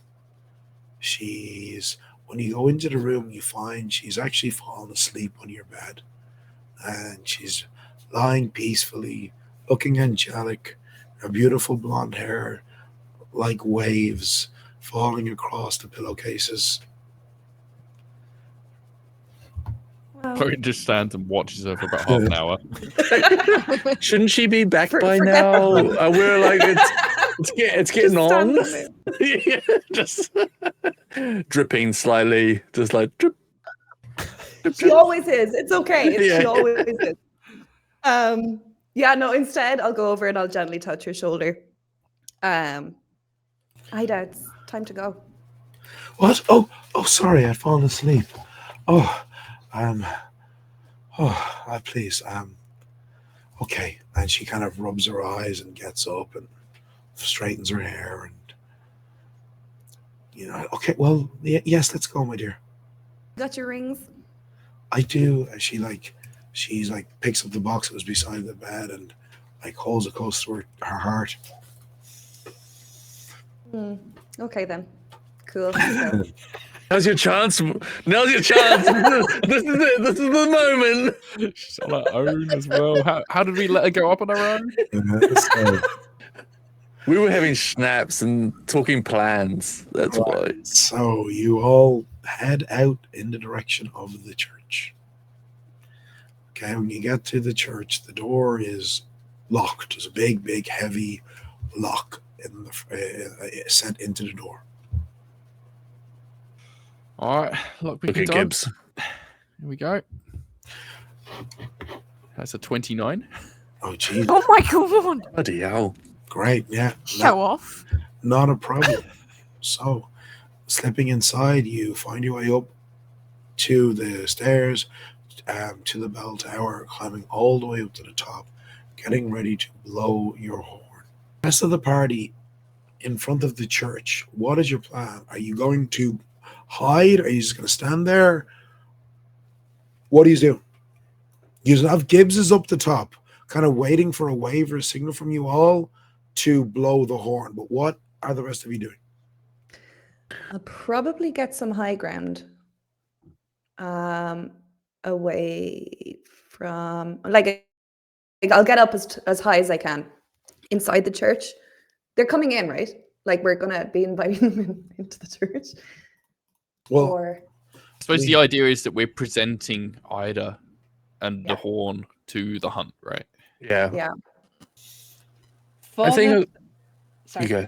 When you go into the room, you find she's actually fallen asleep on your bed. And she's lying peacefully, looking angelic, her beautiful blonde hair like waves falling across the pillowcases. Probably just stands and watches her for about half an hour. Shouldn't she be back by Forget now? the We're like, it's getting Just stand on. there. Yeah, just dripping slightly, just like drip, drip, She drip. always is. It's okay. She Yeah. always is. Yeah, no, instead I'll go over and I'll gently touch her shoulder. Ida, it's time to go. What? Oh, sorry, I'd fallen asleep. Oh, please, okay. And she kind of rubs her eyes and gets up and straightens her hair and, okay, well, yes, let's go, my dear. Got your rings? I do. And she's like picks up the box that was beside the bed and like holds it close to her heart. Okay then. Cool. Let's go. Now's your chance. Now's your chance. This is it. This is the moment. She's on her own as well. How did we let her go up on her own? So, We were having snaps and talking plans. That's why. so you all head out in the direction of the church. Okay, when you get to the church, the door is locked. There's a big, heavy lock in set into the door. All right, look, Look at done. Gibbs. Here we go. That's a 29. Oh, geez. Oh my god! Bloody hell. Great, yeah. Show off. Not a problem. So, slipping inside, you find your way up to the stairs, to the bell tower, climbing all the way up to the top, getting ready to blow your horn. The rest of the party in front of the church, what is your plan? Are you going to hide? Are you just going to stand there? What do you do? You have Gibbs is up the top, kind of waiting for a wave or a signal from you all to blow the horn. But what are the rest of you doing? I'll probably get some high ground. Away from like I'll get up as high as I can inside the church. They're coming in, right? Like we're gonna be inviting them into the church. Well, Or I suppose the idea is that we're presenting Ida and the horn to the hunt, right? Yeah. yeah. For I think. sorry. You go.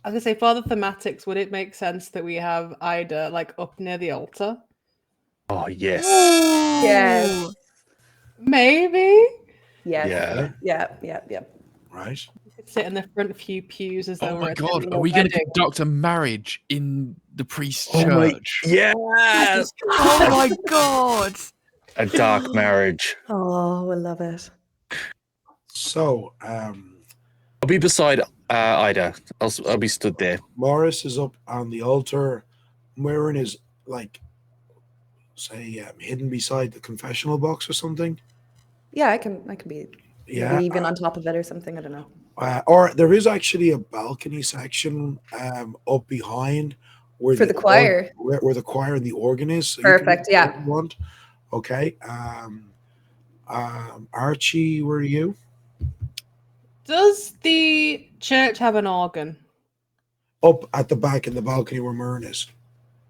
I was gonna say, for the thematics, would it make sense that we have Ida like up near the altar? Oh, yes. Yes. Maybe. Yes. Yeah. Yeah. right. Sit in the front few pews as though Oh we're my god, attending are a we going to wedding. conduct a marriage in the priest's Oh my- church? Yeah. Oh my god! A dark marriage. Oh, I love it. So, I'll be beside Ida. I'll be stood there. Morris is up on the altar. Myrn is like, say, hidden beside the confessional box or something. Yeah, I can be Yeah. maybe even on top of it or something. I don't know. Or there is actually a balcony section up behind where For the choir. where the choir and the organ is. So Perfect, you can, yeah. if you want. Okay. Archie, where are you? Does the church have an organ? Up at the back in the balcony where Myrn is.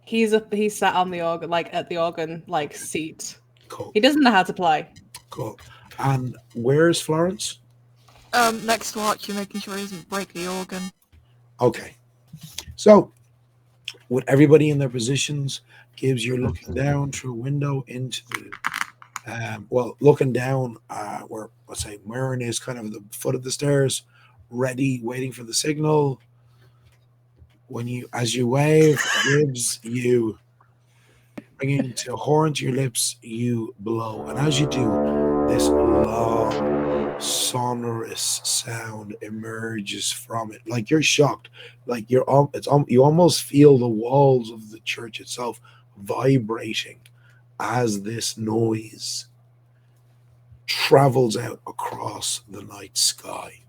He's sat on the organ, like at the organ, like seat. Cool. He doesn't know how to play. Cool. And where's Florence? Next to Archie, making sure he doesn't break the organ. Okay. So, with everybody in their positions, Gibbs, you're looking down through a window into the, looking down where, let's say, Myrn is kind of at the foot of the stairs, ready, waiting for the signal. As you wave, Gibbs, you bringing the horn to your lips, you blow. And as you do, this long, sonorous sound emerges from it. Like you're shocked. Like you almost feel the walls of the church itself vibrating as this noise travels out across the night sky.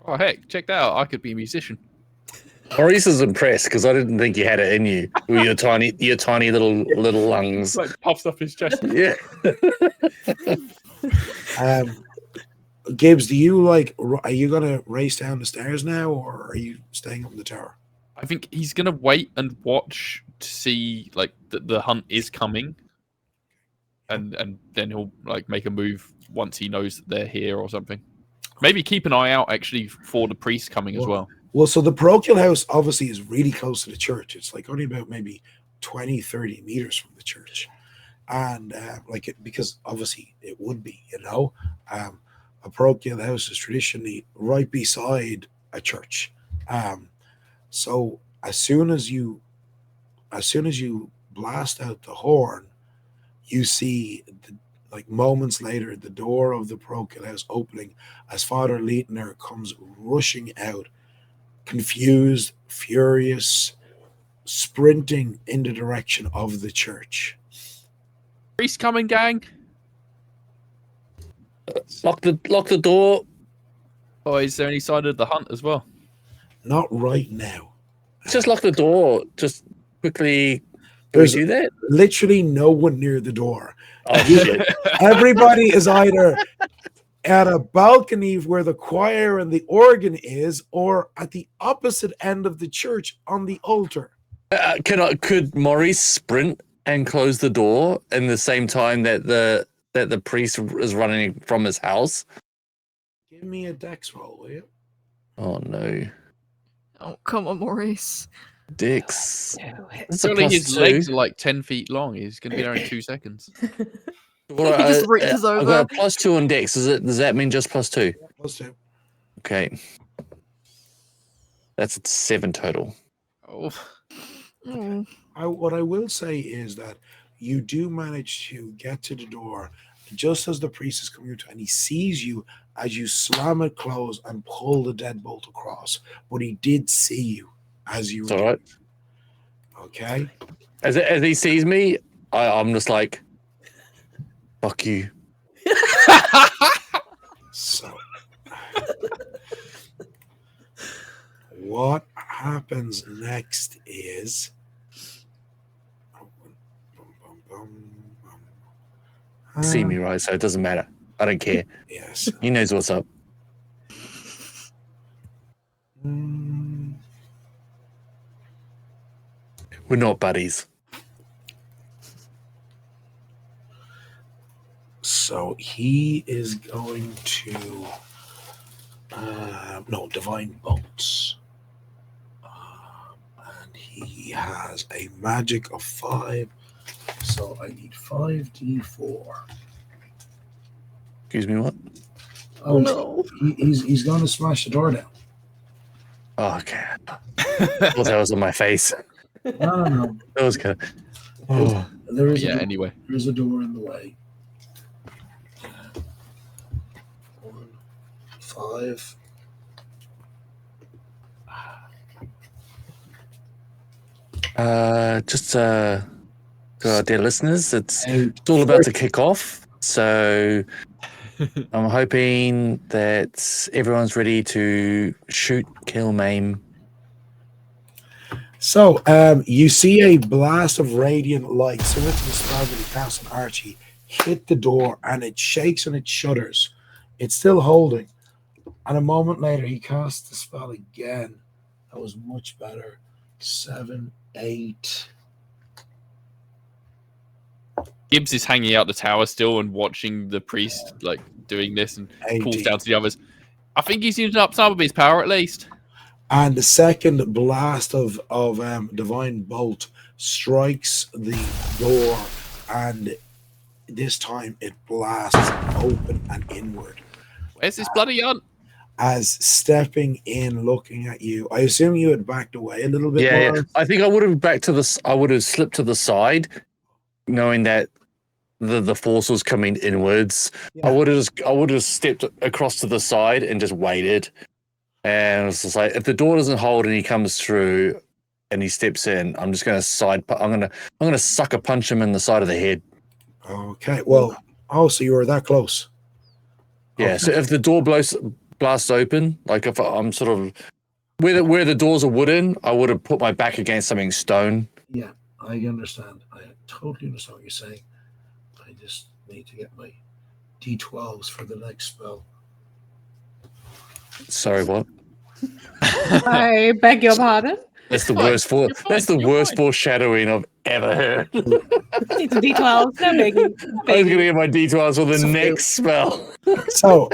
Oh heck, check that out. I could be a musician. Maurice is impressed because I didn't think you had it in you with your tiny little lungs. Like puffs up his chest. Yeah. Gibbs, do you are you gonna race down the stairs now, or are you staying up in the tower? I think he's gonna wait and watch to see like the hunt is coming, and then he'll like make a move once he knows that they're here or something. Maybe keep an eye out actually for the priest coming as well. Well, so the parochial house obviously is really close to the church. It's like only about maybe 20, 30 meters from the church. And because obviously it would be, a parochial house is traditionally right beside a church. So as soon as you blast out the horn, you see moments later the door of the parochial house opening as Father Leitner comes rushing out, confused, furious, sprinting in the direction of the church. Priest coming, gang. Lock the door. Oh, is there any sign of the hunt as well? Not right now. Just lock the door. Just quickly. There's do that. Literally no one near the door. Oh, shit. Everybody is either at a balcony where the choir and the organ is, or at the opposite end of the church on the altar. Could Maurice sprint and close the door in the same time that the priest is running from his house? Give me a dex roll, will you? Oh no. Oh, come on, Maurice. Dex. Surely his legs are like 10 feet long. He's going to be there in 2 seconds. Well, He just reaches I've over. got a +2 on Dex. Does that mean just +2? +2. Okay. That's 7 total. Oh. Oh. What I will say is that you do manage to get to the door just as the priest is coming to, and he sees you as you slam it closed and pull the deadbolt across. But he did see you as you were all right. Okay. As he sees me, I'm just like, fuck you. So, what happens next is You see me, right? So it doesn't matter. I don't care. Yes. He knows what's up. We're not buddies. So he is going to divine bolts, and he has a magic of 5. So I need 5d4. Excuse me, what? Oh no! He's going to smash the door down. Oh, okay. I thought that was on my face. No. That was good. Oh. There is Anyway. There's a door in the way. 1, 5. Just to our dear listeners, it's all about to kick off. So I'm hoping that everyone's ready to shoot, kill, maim. So you see a blast of radiant light similar to the spell that he cast on Archie hit the door, and it shakes and it shudders. It's still holding. And a moment later, he casts the spell again. That was much better. 7, 8. Gibbs is hanging out the tower still and watching the priest like doing this and 18. calls down to the others. I think he's using up some of his power at least. And the second blast of divine bolt strikes the door, and this time it blasts open and inward. Where's this bloody hunt? As stepping in, looking at you. I assume you had backed away a little bit more. Yeah. I think I would have backed to this. I would have slipped to the side, knowing that the force was coming inwards. Yeah. I would have stepped across to the side and just waited. And it's just like, if the door doesn't hold and he comes through and he steps in, I'm just gonna I'm gonna sucker punch him in the side of the head. Okay. Well, so you were that close. Yeah. Okay. So if the door blasts open, like if I'm sort of Where the doors are wooden, I would have put my back against something stone. Yeah, I understand. I totally understand what you're saying. I just need to get my D12s for the next spell. Sorry, what? I beg your pardon. That's the fine, worst for. you're fine, That's the you're worst fine. foreshadowing I've ever heard. Need some D12s. No biggie. I was going to get my D12s for the So next spell. So,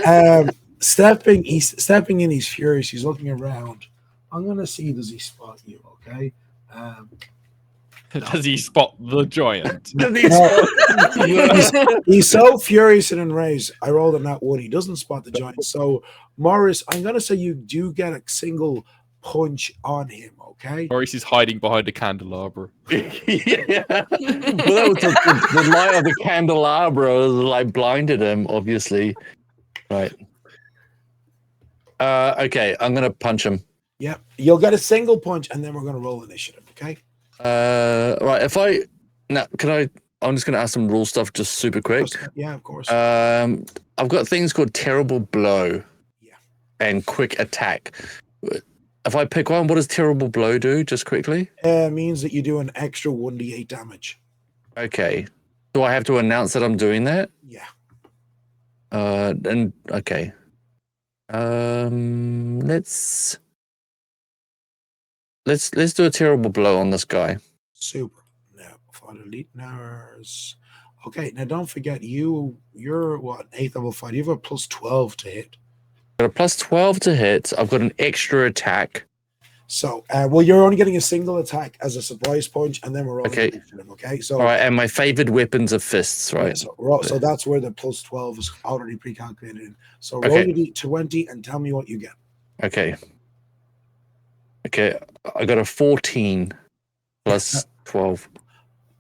stepping in, he's furious. He's looking around. I'm gonna see, does he spot you? Okay. Does he spot the giant? He's so furious and enraged. I rolled a nat 1. He doesn't spot the giant. So, Morris, I'm gonna say you do get a single punch on him. Okay. Maurice is hiding behind a candelabra. Yeah. Well, that was the light of the candelabra like blinded him, obviously. Right. Okay, I'm gonna punch him. Yep. You'll get a single punch, and then we're gonna roll initiative. Okay. Right. I'm just gonna ask some rule stuff just super quick. Yeah, of course. I've got things called terrible blow. Yeah. And quick attack. If I pick one, what does terrible blow do? Just quickly. Means that you do an extra 1d8 damage. Okay. Do I have to announce that I'm doing that? Yeah. And okay. Let's do a terrible blow on this guy. Super. Now, Father Leitner's. Okay, now don't forget, you're what, 8th level fight. You have a plus 12 to hit. Got a plus 12 to hit. I've got an extra attack. So, well, you're only getting a single attack as a surprise punch, and then we're rolling Okay. initiative, okay? So, All right, and my favored weapons are fists, right? so that's where the plus 12 is already pre-calculated in. So roll Okay. your D20 and tell me what you get. Okay. Okay, I got a 14 plus 12.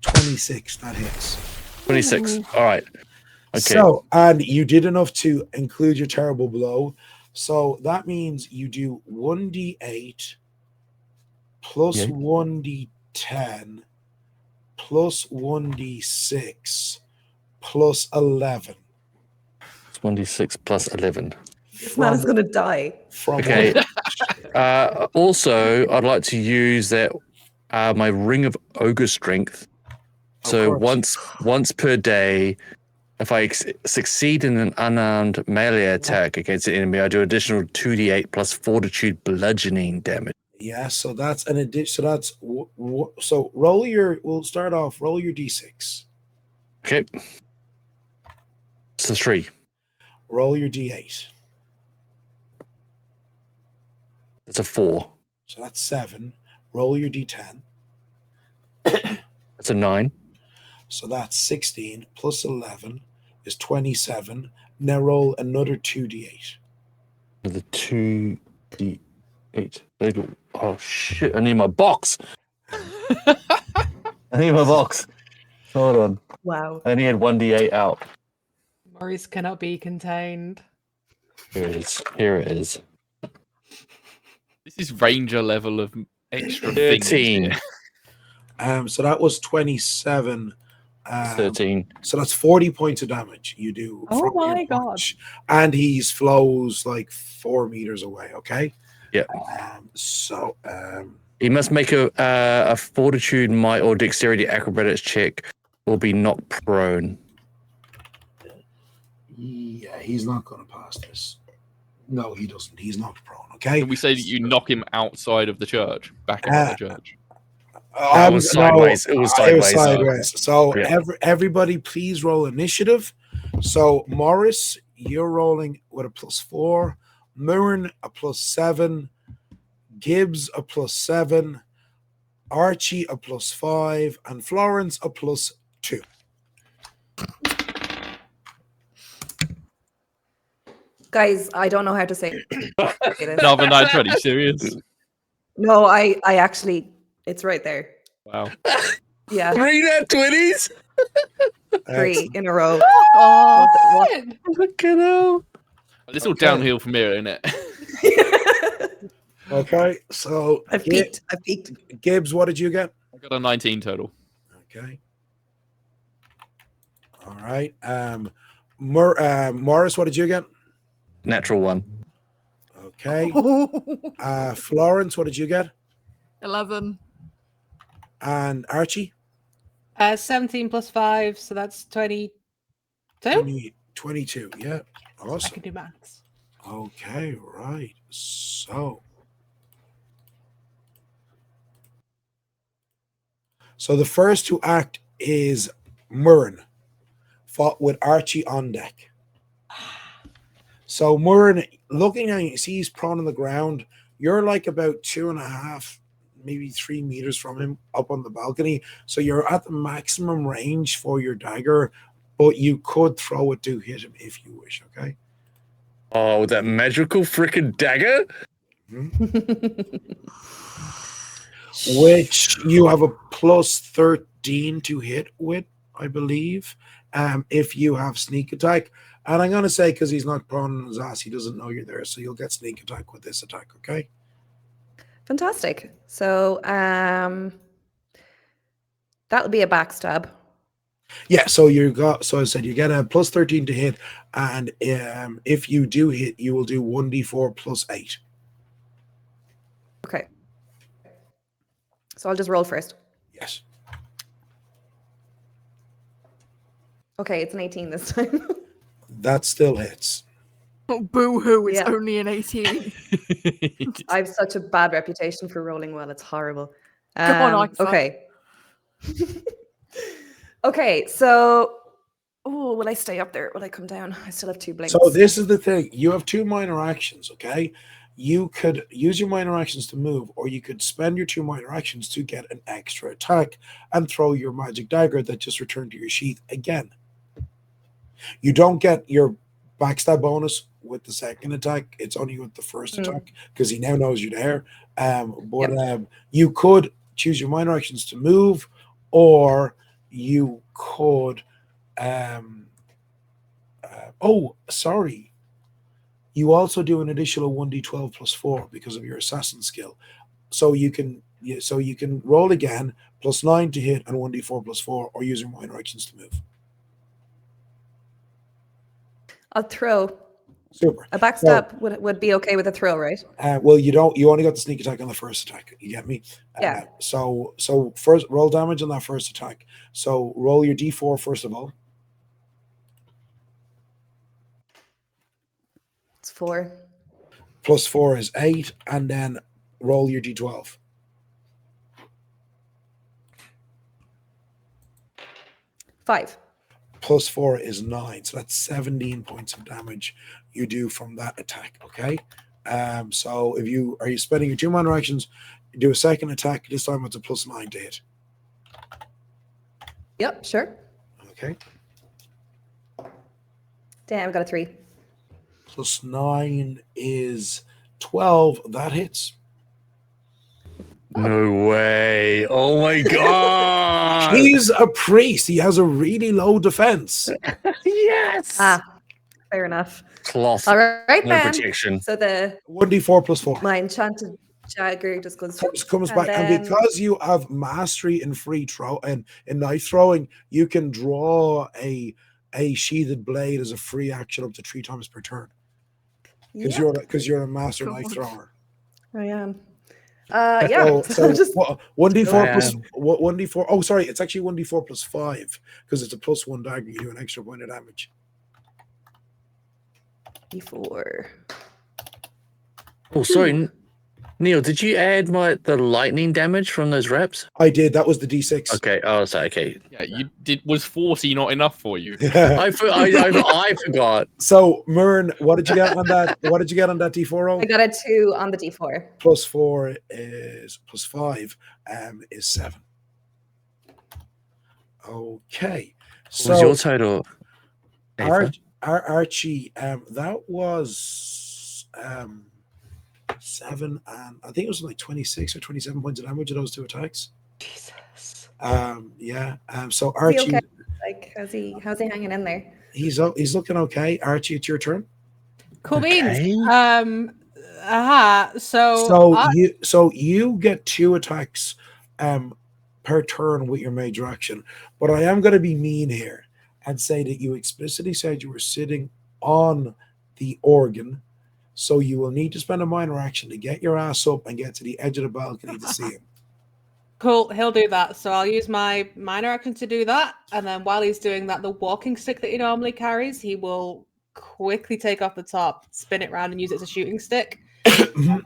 26, that hits. 26. All right. Okay. So, and you did enough to include your terrible blow. So that means you do 1d8 plus Yeah. 1d10 plus 1d6 plus 11. It's 1d6 plus 11. This man is going to die. From Okay. Also, I'd like to use that my ring of ogre strength. So once per day, if I succeed in an unarmed melee attack against an enemy, I do additional 2d8 plus fortitude bludgeoning damage. Yeah, so that's an addition. So that's so roll your. We'll start off. Roll your d6. Okay. It's a 3. Roll your d8. It's a 4. So that's 7. Roll your d10. It's a 9. So that's 16 plus 11 is 27. Now roll another 2d8. Another 2d8. Oh shit! I need my box. I need my box. Hold on. Wow. I only had 1d8 out. Maurice cannot be contained. Here it is. Here it is. This is ranger level of extra things 13. here. So that was 27. 13. So that's 40 points of damage you do. Oh from your my God. punch. And he flows like 4 meters away, okay? Yeah. He must make a fortitude, might, or dexterity acrobatics check or be knocked prone. Yeah, he's not going to pass this. No, he doesn't. He's knocked prone, okay? Can we say that you knock him outside of the church, back out of the church? It was sideways. It was sideways. So Yeah. everybody, please roll initiative. So Morris, you're rolling with a +4. Murren a +7. Gibbs a +7. Archie a +5, and Florence a +2. Guys, I don't know how to say it. Another 920, serious? No, I actually, it's right there. Wow. Yeah, 3 nat 20s? 3 in a row. Oh, Fucking hell. It's all downhill from here, isn't it? Okay, so I've peaked. I've peaked. Gibbs, what did you get? I got a 19 total. Okay. All right. Morris, what did you get? Natural 1. Okay. Florence, what did you get? 11. And Archie? 17 plus 5, so that's 22. 22. Yeah. I Awesome. can do maths. Okay, right. So the first to act is Murren, fought with Archie on deck. So Murren, looking at you, see he's prone on the ground. You're like about 2.5, maybe 3 meters from him up on the balcony. So you're at the maximum range for your dagger, but you could throw it to hit him if you wish, okay? Oh, that magical freaking dagger? Which you have a plus 13 to hit with, I believe, if you have sneak attack. And I'm going to say, because he's not prone on his ass, he doesn't know you're there, so you'll get sneak attack with this attack, okay? Fantastic. So that'll be a backstab. Yeah, so I said you get a plus 13 to hit, and if you do hit, you will do 1d4 plus 8. Okay. So I'll just roll first. Yes. Okay, it's an 18 this time. That still hits. Oh, boo-hoo, it's Yeah. only an 18. I have such a bad reputation for rolling well. It's horrible. Go on, Alexa. Okay. Okay, so will I stay up there? Will I come down? I still have 2 blinks. So this is the thing. You have 2 minor actions, okay? You could use your minor actions to move, or you could spend your 2 minor actions to get an extra attack and throw your magic dagger that just returned to your sheath again. You don't get your backstab bonus with the second attack. It's only with the first attack because he now knows you're there. You could choose your minor actions to move, or you could you also do an additional 1d12 plus 4 because of your assassin skill. So you can roll again, plus 9 to hit and 1d4 plus 4, or use your minor actions to move. I'll throw. Super. A backstab would be okay with a throw, right? Well, you don't. You only got the sneak attack on the first attack. You get me? Yeah. So first roll damage on that first attack. So roll your d4 first of all. It's 4. Plus 4 is 8, and then roll your d12. Five. Plus 4 is 9, so that's 17 points of damage you do from that attack. Okay. So if you are spending your 2 minor actions, you do a second attack. This time it's a plus 9 to hit. Yep, sure. Okay. Damn, I got a 3. Plus 9 is 12. That hits. No way. Oh my god. He's a priest. He has a really low defense. Yes. Fair enough. Cloth. All right, No then. protection. So the 1d4 plus 4. my enchanted dagger just goes Comes back, and because you have mastery in free throw and in knife throwing, you can draw a sheathed blade as a free action up to 3 times per turn. Because you're a master knife thrower. I am. Yeah. So just 1d4 plus 1d4. Oh, sorry, it's actually 1d4 plus 5 because it's a plus 1 dagger. You do an extra point of damage. D4. Oh, sorry, Neil. Did you add the lightning damage from those reps? I did. That was the d6. Okay. Oh, sorry. Okay. Yeah, you did. Was 40 not enough for you? I forgot. So, Myrn, what did you get on that? What did you get on that d4 roll? I got a 2 on the D4. Plus 4 is plus 5 is 7. Okay. What was your total? Archie, that was 7, and I think it was like 26 or 27 points of damage of those 2 attacks. Jesus. Yeah. So Archie, Is he okay? Like, how's he hanging in there? he's looking okay. Archie, it's your turn. Cool beans. Okay. So you get 2 attacks per turn with your major action, but I am going to be mean here and say that you explicitly said you were sitting on the organ, So you will need to spend a minor action to get your ass up and get to the edge of the balcony to see him. Cool, he'll do that. So I'll use my minor action to do that. And then while he's doing that, the walking stick that he normally carries, he will quickly take off the top, spin it around, and use it as a shooting stick.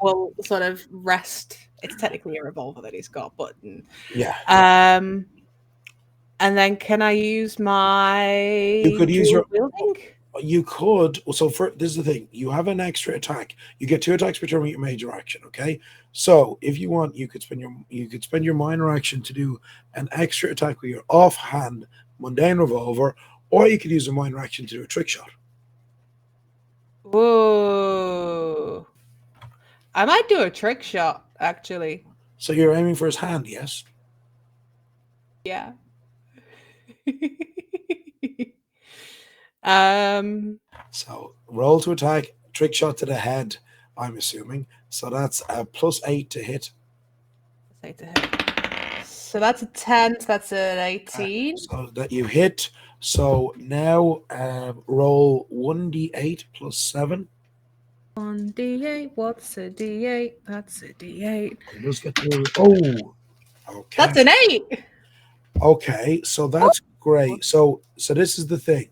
We'll sort of rest. It's technically a revolver that he's got, but Yeah. And then can I use my You could use your wielding? You could. So this is the thing. You have an extra attack. You get 2 attacks per turn with your major action. Okay. So if you want, you could spend your minor action to do an extra attack with your offhand mundane revolver, or you could use a minor action to do a trick shot. Whoa! I might do a trick shot actually. So you're aiming for his hand, yes? Yeah. So roll to attack, trick shot to the head, I'm assuming. So that's a +8 to hit. So that's a 10, so that's an 18. So that you hit. So now roll 1d8 plus 7. 1d8, what's a d8? That's a d8. You just get to, oh, okay. That's an 8. Okay, so that's great. So this is the thing.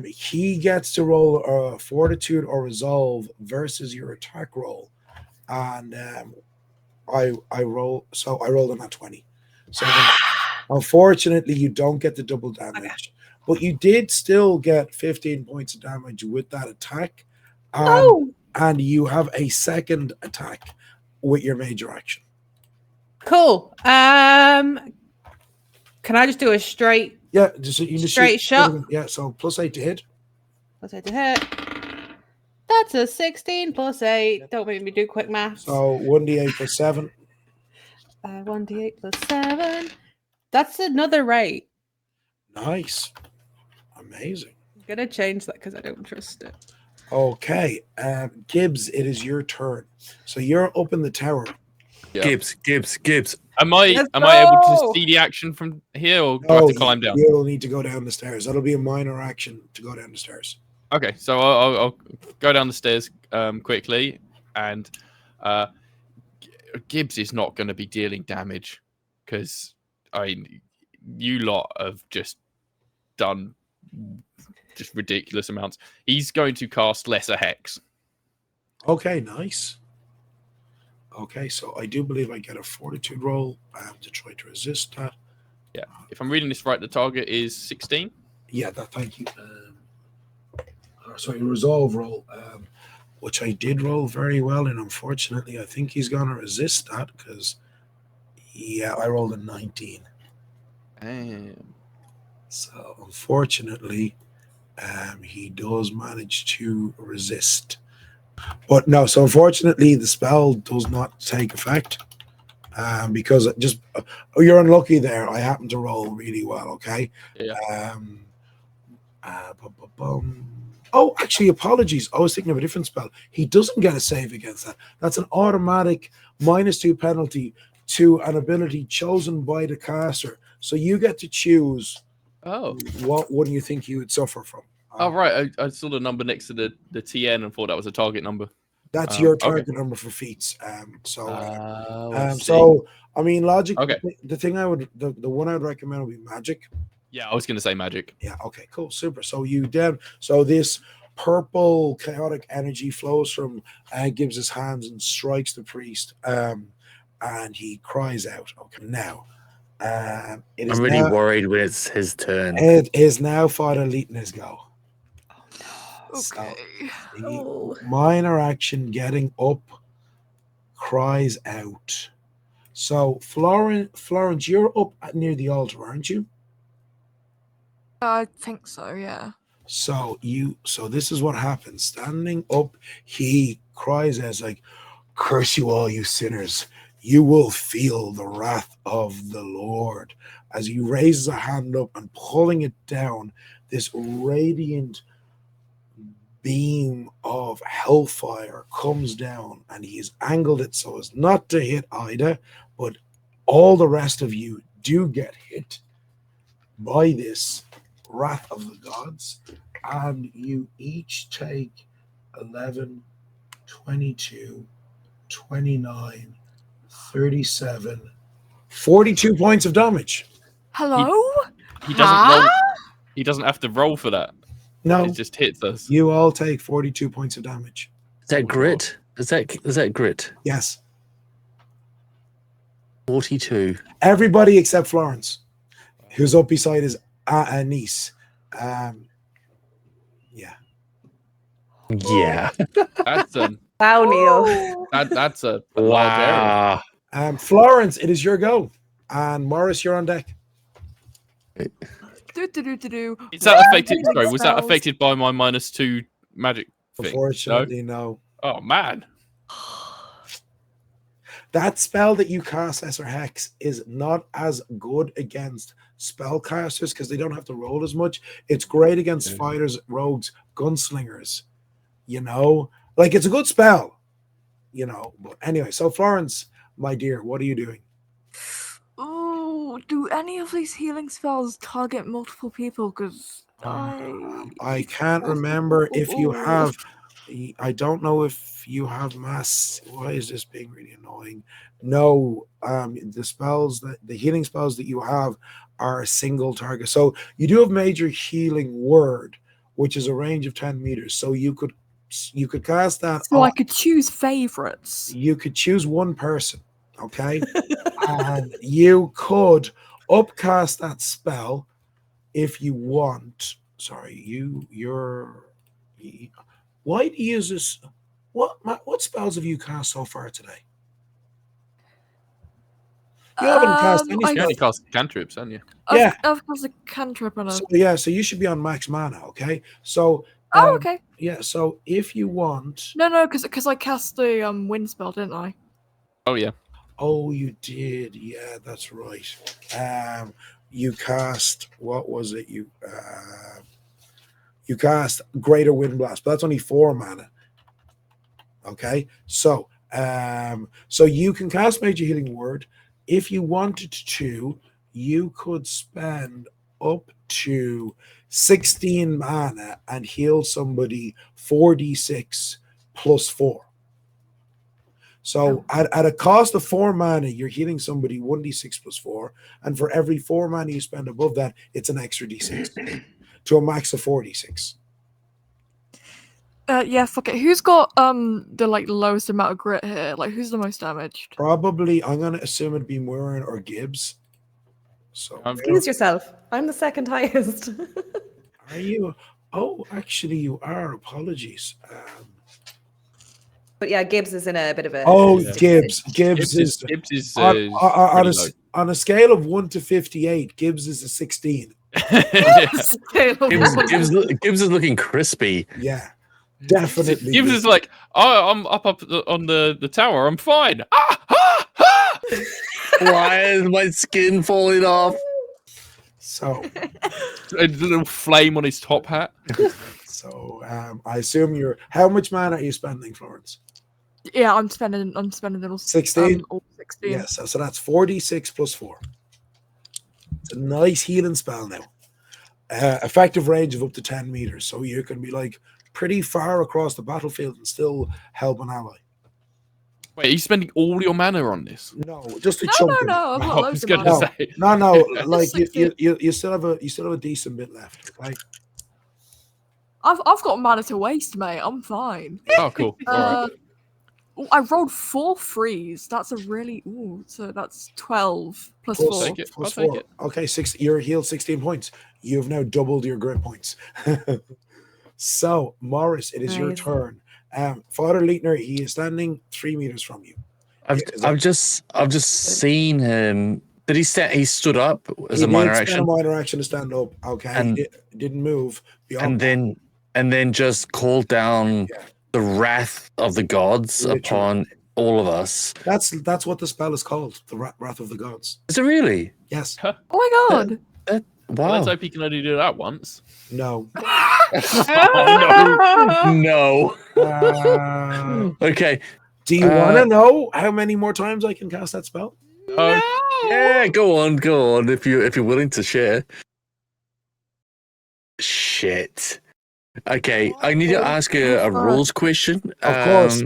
He gets to roll a fortitude or resolve versus your attack roll, and I rolled on that 20. So unfortunately, you don't get the double damage, but you did still get 15 points of damage with that attack, and you have a second attack with your major action. Cool. Can I just do a straight? Yeah, just straight shot. Yeah, so +8 to hit. +8 to hit. That's a 16 plus 8. Yep. Don't make me do quick maths. So 1d8 plus 7. 1d8 plus 7. That's another rate. Nice. Amazing. I'm gonna change that because I don't trust it. Okay, Gibbs, it is your turn. So you're up in the tower. Yep. Gibbs. Am I able to see the action from here, or do I have to climb down? You'll need to go down the stairs. That'll be a minor action to go down the stairs. Okay, so I'll go down the stairs quickly, and Gibbs is not going to be dealing damage because you lot have just done just ridiculous amounts. He's going to cast Lesser Hex. Okay, nice. Okay, so I do believe I get a fortitude roll to try to resist that. Yeah, if I'm reading this right, the target is 16. Yeah, thank you. Sorry, resolve roll, which I did roll very well, and unfortunately, I think he's going to resist that because, yeah, I rolled a 19. So unfortunately, he does manage to resist. But no, so unfortunately, the spell does not take effect because you're unlucky there. I happen to roll really well, okay? Yeah. Oh, actually, apologies. I was thinking of a different spell. He doesn't get a save against that. That's an automatic -2 penalty to an ability chosen by the caster. So you get to choose what one you think you would suffer from. Oh, right. I saw the number next to the TN and thought that was a target number. That's your target number for feats. So I mean, logic. Okay. The one I would recommend would be magic. Yeah, I was going to say magic. Yeah. Okay. Cool. Super. So so this purple chaotic energy flows from Gibbs's hands and strikes the priest. And he cries out. Okay. Now, I'm really worried when it's his turn. It is now Father Leitner's go. Okay. So minor action getting up, cries out. So Florence, you're up near the altar, aren't you? I think so, yeah. So this is what happens. Standing up, he cries out like, "Curse you all, you sinners. You will feel the wrath of the Lord." As he raises a hand up and pulling it down, this radiant beam of hellfire comes down, and he has angled it so as not to hit Ida, but all the rest of you do get hit by this wrath of the gods, and you each take 11 22, 29, 37, 42 points of damage. Hello? He doesn't roll. He doesn't have to roll for that. No, It just hits us. you all take 42 points of damage. Is that grit? Is that grit? Yes. 42. Everybody except Florence, who's up beside his niece. Yeah. Yeah. That's Wow, Neil. that's a large area. Wow. Florence, it is your go. And Morris, you're on deck. Do. Is that affected? Healing Sorry, was that spells. affected by my -2 magic thing? Unfortunately, no. Oh man. That spell that you cast, Esser Hex, is not as good against spellcasters because they don't have to roll as much. It's great against fighters, rogues, gunslingers. You know, like it's a good spell. You know, but anyway. So Florence, my dear, what are you doing? Oh, do any of these healing spells target multiple people? Because I can't remember if you have. I don't know if you have mass. Why is this being really annoying? No, the healing spells that you have are a single target. So you do have major healing word, which is a range of 10 meters. So you could cast that. So I could choose favorites. You could choose one person, okay, and you could upcast that spell if you want. Sorry, why do you use this? What spells have you cast so far today? You haven't cast any You spells. only cast cantrips, haven't you? Yeah. I've cast a cantrip and So, so you should be on max mana, okay? So okay. Yeah, so if you want. No, because I cast the wind spell, didn't I? Oh yeah. Oh, you did. Yeah, that's right. You cast, what was it? You cast Greater Wind Blast, but that's only 4 mana. Okay, so so you can cast Major Healing Word. If you wanted to, you could spend up to 16 mana and heal somebody 4d6 plus 4. So at a cost of 4 mana, you're healing somebody 1d6 plus 4, and for every 4 mana you spend above that, it's an extra d6 to a max of 4d6. Yeah, fuck it. Who's got the lowest amount of grit here? Like, who's the most damaged? Probably, I'm gonna assume it'd be Murin or Gibbs. So Excuse yourself. I'm the second highest. Are you? Oh, actually, you are. Apologies. But yeah, Gibbs is in a bit of a. Gibbs is on a scale of 1 to 58. Gibbs is a 16. Gibbs is looking crispy. Yeah, definitely. Gibbs is like, oh, I'm up on the tower. I'm fine. Why is my skin falling off? So a little flame on his top hat. So I assume you're. How much mana are you spending, Florence? Yeah, I'm spending little 16. All 16. Yes, so that's 46 plus 4. It's a nice healing spell now. Effective range of up to 10 meters, so you can be like pretty far across the battlefield and still help an ally. Wait, are you spending all your mana on this? No, just a chunk. No, I've got loads of gonna mana. say. No, like you still have a decent bit left. Right? I've got mana to waste, mate. I'm fine. Oh, cool. All right. I rolled 4 threes. That's a really so that's 12 plus 4. Take it. Plus I'll 4. take it. Okay, you're healed 16 points. You've now doubled your grit points. So, Morris, it is your turn. Father Leitner, he is standing 3 meters from you. I've just seen him. Did he stand? He stood up as a minor action. A minor action to stand up. Okay, and he didn't move. And then just called down the wrath of the gods upon all of us. That's what the spell is called, the wrath of the gods. Is it really? Yes. Oh my god! Wow. Well, let's hope he can only do that once. No. No. Okay. Do you want to know how many more times I can cast that spell? Yeah, go on if you're willing to share. Shit. Okay, I need to ask a rules question. Of course.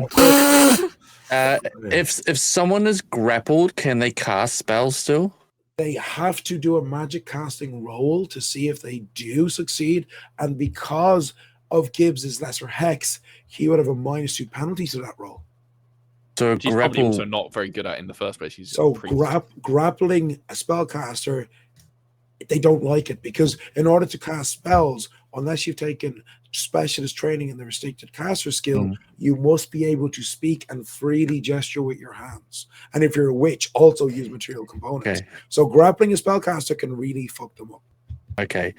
If someone is grappled, can they cast spells still? They have to do a magic casting roll to see if they do succeed. And because of Gibbs's lesser hex, he would have a -2 penalty to that roll. So Which he's probably also not very good at in the first place. He's So a priest. grappling a spellcaster, they don't like it because in order to cast spells, unless you've taken specialist training in the restricted caster skill, you must be able to speak and freely gesture with your hands. And if you're a witch, also use material components. Okay. So grappling a spellcaster can really fuck them up. Okay.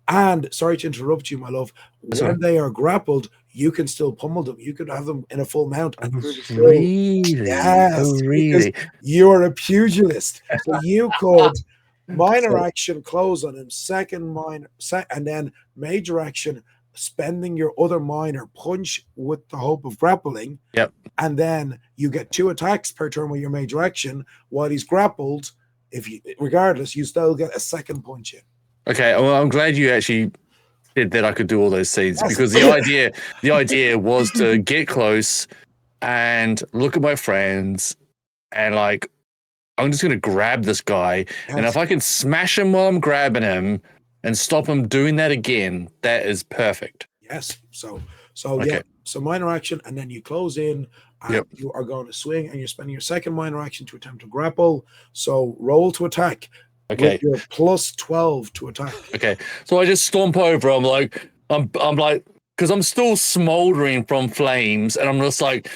And sorry to interrupt you, my love. That's when right. they are grappled, you can still pummel them. You could have them in a full mount. And Really? yes, Oh, really? you're a pugilist. So you could minor action close on him, second minor, and then major action spending your other minor punch with the hope of grappling. Yep. And then you get 2 attacks per turn with your major action. While he's grappled, regardless, you still get a second punch in. Okay, well, I'm glad you actually said that I could do all those seeds because the idea was to get close and look at my friends and like I'm just gonna grab this guy, and if I can smash him while I'm grabbing him and stop him doing that again, that is perfect. Yes. So minor action, and then you close in, and you are going to swing, and you're spending your second minor action to attempt to grapple. So roll to attack. Okay. With your +12 to attack. Okay. So I just stomp over. I'm like, because I'm still smoldering from flames, and I'm just like,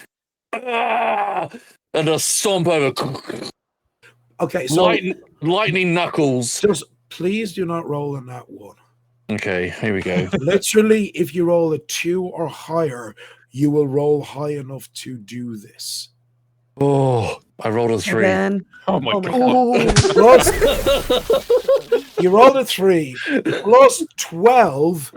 and just stomp over. Okay. So lightning knuckles. Just please do not roll on that one. Okay. Here we go. Literally, if you roll a 2 or higher, you will roll high enough to do this. Oh, I rolled a 3. Oh my god. You rolled a 3 plus 12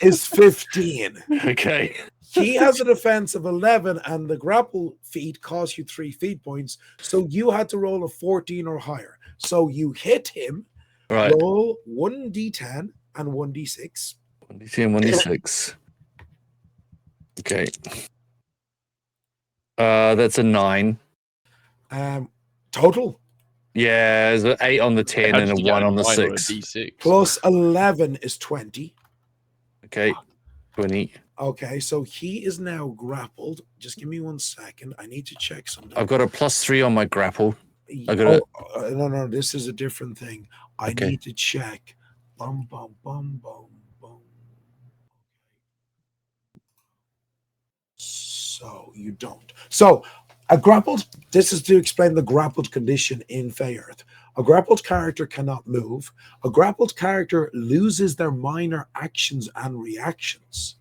is 15. Okay. He has a defense of 11, and the grapple feat costs you 3 feat points. So you had to roll a 14 or higher. So you hit him. Right. Roll 1d10 and 1d6. 1d10, 1d6. Okay. That's a 9. Total. Yeah, there's an 8 on the 10 and a 1 on the 6. Plus 11 is 20. Okay, 20. Okay, so he is now grappled. Just give me 1 second. I need to check something. I've got a +3 on my grapple. No, this is a different thing. I need to check. Bum, bum, bum, bum, bum. So you don't. So a grappled, this is to explain the grappled condition in Fey Earth. A grappled character cannot move. A grappled character loses their minor actions and reactions.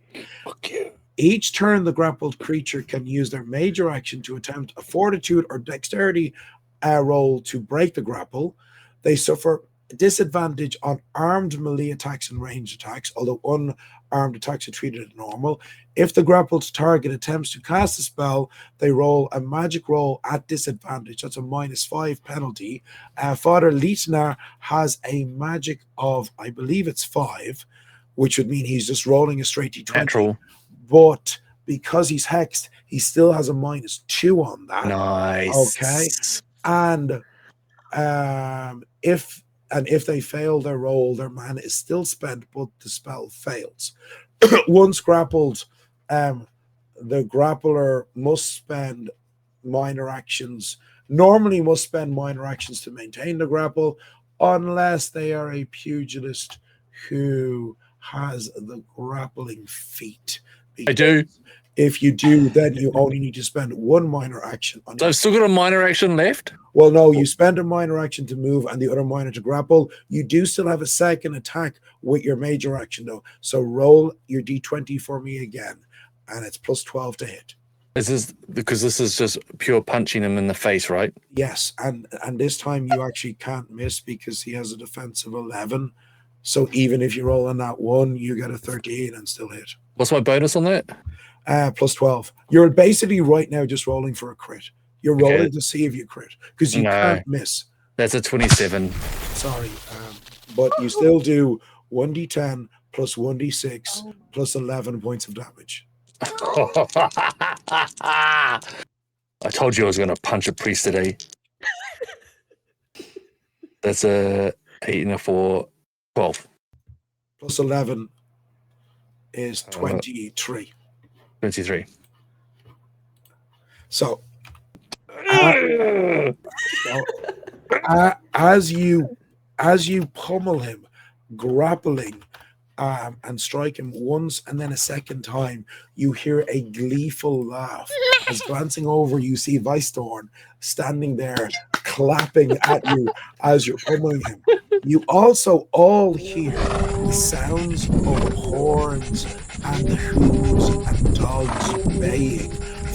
Okay. Each turn, the grappled creature can use their major action to attempt a fortitude or dexterity roll to break the grapple. They suffer disadvantage on armed melee attacks and ranged attacks, although unarmed attacks are treated as normal. If the grappled target attempts to cast a spell, they roll a magic roll at disadvantage. That's a -5 penalty. Father Leitner has a magic of, I believe it's 5, which would mean he's just rolling a straight D20. Natural. But because he's hexed, he still has a -2 on that. Nice. Okay. And if they fail their roll, their mana is still spent, but the spell fails. Once grappled, the grappler must spend minor actions. Normally must spend minor actions to maintain the grapple, unless they are a pugilist who has the grappling feat. I do. If you do, then you only need to spend 1 minor action. So I've still got a minor action left? Well, no, you spend a minor action to move and the other minor to grapple. You do still have a second attack with your major action, though. So roll your D20 for me again, and it's +12 to hit. This is because this is just pure punching him in the face, right? Yes, and this time you actually can't miss because he has a defense of 11. So even if you roll on that 1, you get a 13 and still hit. What's my bonus on that? +12. You're basically right now just rolling for a crit. You're rolling to see if you crit because you can't miss. That's a 27. Sorry, but you still do 1d10 plus 1d6 plus 11 points of damage. I told you I was going to punch a priest today. That's a 8 and a 4, 12. Plus 11 is 23. 23. So, as you pummel him, grappling, and strike him once and then a second time, you hear a gleeful laugh. As glancing over, you see Weisthorn standing there, clapping at you as you're pummeling him. You also all hear the sounds of horns and the hooves and dogs baying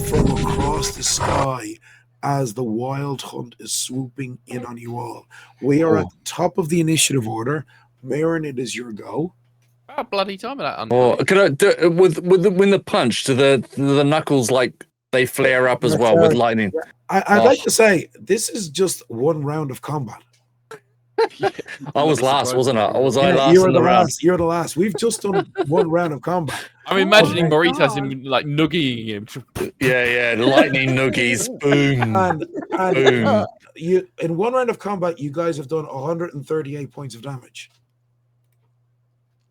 from across the sky as the wild hunt is swooping in on you all. We are at the top of the initiative order. Marin, it is your go. About bloody time of that. Oh, can I do, with the punch? Do the knuckles like they flare up as well with lightning? I'd like to say this is just one round of combat. I was last, wasn't I? Was I last you were in the round? last. You're the last. We've just done one round of combat. I'm imagining Maurice has him like nugging him. Yeah, lightning noogies. Boom. And Boom. you in one round of combat, you guys have done 138 points of damage.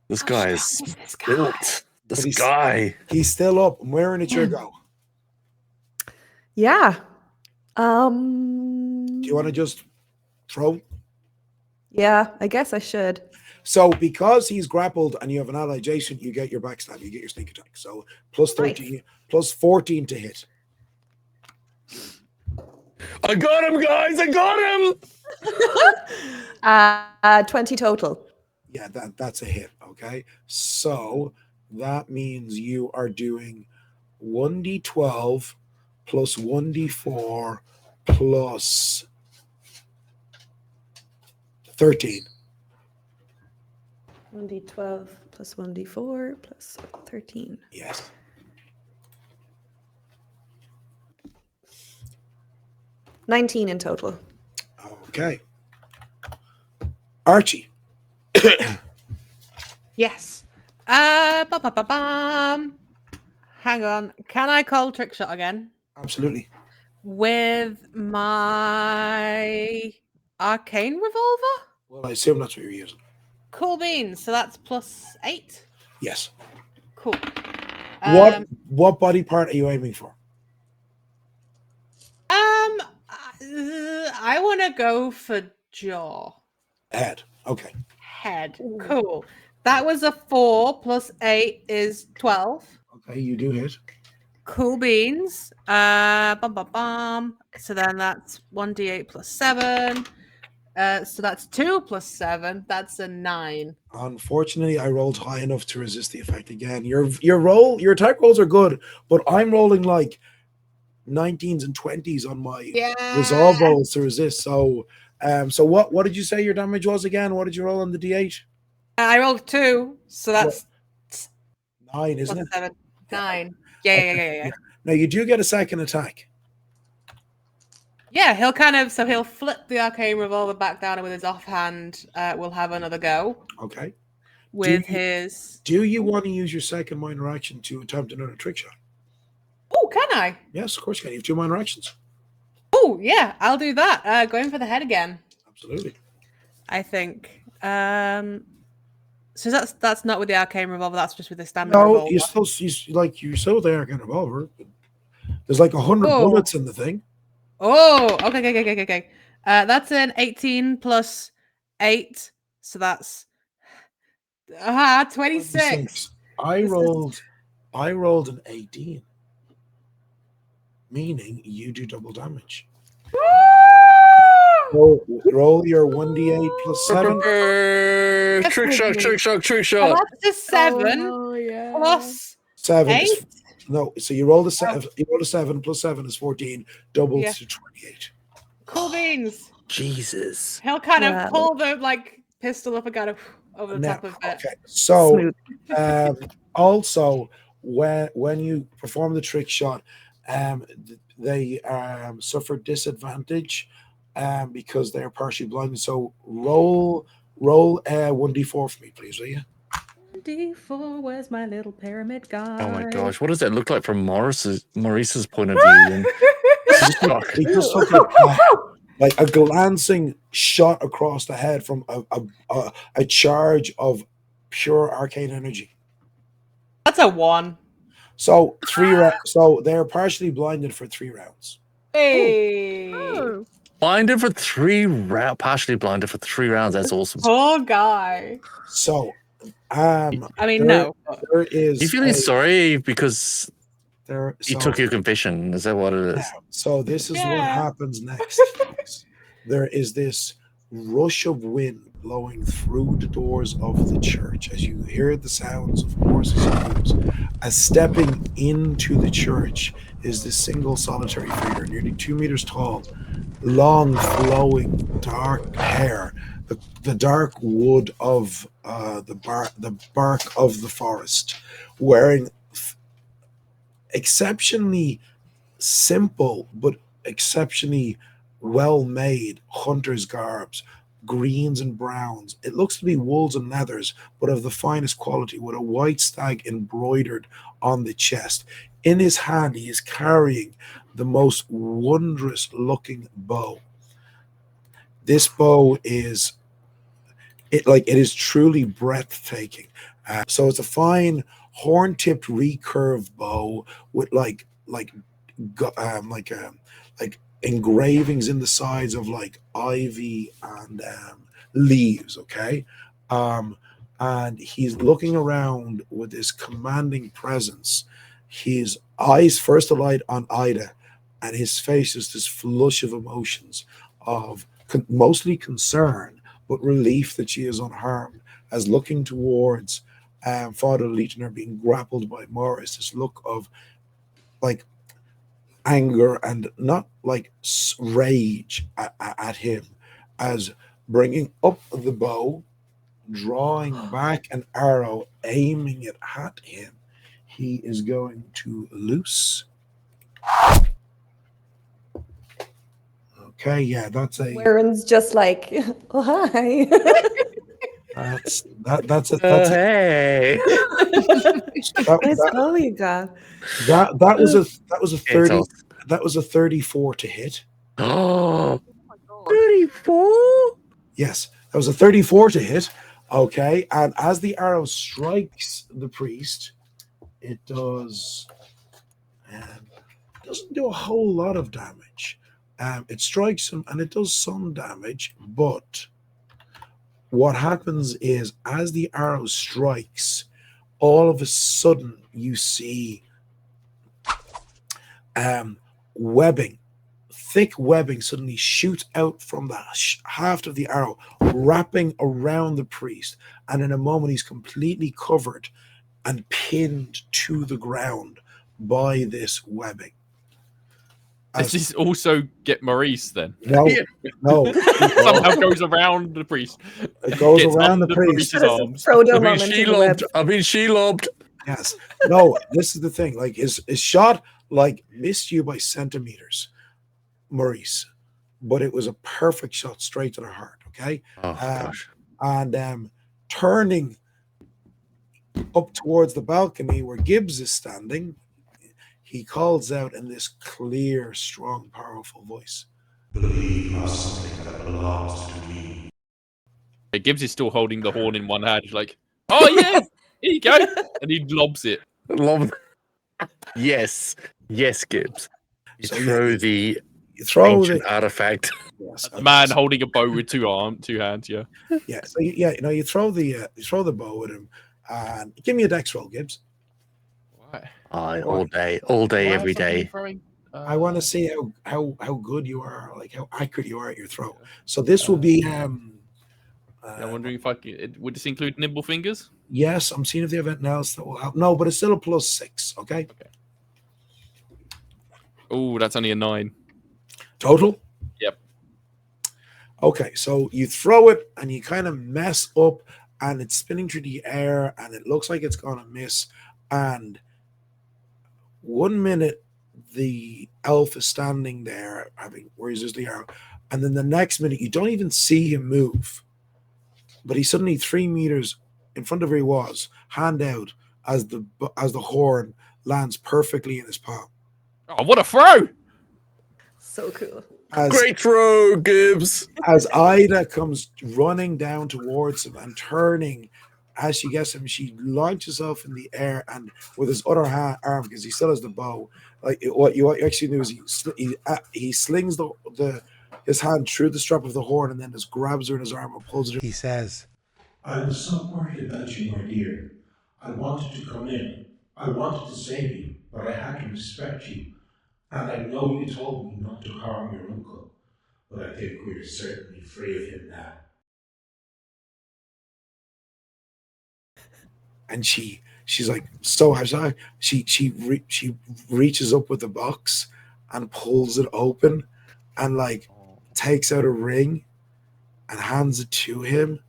This guy is built. This guy. He's still up. Marin, it's your go. Yeah. Do you want to just throw? Yeah, I guess I should. So because he's grappled and you have an ally adjacent, you get your backstab, you get your sneak attack. So plus 13, plus 14 to hit. I got him, guys! I got him! 20 total. Yeah, that's a hit, okay? So that means you are doing 1d12 plus 1d4 plus 13. 1d12 plus 1d4 plus 13. Yes. $19 in total. Okay. Archie. Yes. Hang on. Can I call trick shot again? Absolutely. With my arcane revolver? Well, I assume that's what you're using. Cool beans. So that's plus 8. Yes. Cool. What body part are you aiming for? I want to go for jaw. Head. Okay. Head. Cool. That was a 4 plus 8 is 12. Okay, you do hit. Cool beans. So then that's 1d8 plus 7. So that's 2 plus 7. That's a 9. Unfortunately, I rolled high enough to resist the effect again. Your attack rolls are good, but I'm rolling like 19s and 20s on my resolve rolls to resist. So, so what did you say your damage was again? What did you roll on the d8? I rolled 2, so that's 9, isn't it? 7. 9. Yeah. Now you do get a second attack. Yeah, he'll flip the arcane revolver back down, and with his offhand, we'll have another go. Okay. Do you want to use your second minor action to attempt another trick shot? Oh, can I? Yes, of course you can. You have 2 minor actions. Oh, yeah, I'll do that. Going for the head again. Absolutely. I think. So that's not with the arcane revolver. That's just with the standard revolver. revolver. You still with the arcane revolver. There's like 100 bullets in the thing. Oh, okay. That's an 18 plus 8, so that's 26. I rolled an 18, meaning you do double damage. Roll your 1d8 plus 7. Trick shot. Well, that's a 7 plus 7. 8. No, so you roll a 7. You roll a 7 plus 7 is 14. Doubles to 28. Cool beans. Jesus. He'll kind of pull the pistol up and kind of over the top of it. Okay. So, also when you perform the trick shot, they suffer disadvantage because they are partially blind. So roll 1d4 for me, please, will you? 24, where's my little pyramid guy? Oh my gosh, what does that look like from Maurice's point of view? And He just took like a glancing shot across the head from a charge of pure arcane energy. That's a 1. So so they're partially blinded for 3 rounds. Hey. Oh. blinded for 3 rounds, partially blinded for 3 rounds. That's awesome. Poor guy. So, I mean, there- no. there is. You feeling sorry because There, he took your confession? Is that what it is? So this is what Yeah. happens next. Folks. There is this rush of wind blowing through the doors of the church as you hear the sounds of horses and hooves. As stepping into the church is this single solitary figure, nearly 2 meters tall, long, flowing, dark hair, the dark wood of the bark of the forest, wearing exceptionally simple but exceptionally well-made hunter's garbs, greens and browns. It looks to be wools and leathers, but of the finest quality, with a white stag embroidered on the chest. In his hand, he is carrying the most wondrous looking bow. This bow is it is truly breathtaking. So it's a fine horn-tipped recurved bow with like engravings in the sides of like ivy and leaves. Okay, and he's looking around with this commanding presence. His eyes first alight on Ida, and his face is this flush of emotions of mostly concern, but relief that she is unharmed, as looking towards Father Leitner being grappled by Morris, this look of like anger and not like rage at him, as bringing up the bow, drawing back an arrow, aiming it at him. He is going to loose. Okay, yeah, that's a Warren's just like, oh hi. that's a Hey. Nice bow you got. that was a 30 awesome. that was a 34 to hit. Oh, my god. 34? Yes, that was a 34 to hit. Okay, and as the arrow strikes the priest, it doesn't do a whole lot of damage. It strikes him and it does some damage, but what happens is as the arrow strikes, all of a sudden you see webbing, thick webbing suddenly shoot out from the haft of the arrow, wrapping around the priest, and in a moment he's completely covered and pinned to the ground by this webbing. Does this also get Maurice then? No, no. Somehow goes around the priest. It goes Gets around the under priest. priest's arms. Frodo I've been moment in the web. she-lobbed. Yes. No, this is the thing. Like his shot like missed you by centimeters, Maurice, but it was a perfect shot straight to the heart. Okay. Oh, gosh. And turning up towards the balcony where Gibbs is standing, he calls out in this clear, strong, powerful voice. Believe not something that belongs to me. Gibbs is still holding the horn in one hand. He's like, oh yeah, here you go. And he lobs it. Yes. Yes, Gibbs. You So, throw yeah, the You throw ancient the artifact. yes, A man holding a bow with two hands, yeah. yeah. So you throw the bow at him, and give me a dex roll, Gibbs. Right. All day, every day. I want to see how good you are, like how accurate you are at your throw. So this will be I'm wondering if would this include nimble fingers? yes, I'm seeing if they have anything else that will help. No, but it's still a +6. Okay. Oh, that's only a 9. Total. Yep. Okay, so you throw it and you kind of mess up, and it's spinning through the air, and it looks like it's gonna miss. And 1 minute the elf is standing there, where is the arrow, and then the next minute you don't even see him move, but he's suddenly 3 meters in front of where he was, hand out as the horn lands perfectly in his palm. Oh, what a throw! So cool. Great throw, Gibbs. As Ida comes running down towards him and turning, as she gets him, she launches off in the air and with his other arm, because he still has the bow. What you actually do is he slings his hand through the strap of the horn and then just grabs her in his arm and pulls her. He says, I was so worried about you, my dear. I wanted to come in. I wanted to save you, but I had to respect you. And I know you told me not to harm your uncle, but I think we're certainly free of him now. And she's like so happy. She reaches up with the box and pulls it open and like takes out a ring and hands it to him,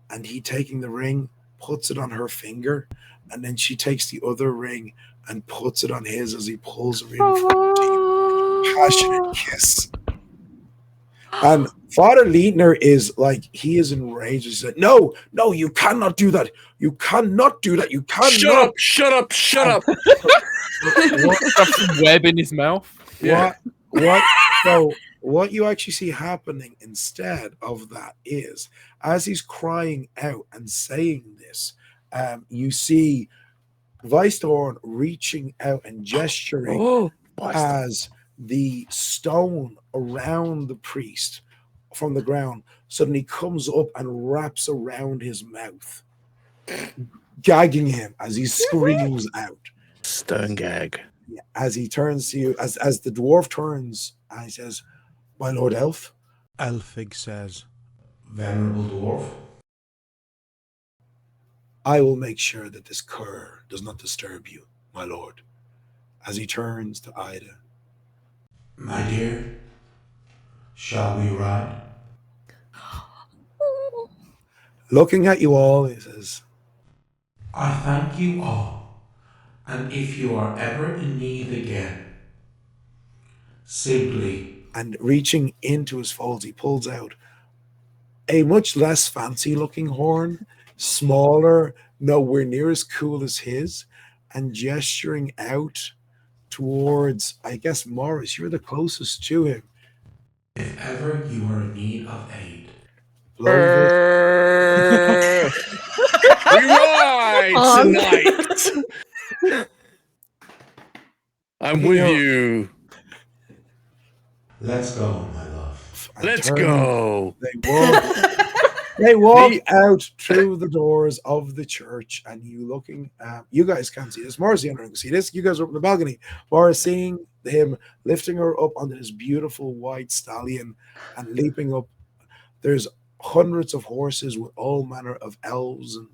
and he, taking the ring, puts it on her finger, and then she takes the other ring and puts it on his as he pulls her in for a deep, passionate kiss. And Father Leitner is like, he is enraged. He said, no, you cannot do that. You cannot do that. You cannot. Shut up. Got some web in his mouth. What you actually see happening instead of that is, as he's crying out and saying this, you see Weisthorn reaching out and gesturing as the stone around the priest from the ground suddenly comes up and wraps around his mouth, gagging him as he screams out. Stone gag. As he turns to you, as the dwarf turns, and he says, my lord elf. Elfig says, Venerable dwarf, I will make sure that this cur does not disturb you, my lord. As he turns to Ida. my dear, shall we ride? Looking at you all, he says, I thank you all, and if you are ever in need again, simply... And reaching into his folds, he pulls out a much less fancy-looking horn, smaller, nowhere near as cool as his, and gesturing out towards, I guess, Morris. You're the closest to him. If ever you are in need of aid, We ride tonight. I'm with you. let's go, my love. And Let's turning, go. They walk out through the doors of the church, and you guys can't see this. Morris can see this. You guys are up in the balcony. Morris seeing him lifting her up onto this beautiful white stallion and leaping up. There's hundreds of horses with all manner of elves and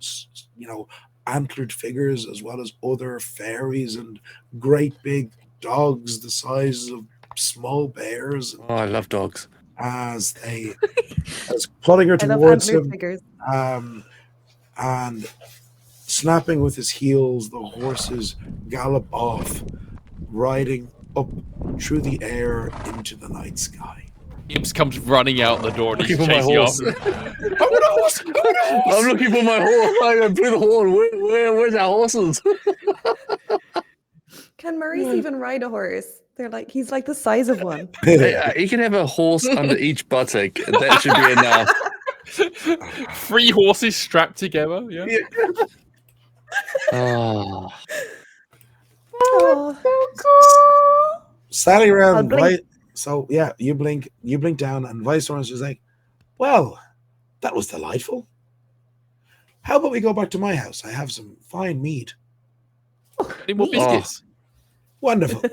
antlered figures, as well as other fairies and great big dogs the size of small bears. Oh, I love dogs. As pulling her towards him, and snapping with his heels, the horses gallop off, riding up through the air into the night sky. Gibbs comes running out the door and he's Looking for my chasing horse. after him. I'm looking for my horse. I blew the horn. Where's our horses? Can Maurice even ride a horse? He's like the size of one. He can have a horse under each buttock. That should be enough. 3 horses strapped together. Yeah. Oh. Oh. Standing around, I'll blink. right? So yeah, you blink down, and Weisthorn is just like, well, that was delightful. How about we go back to my house? I have some fine mead. Any more biscuits? Wonderful.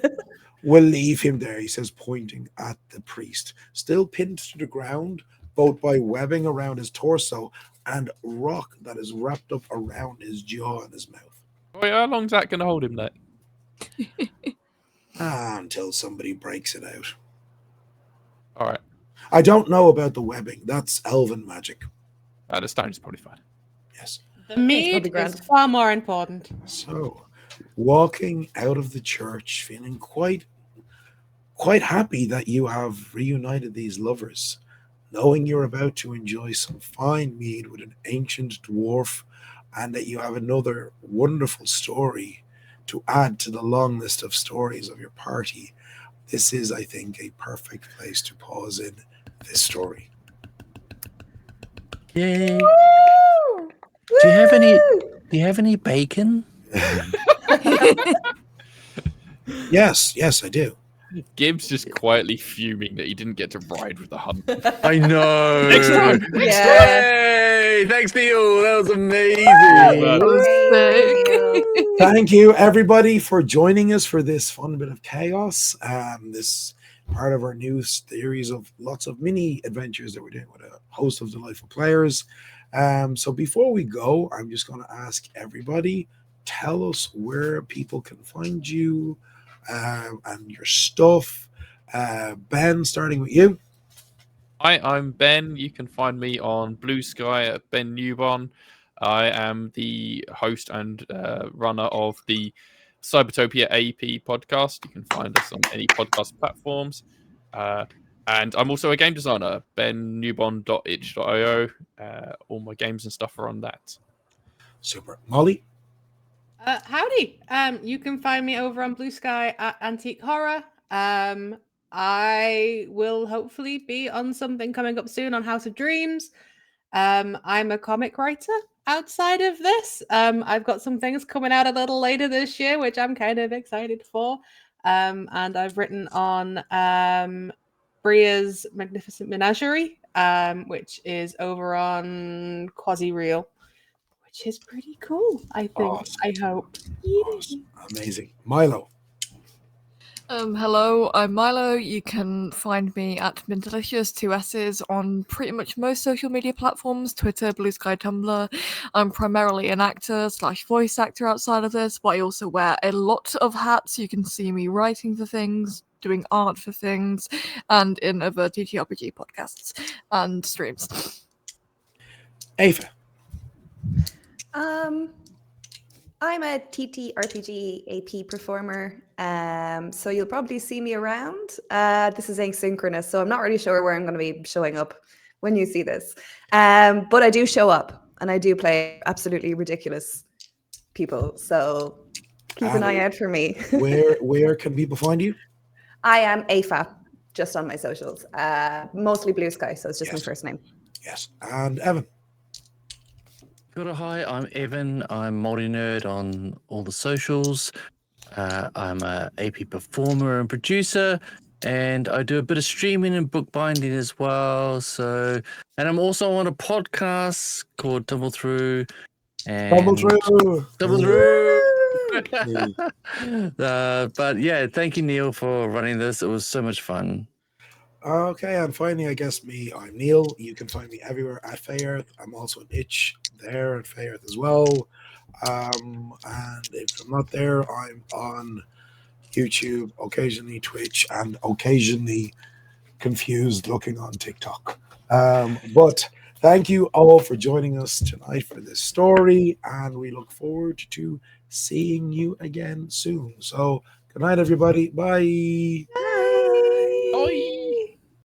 We'll leave him there, he says, pointing at the priest, still pinned to the ground, both by webbing around his torso and rock that is wrapped up around his jaw and his mouth. Wait, how long's that going to hold him there? Until somebody breaks it out. All right. I don't know about the webbing. That's elven magic. The stone's probably fine. Yes. The mead is grand. far more important. So, walking out of the church, feeling quite happy that you have reunited these lovers, knowing you're about to enjoy some fine mead with an ancient dwarf and that you have another wonderful story to add to the long list of stories of your party, this is, I think, a perfect place to pause in this story. Yay. Do you have any bacon? Yes, I do. Gibbs just quietly fuming that he didn't get to ride with the hunt. I know. Next time. Yeah. Yay! Thanks, Neil. That was amazing. That was sick. Thank you, everybody, for joining us for this fun bit of chaos. This part of our new series of lots of mini adventures that we're doing with a host of delightful players. So before we go, I'm just going to ask everybody, tell us where people can find you and your stuff. Ben, starting with you. Hi, I'm Ben. You can find me on Blue Sky at Ben Newbon. I am the host and runner of the Cybertopia AP podcast. You can find us on any podcast platforms. And I'm also a game designer, bennewbon.itch.io. All my games and stuff are on that. Super. Molly? Howdy. You can find me over on Blue Sky at Antique Horror. I will hopefully be on something coming up soon on House of Dreams. I'm a comic writer outside of this. I've got some things coming out a little later this year, which I'm kind of excited for. And I've written on Bria's Magnificent Menagerie, which is over on Quasi Real, which is pretty cool, I think. Awesome. I hope. Awesome. Amazing. Milo? Hello, I'm Milo. You can find me at Mindelicious, 2 S's, on pretty much most social media platforms, Twitter, Blue Sky, Tumblr. I'm primarily an actor / voice actor outside of this, but I also wear a lot of hats. You can see me writing for things, doing art for things, and in other TTRPG podcasts and streams. Ava? I'm a TTRPG AP performer, so you'll probably see me around. This is asynchronous, so I'm not really sure where I'm going to be showing up when you see this. But I do show up, and I do play absolutely ridiculous people, so keep an eye out for me. where can people find you? I am Afa, just on my socials. Mostly Blue Sky, so it's just my first name. Yes. And Evan? Hi, I'm Evan. I'm Multi Nerd on all the socials. I'm a AP performer and producer, and I do a bit of streaming and bookbinding as well. And I'm also on a podcast called Double Through. Double Through. But yeah, thank you, Neil, for running this. It was so much fun. Okay, and finally, I guess I'm Neil. You can find me everywhere at Fey Earth. I'm also an itch there at Fey Earth as well. And if I'm not there, I'm on YouTube, occasionally Twitch, and occasionally confused looking on TikTok. But thank you all for joining us tonight for this story, and we look forward to seeing you again soon. So good night, everybody. Bye.